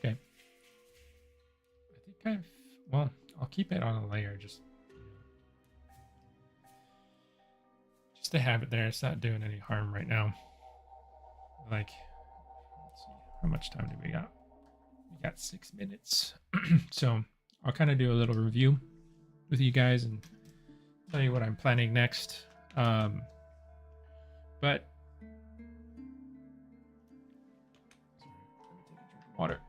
Okay. I think well, I'll keep it on a layer just to have it there. It's not doing any harm right now. Like, let's see, how much time do we got? We got 6 minutes. So I'll kind of do a little review with you guys and tell you what I'm planning next. But water.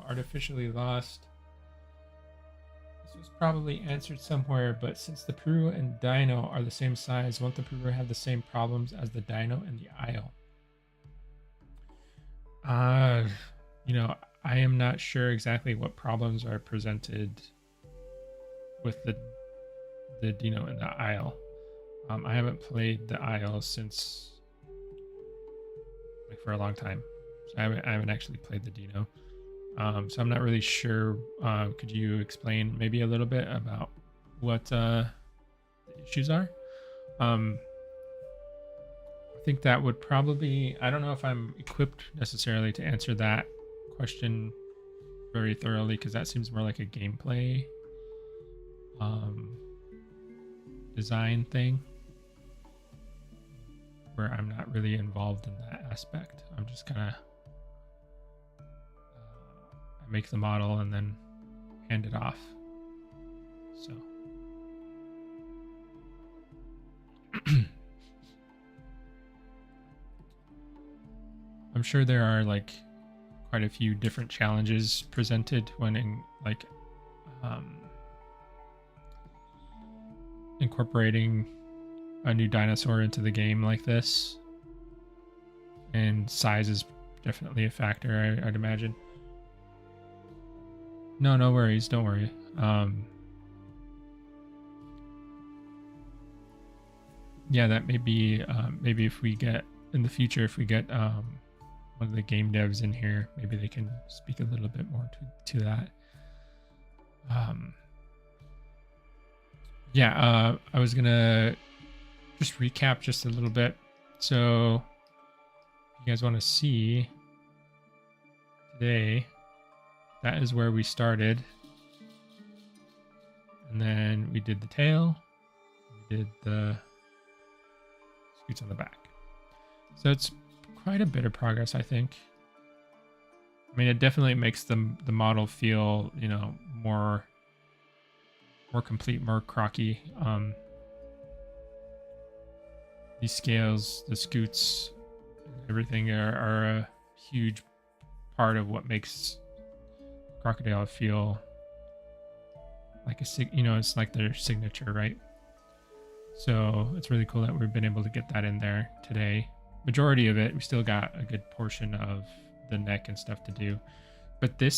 Artificially lost. This was probably answered somewhere, but since the Puru and Dino are the same size, won't the Puru have the same problems as the Dino and the Isle? I am not sure exactly what problems are presented with the Dino and the Isle. I haven't played the Isle since for a long time. So I haven't actually played the Dino. So I'm not really sure. Could you explain maybe a little bit about what the issues are? I think that would probably, I don't know if I'm equipped necessarily to answer that question very thoroughly, because that seems more like a gameplay design thing, where I'm not really involved in that aspect. I'm just kind of I make the model and then hand it off. So I'm sure there are like quite a few different challenges presented when incorporating a new dinosaur into the game like this, and size is definitely a factor, I'd imagine. No worries, don't worry. Yeah, that may be maybe if we get in the future, if we get one of the game devs in here, maybe they can speak a little bit more to that. I was gonna just recap just a little bit. So if you guys want to see today, that is where we started, and then we did the tail, we did the scoots on the back. So it's quite a bit of progress, I think. I mean, it definitely makes the model feel, more complete, more crocky. These scales, the scoots, everything are a huge part of what makes Crocodile feel like it's like their signature, right? So it's really cool that we've been able to get that in there today. Majority of it, we still got a good portion of the neck and stuff to do, but I'd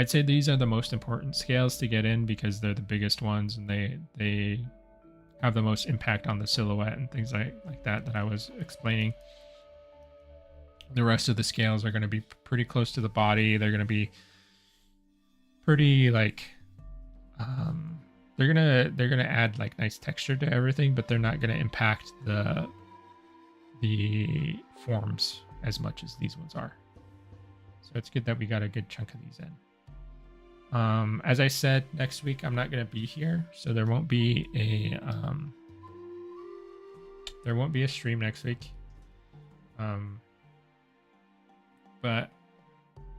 say these are the most important scales to get in, because they're the biggest ones and they have the most impact on the silhouette and things like that I was explaining. The rest of the scales are going to be pretty close to the body. They're going to be pretty like they're gonna add like nice texture to everything, but they're not going to impact the forms as much as these ones are. So it's good that we got a good chunk of these in. As I said, next week I'm not going to be here, so there won't be a stream next week. But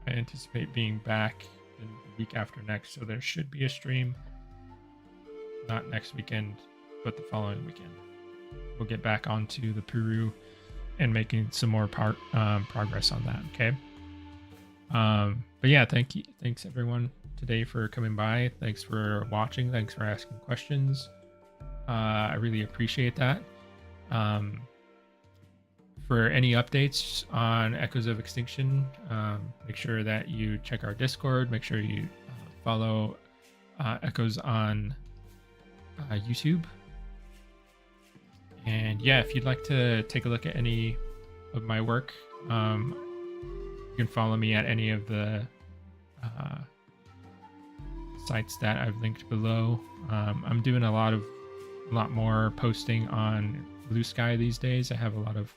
I anticipate being back the week after next, so there should be a stream, not next weekend, but the following weekend. We'll get back onto the Puru and making some more progress on that. Okay. But yeah, thanks everyone today for coming by. Thanks for watching. Thanks for asking questions. I really appreciate that. For any updates on Echoes of Extinction, make sure that you check our Discord. Make sure you follow Echoes on YouTube. And yeah, if you'd like to take a look at any of my work, you can follow me at any of the sites that I've linked below. I'm doing a lot more posting on Blue Sky these days. I have a lot of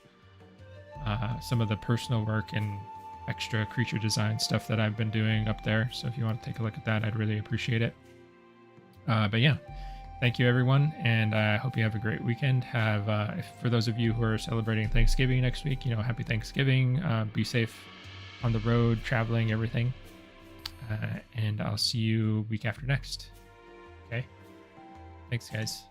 some of the personal work and extra creature design stuff that I've been doing up there. So if you want to take a look at that, I'd really appreciate it. But yeah, thank you everyone, and I hope you have a great weekend. For those of you who are celebrating Thanksgiving next week, happy Thanksgiving. Be safe on the road, traveling, everything. And I'll see you week after next. Okay. Thanks, guys.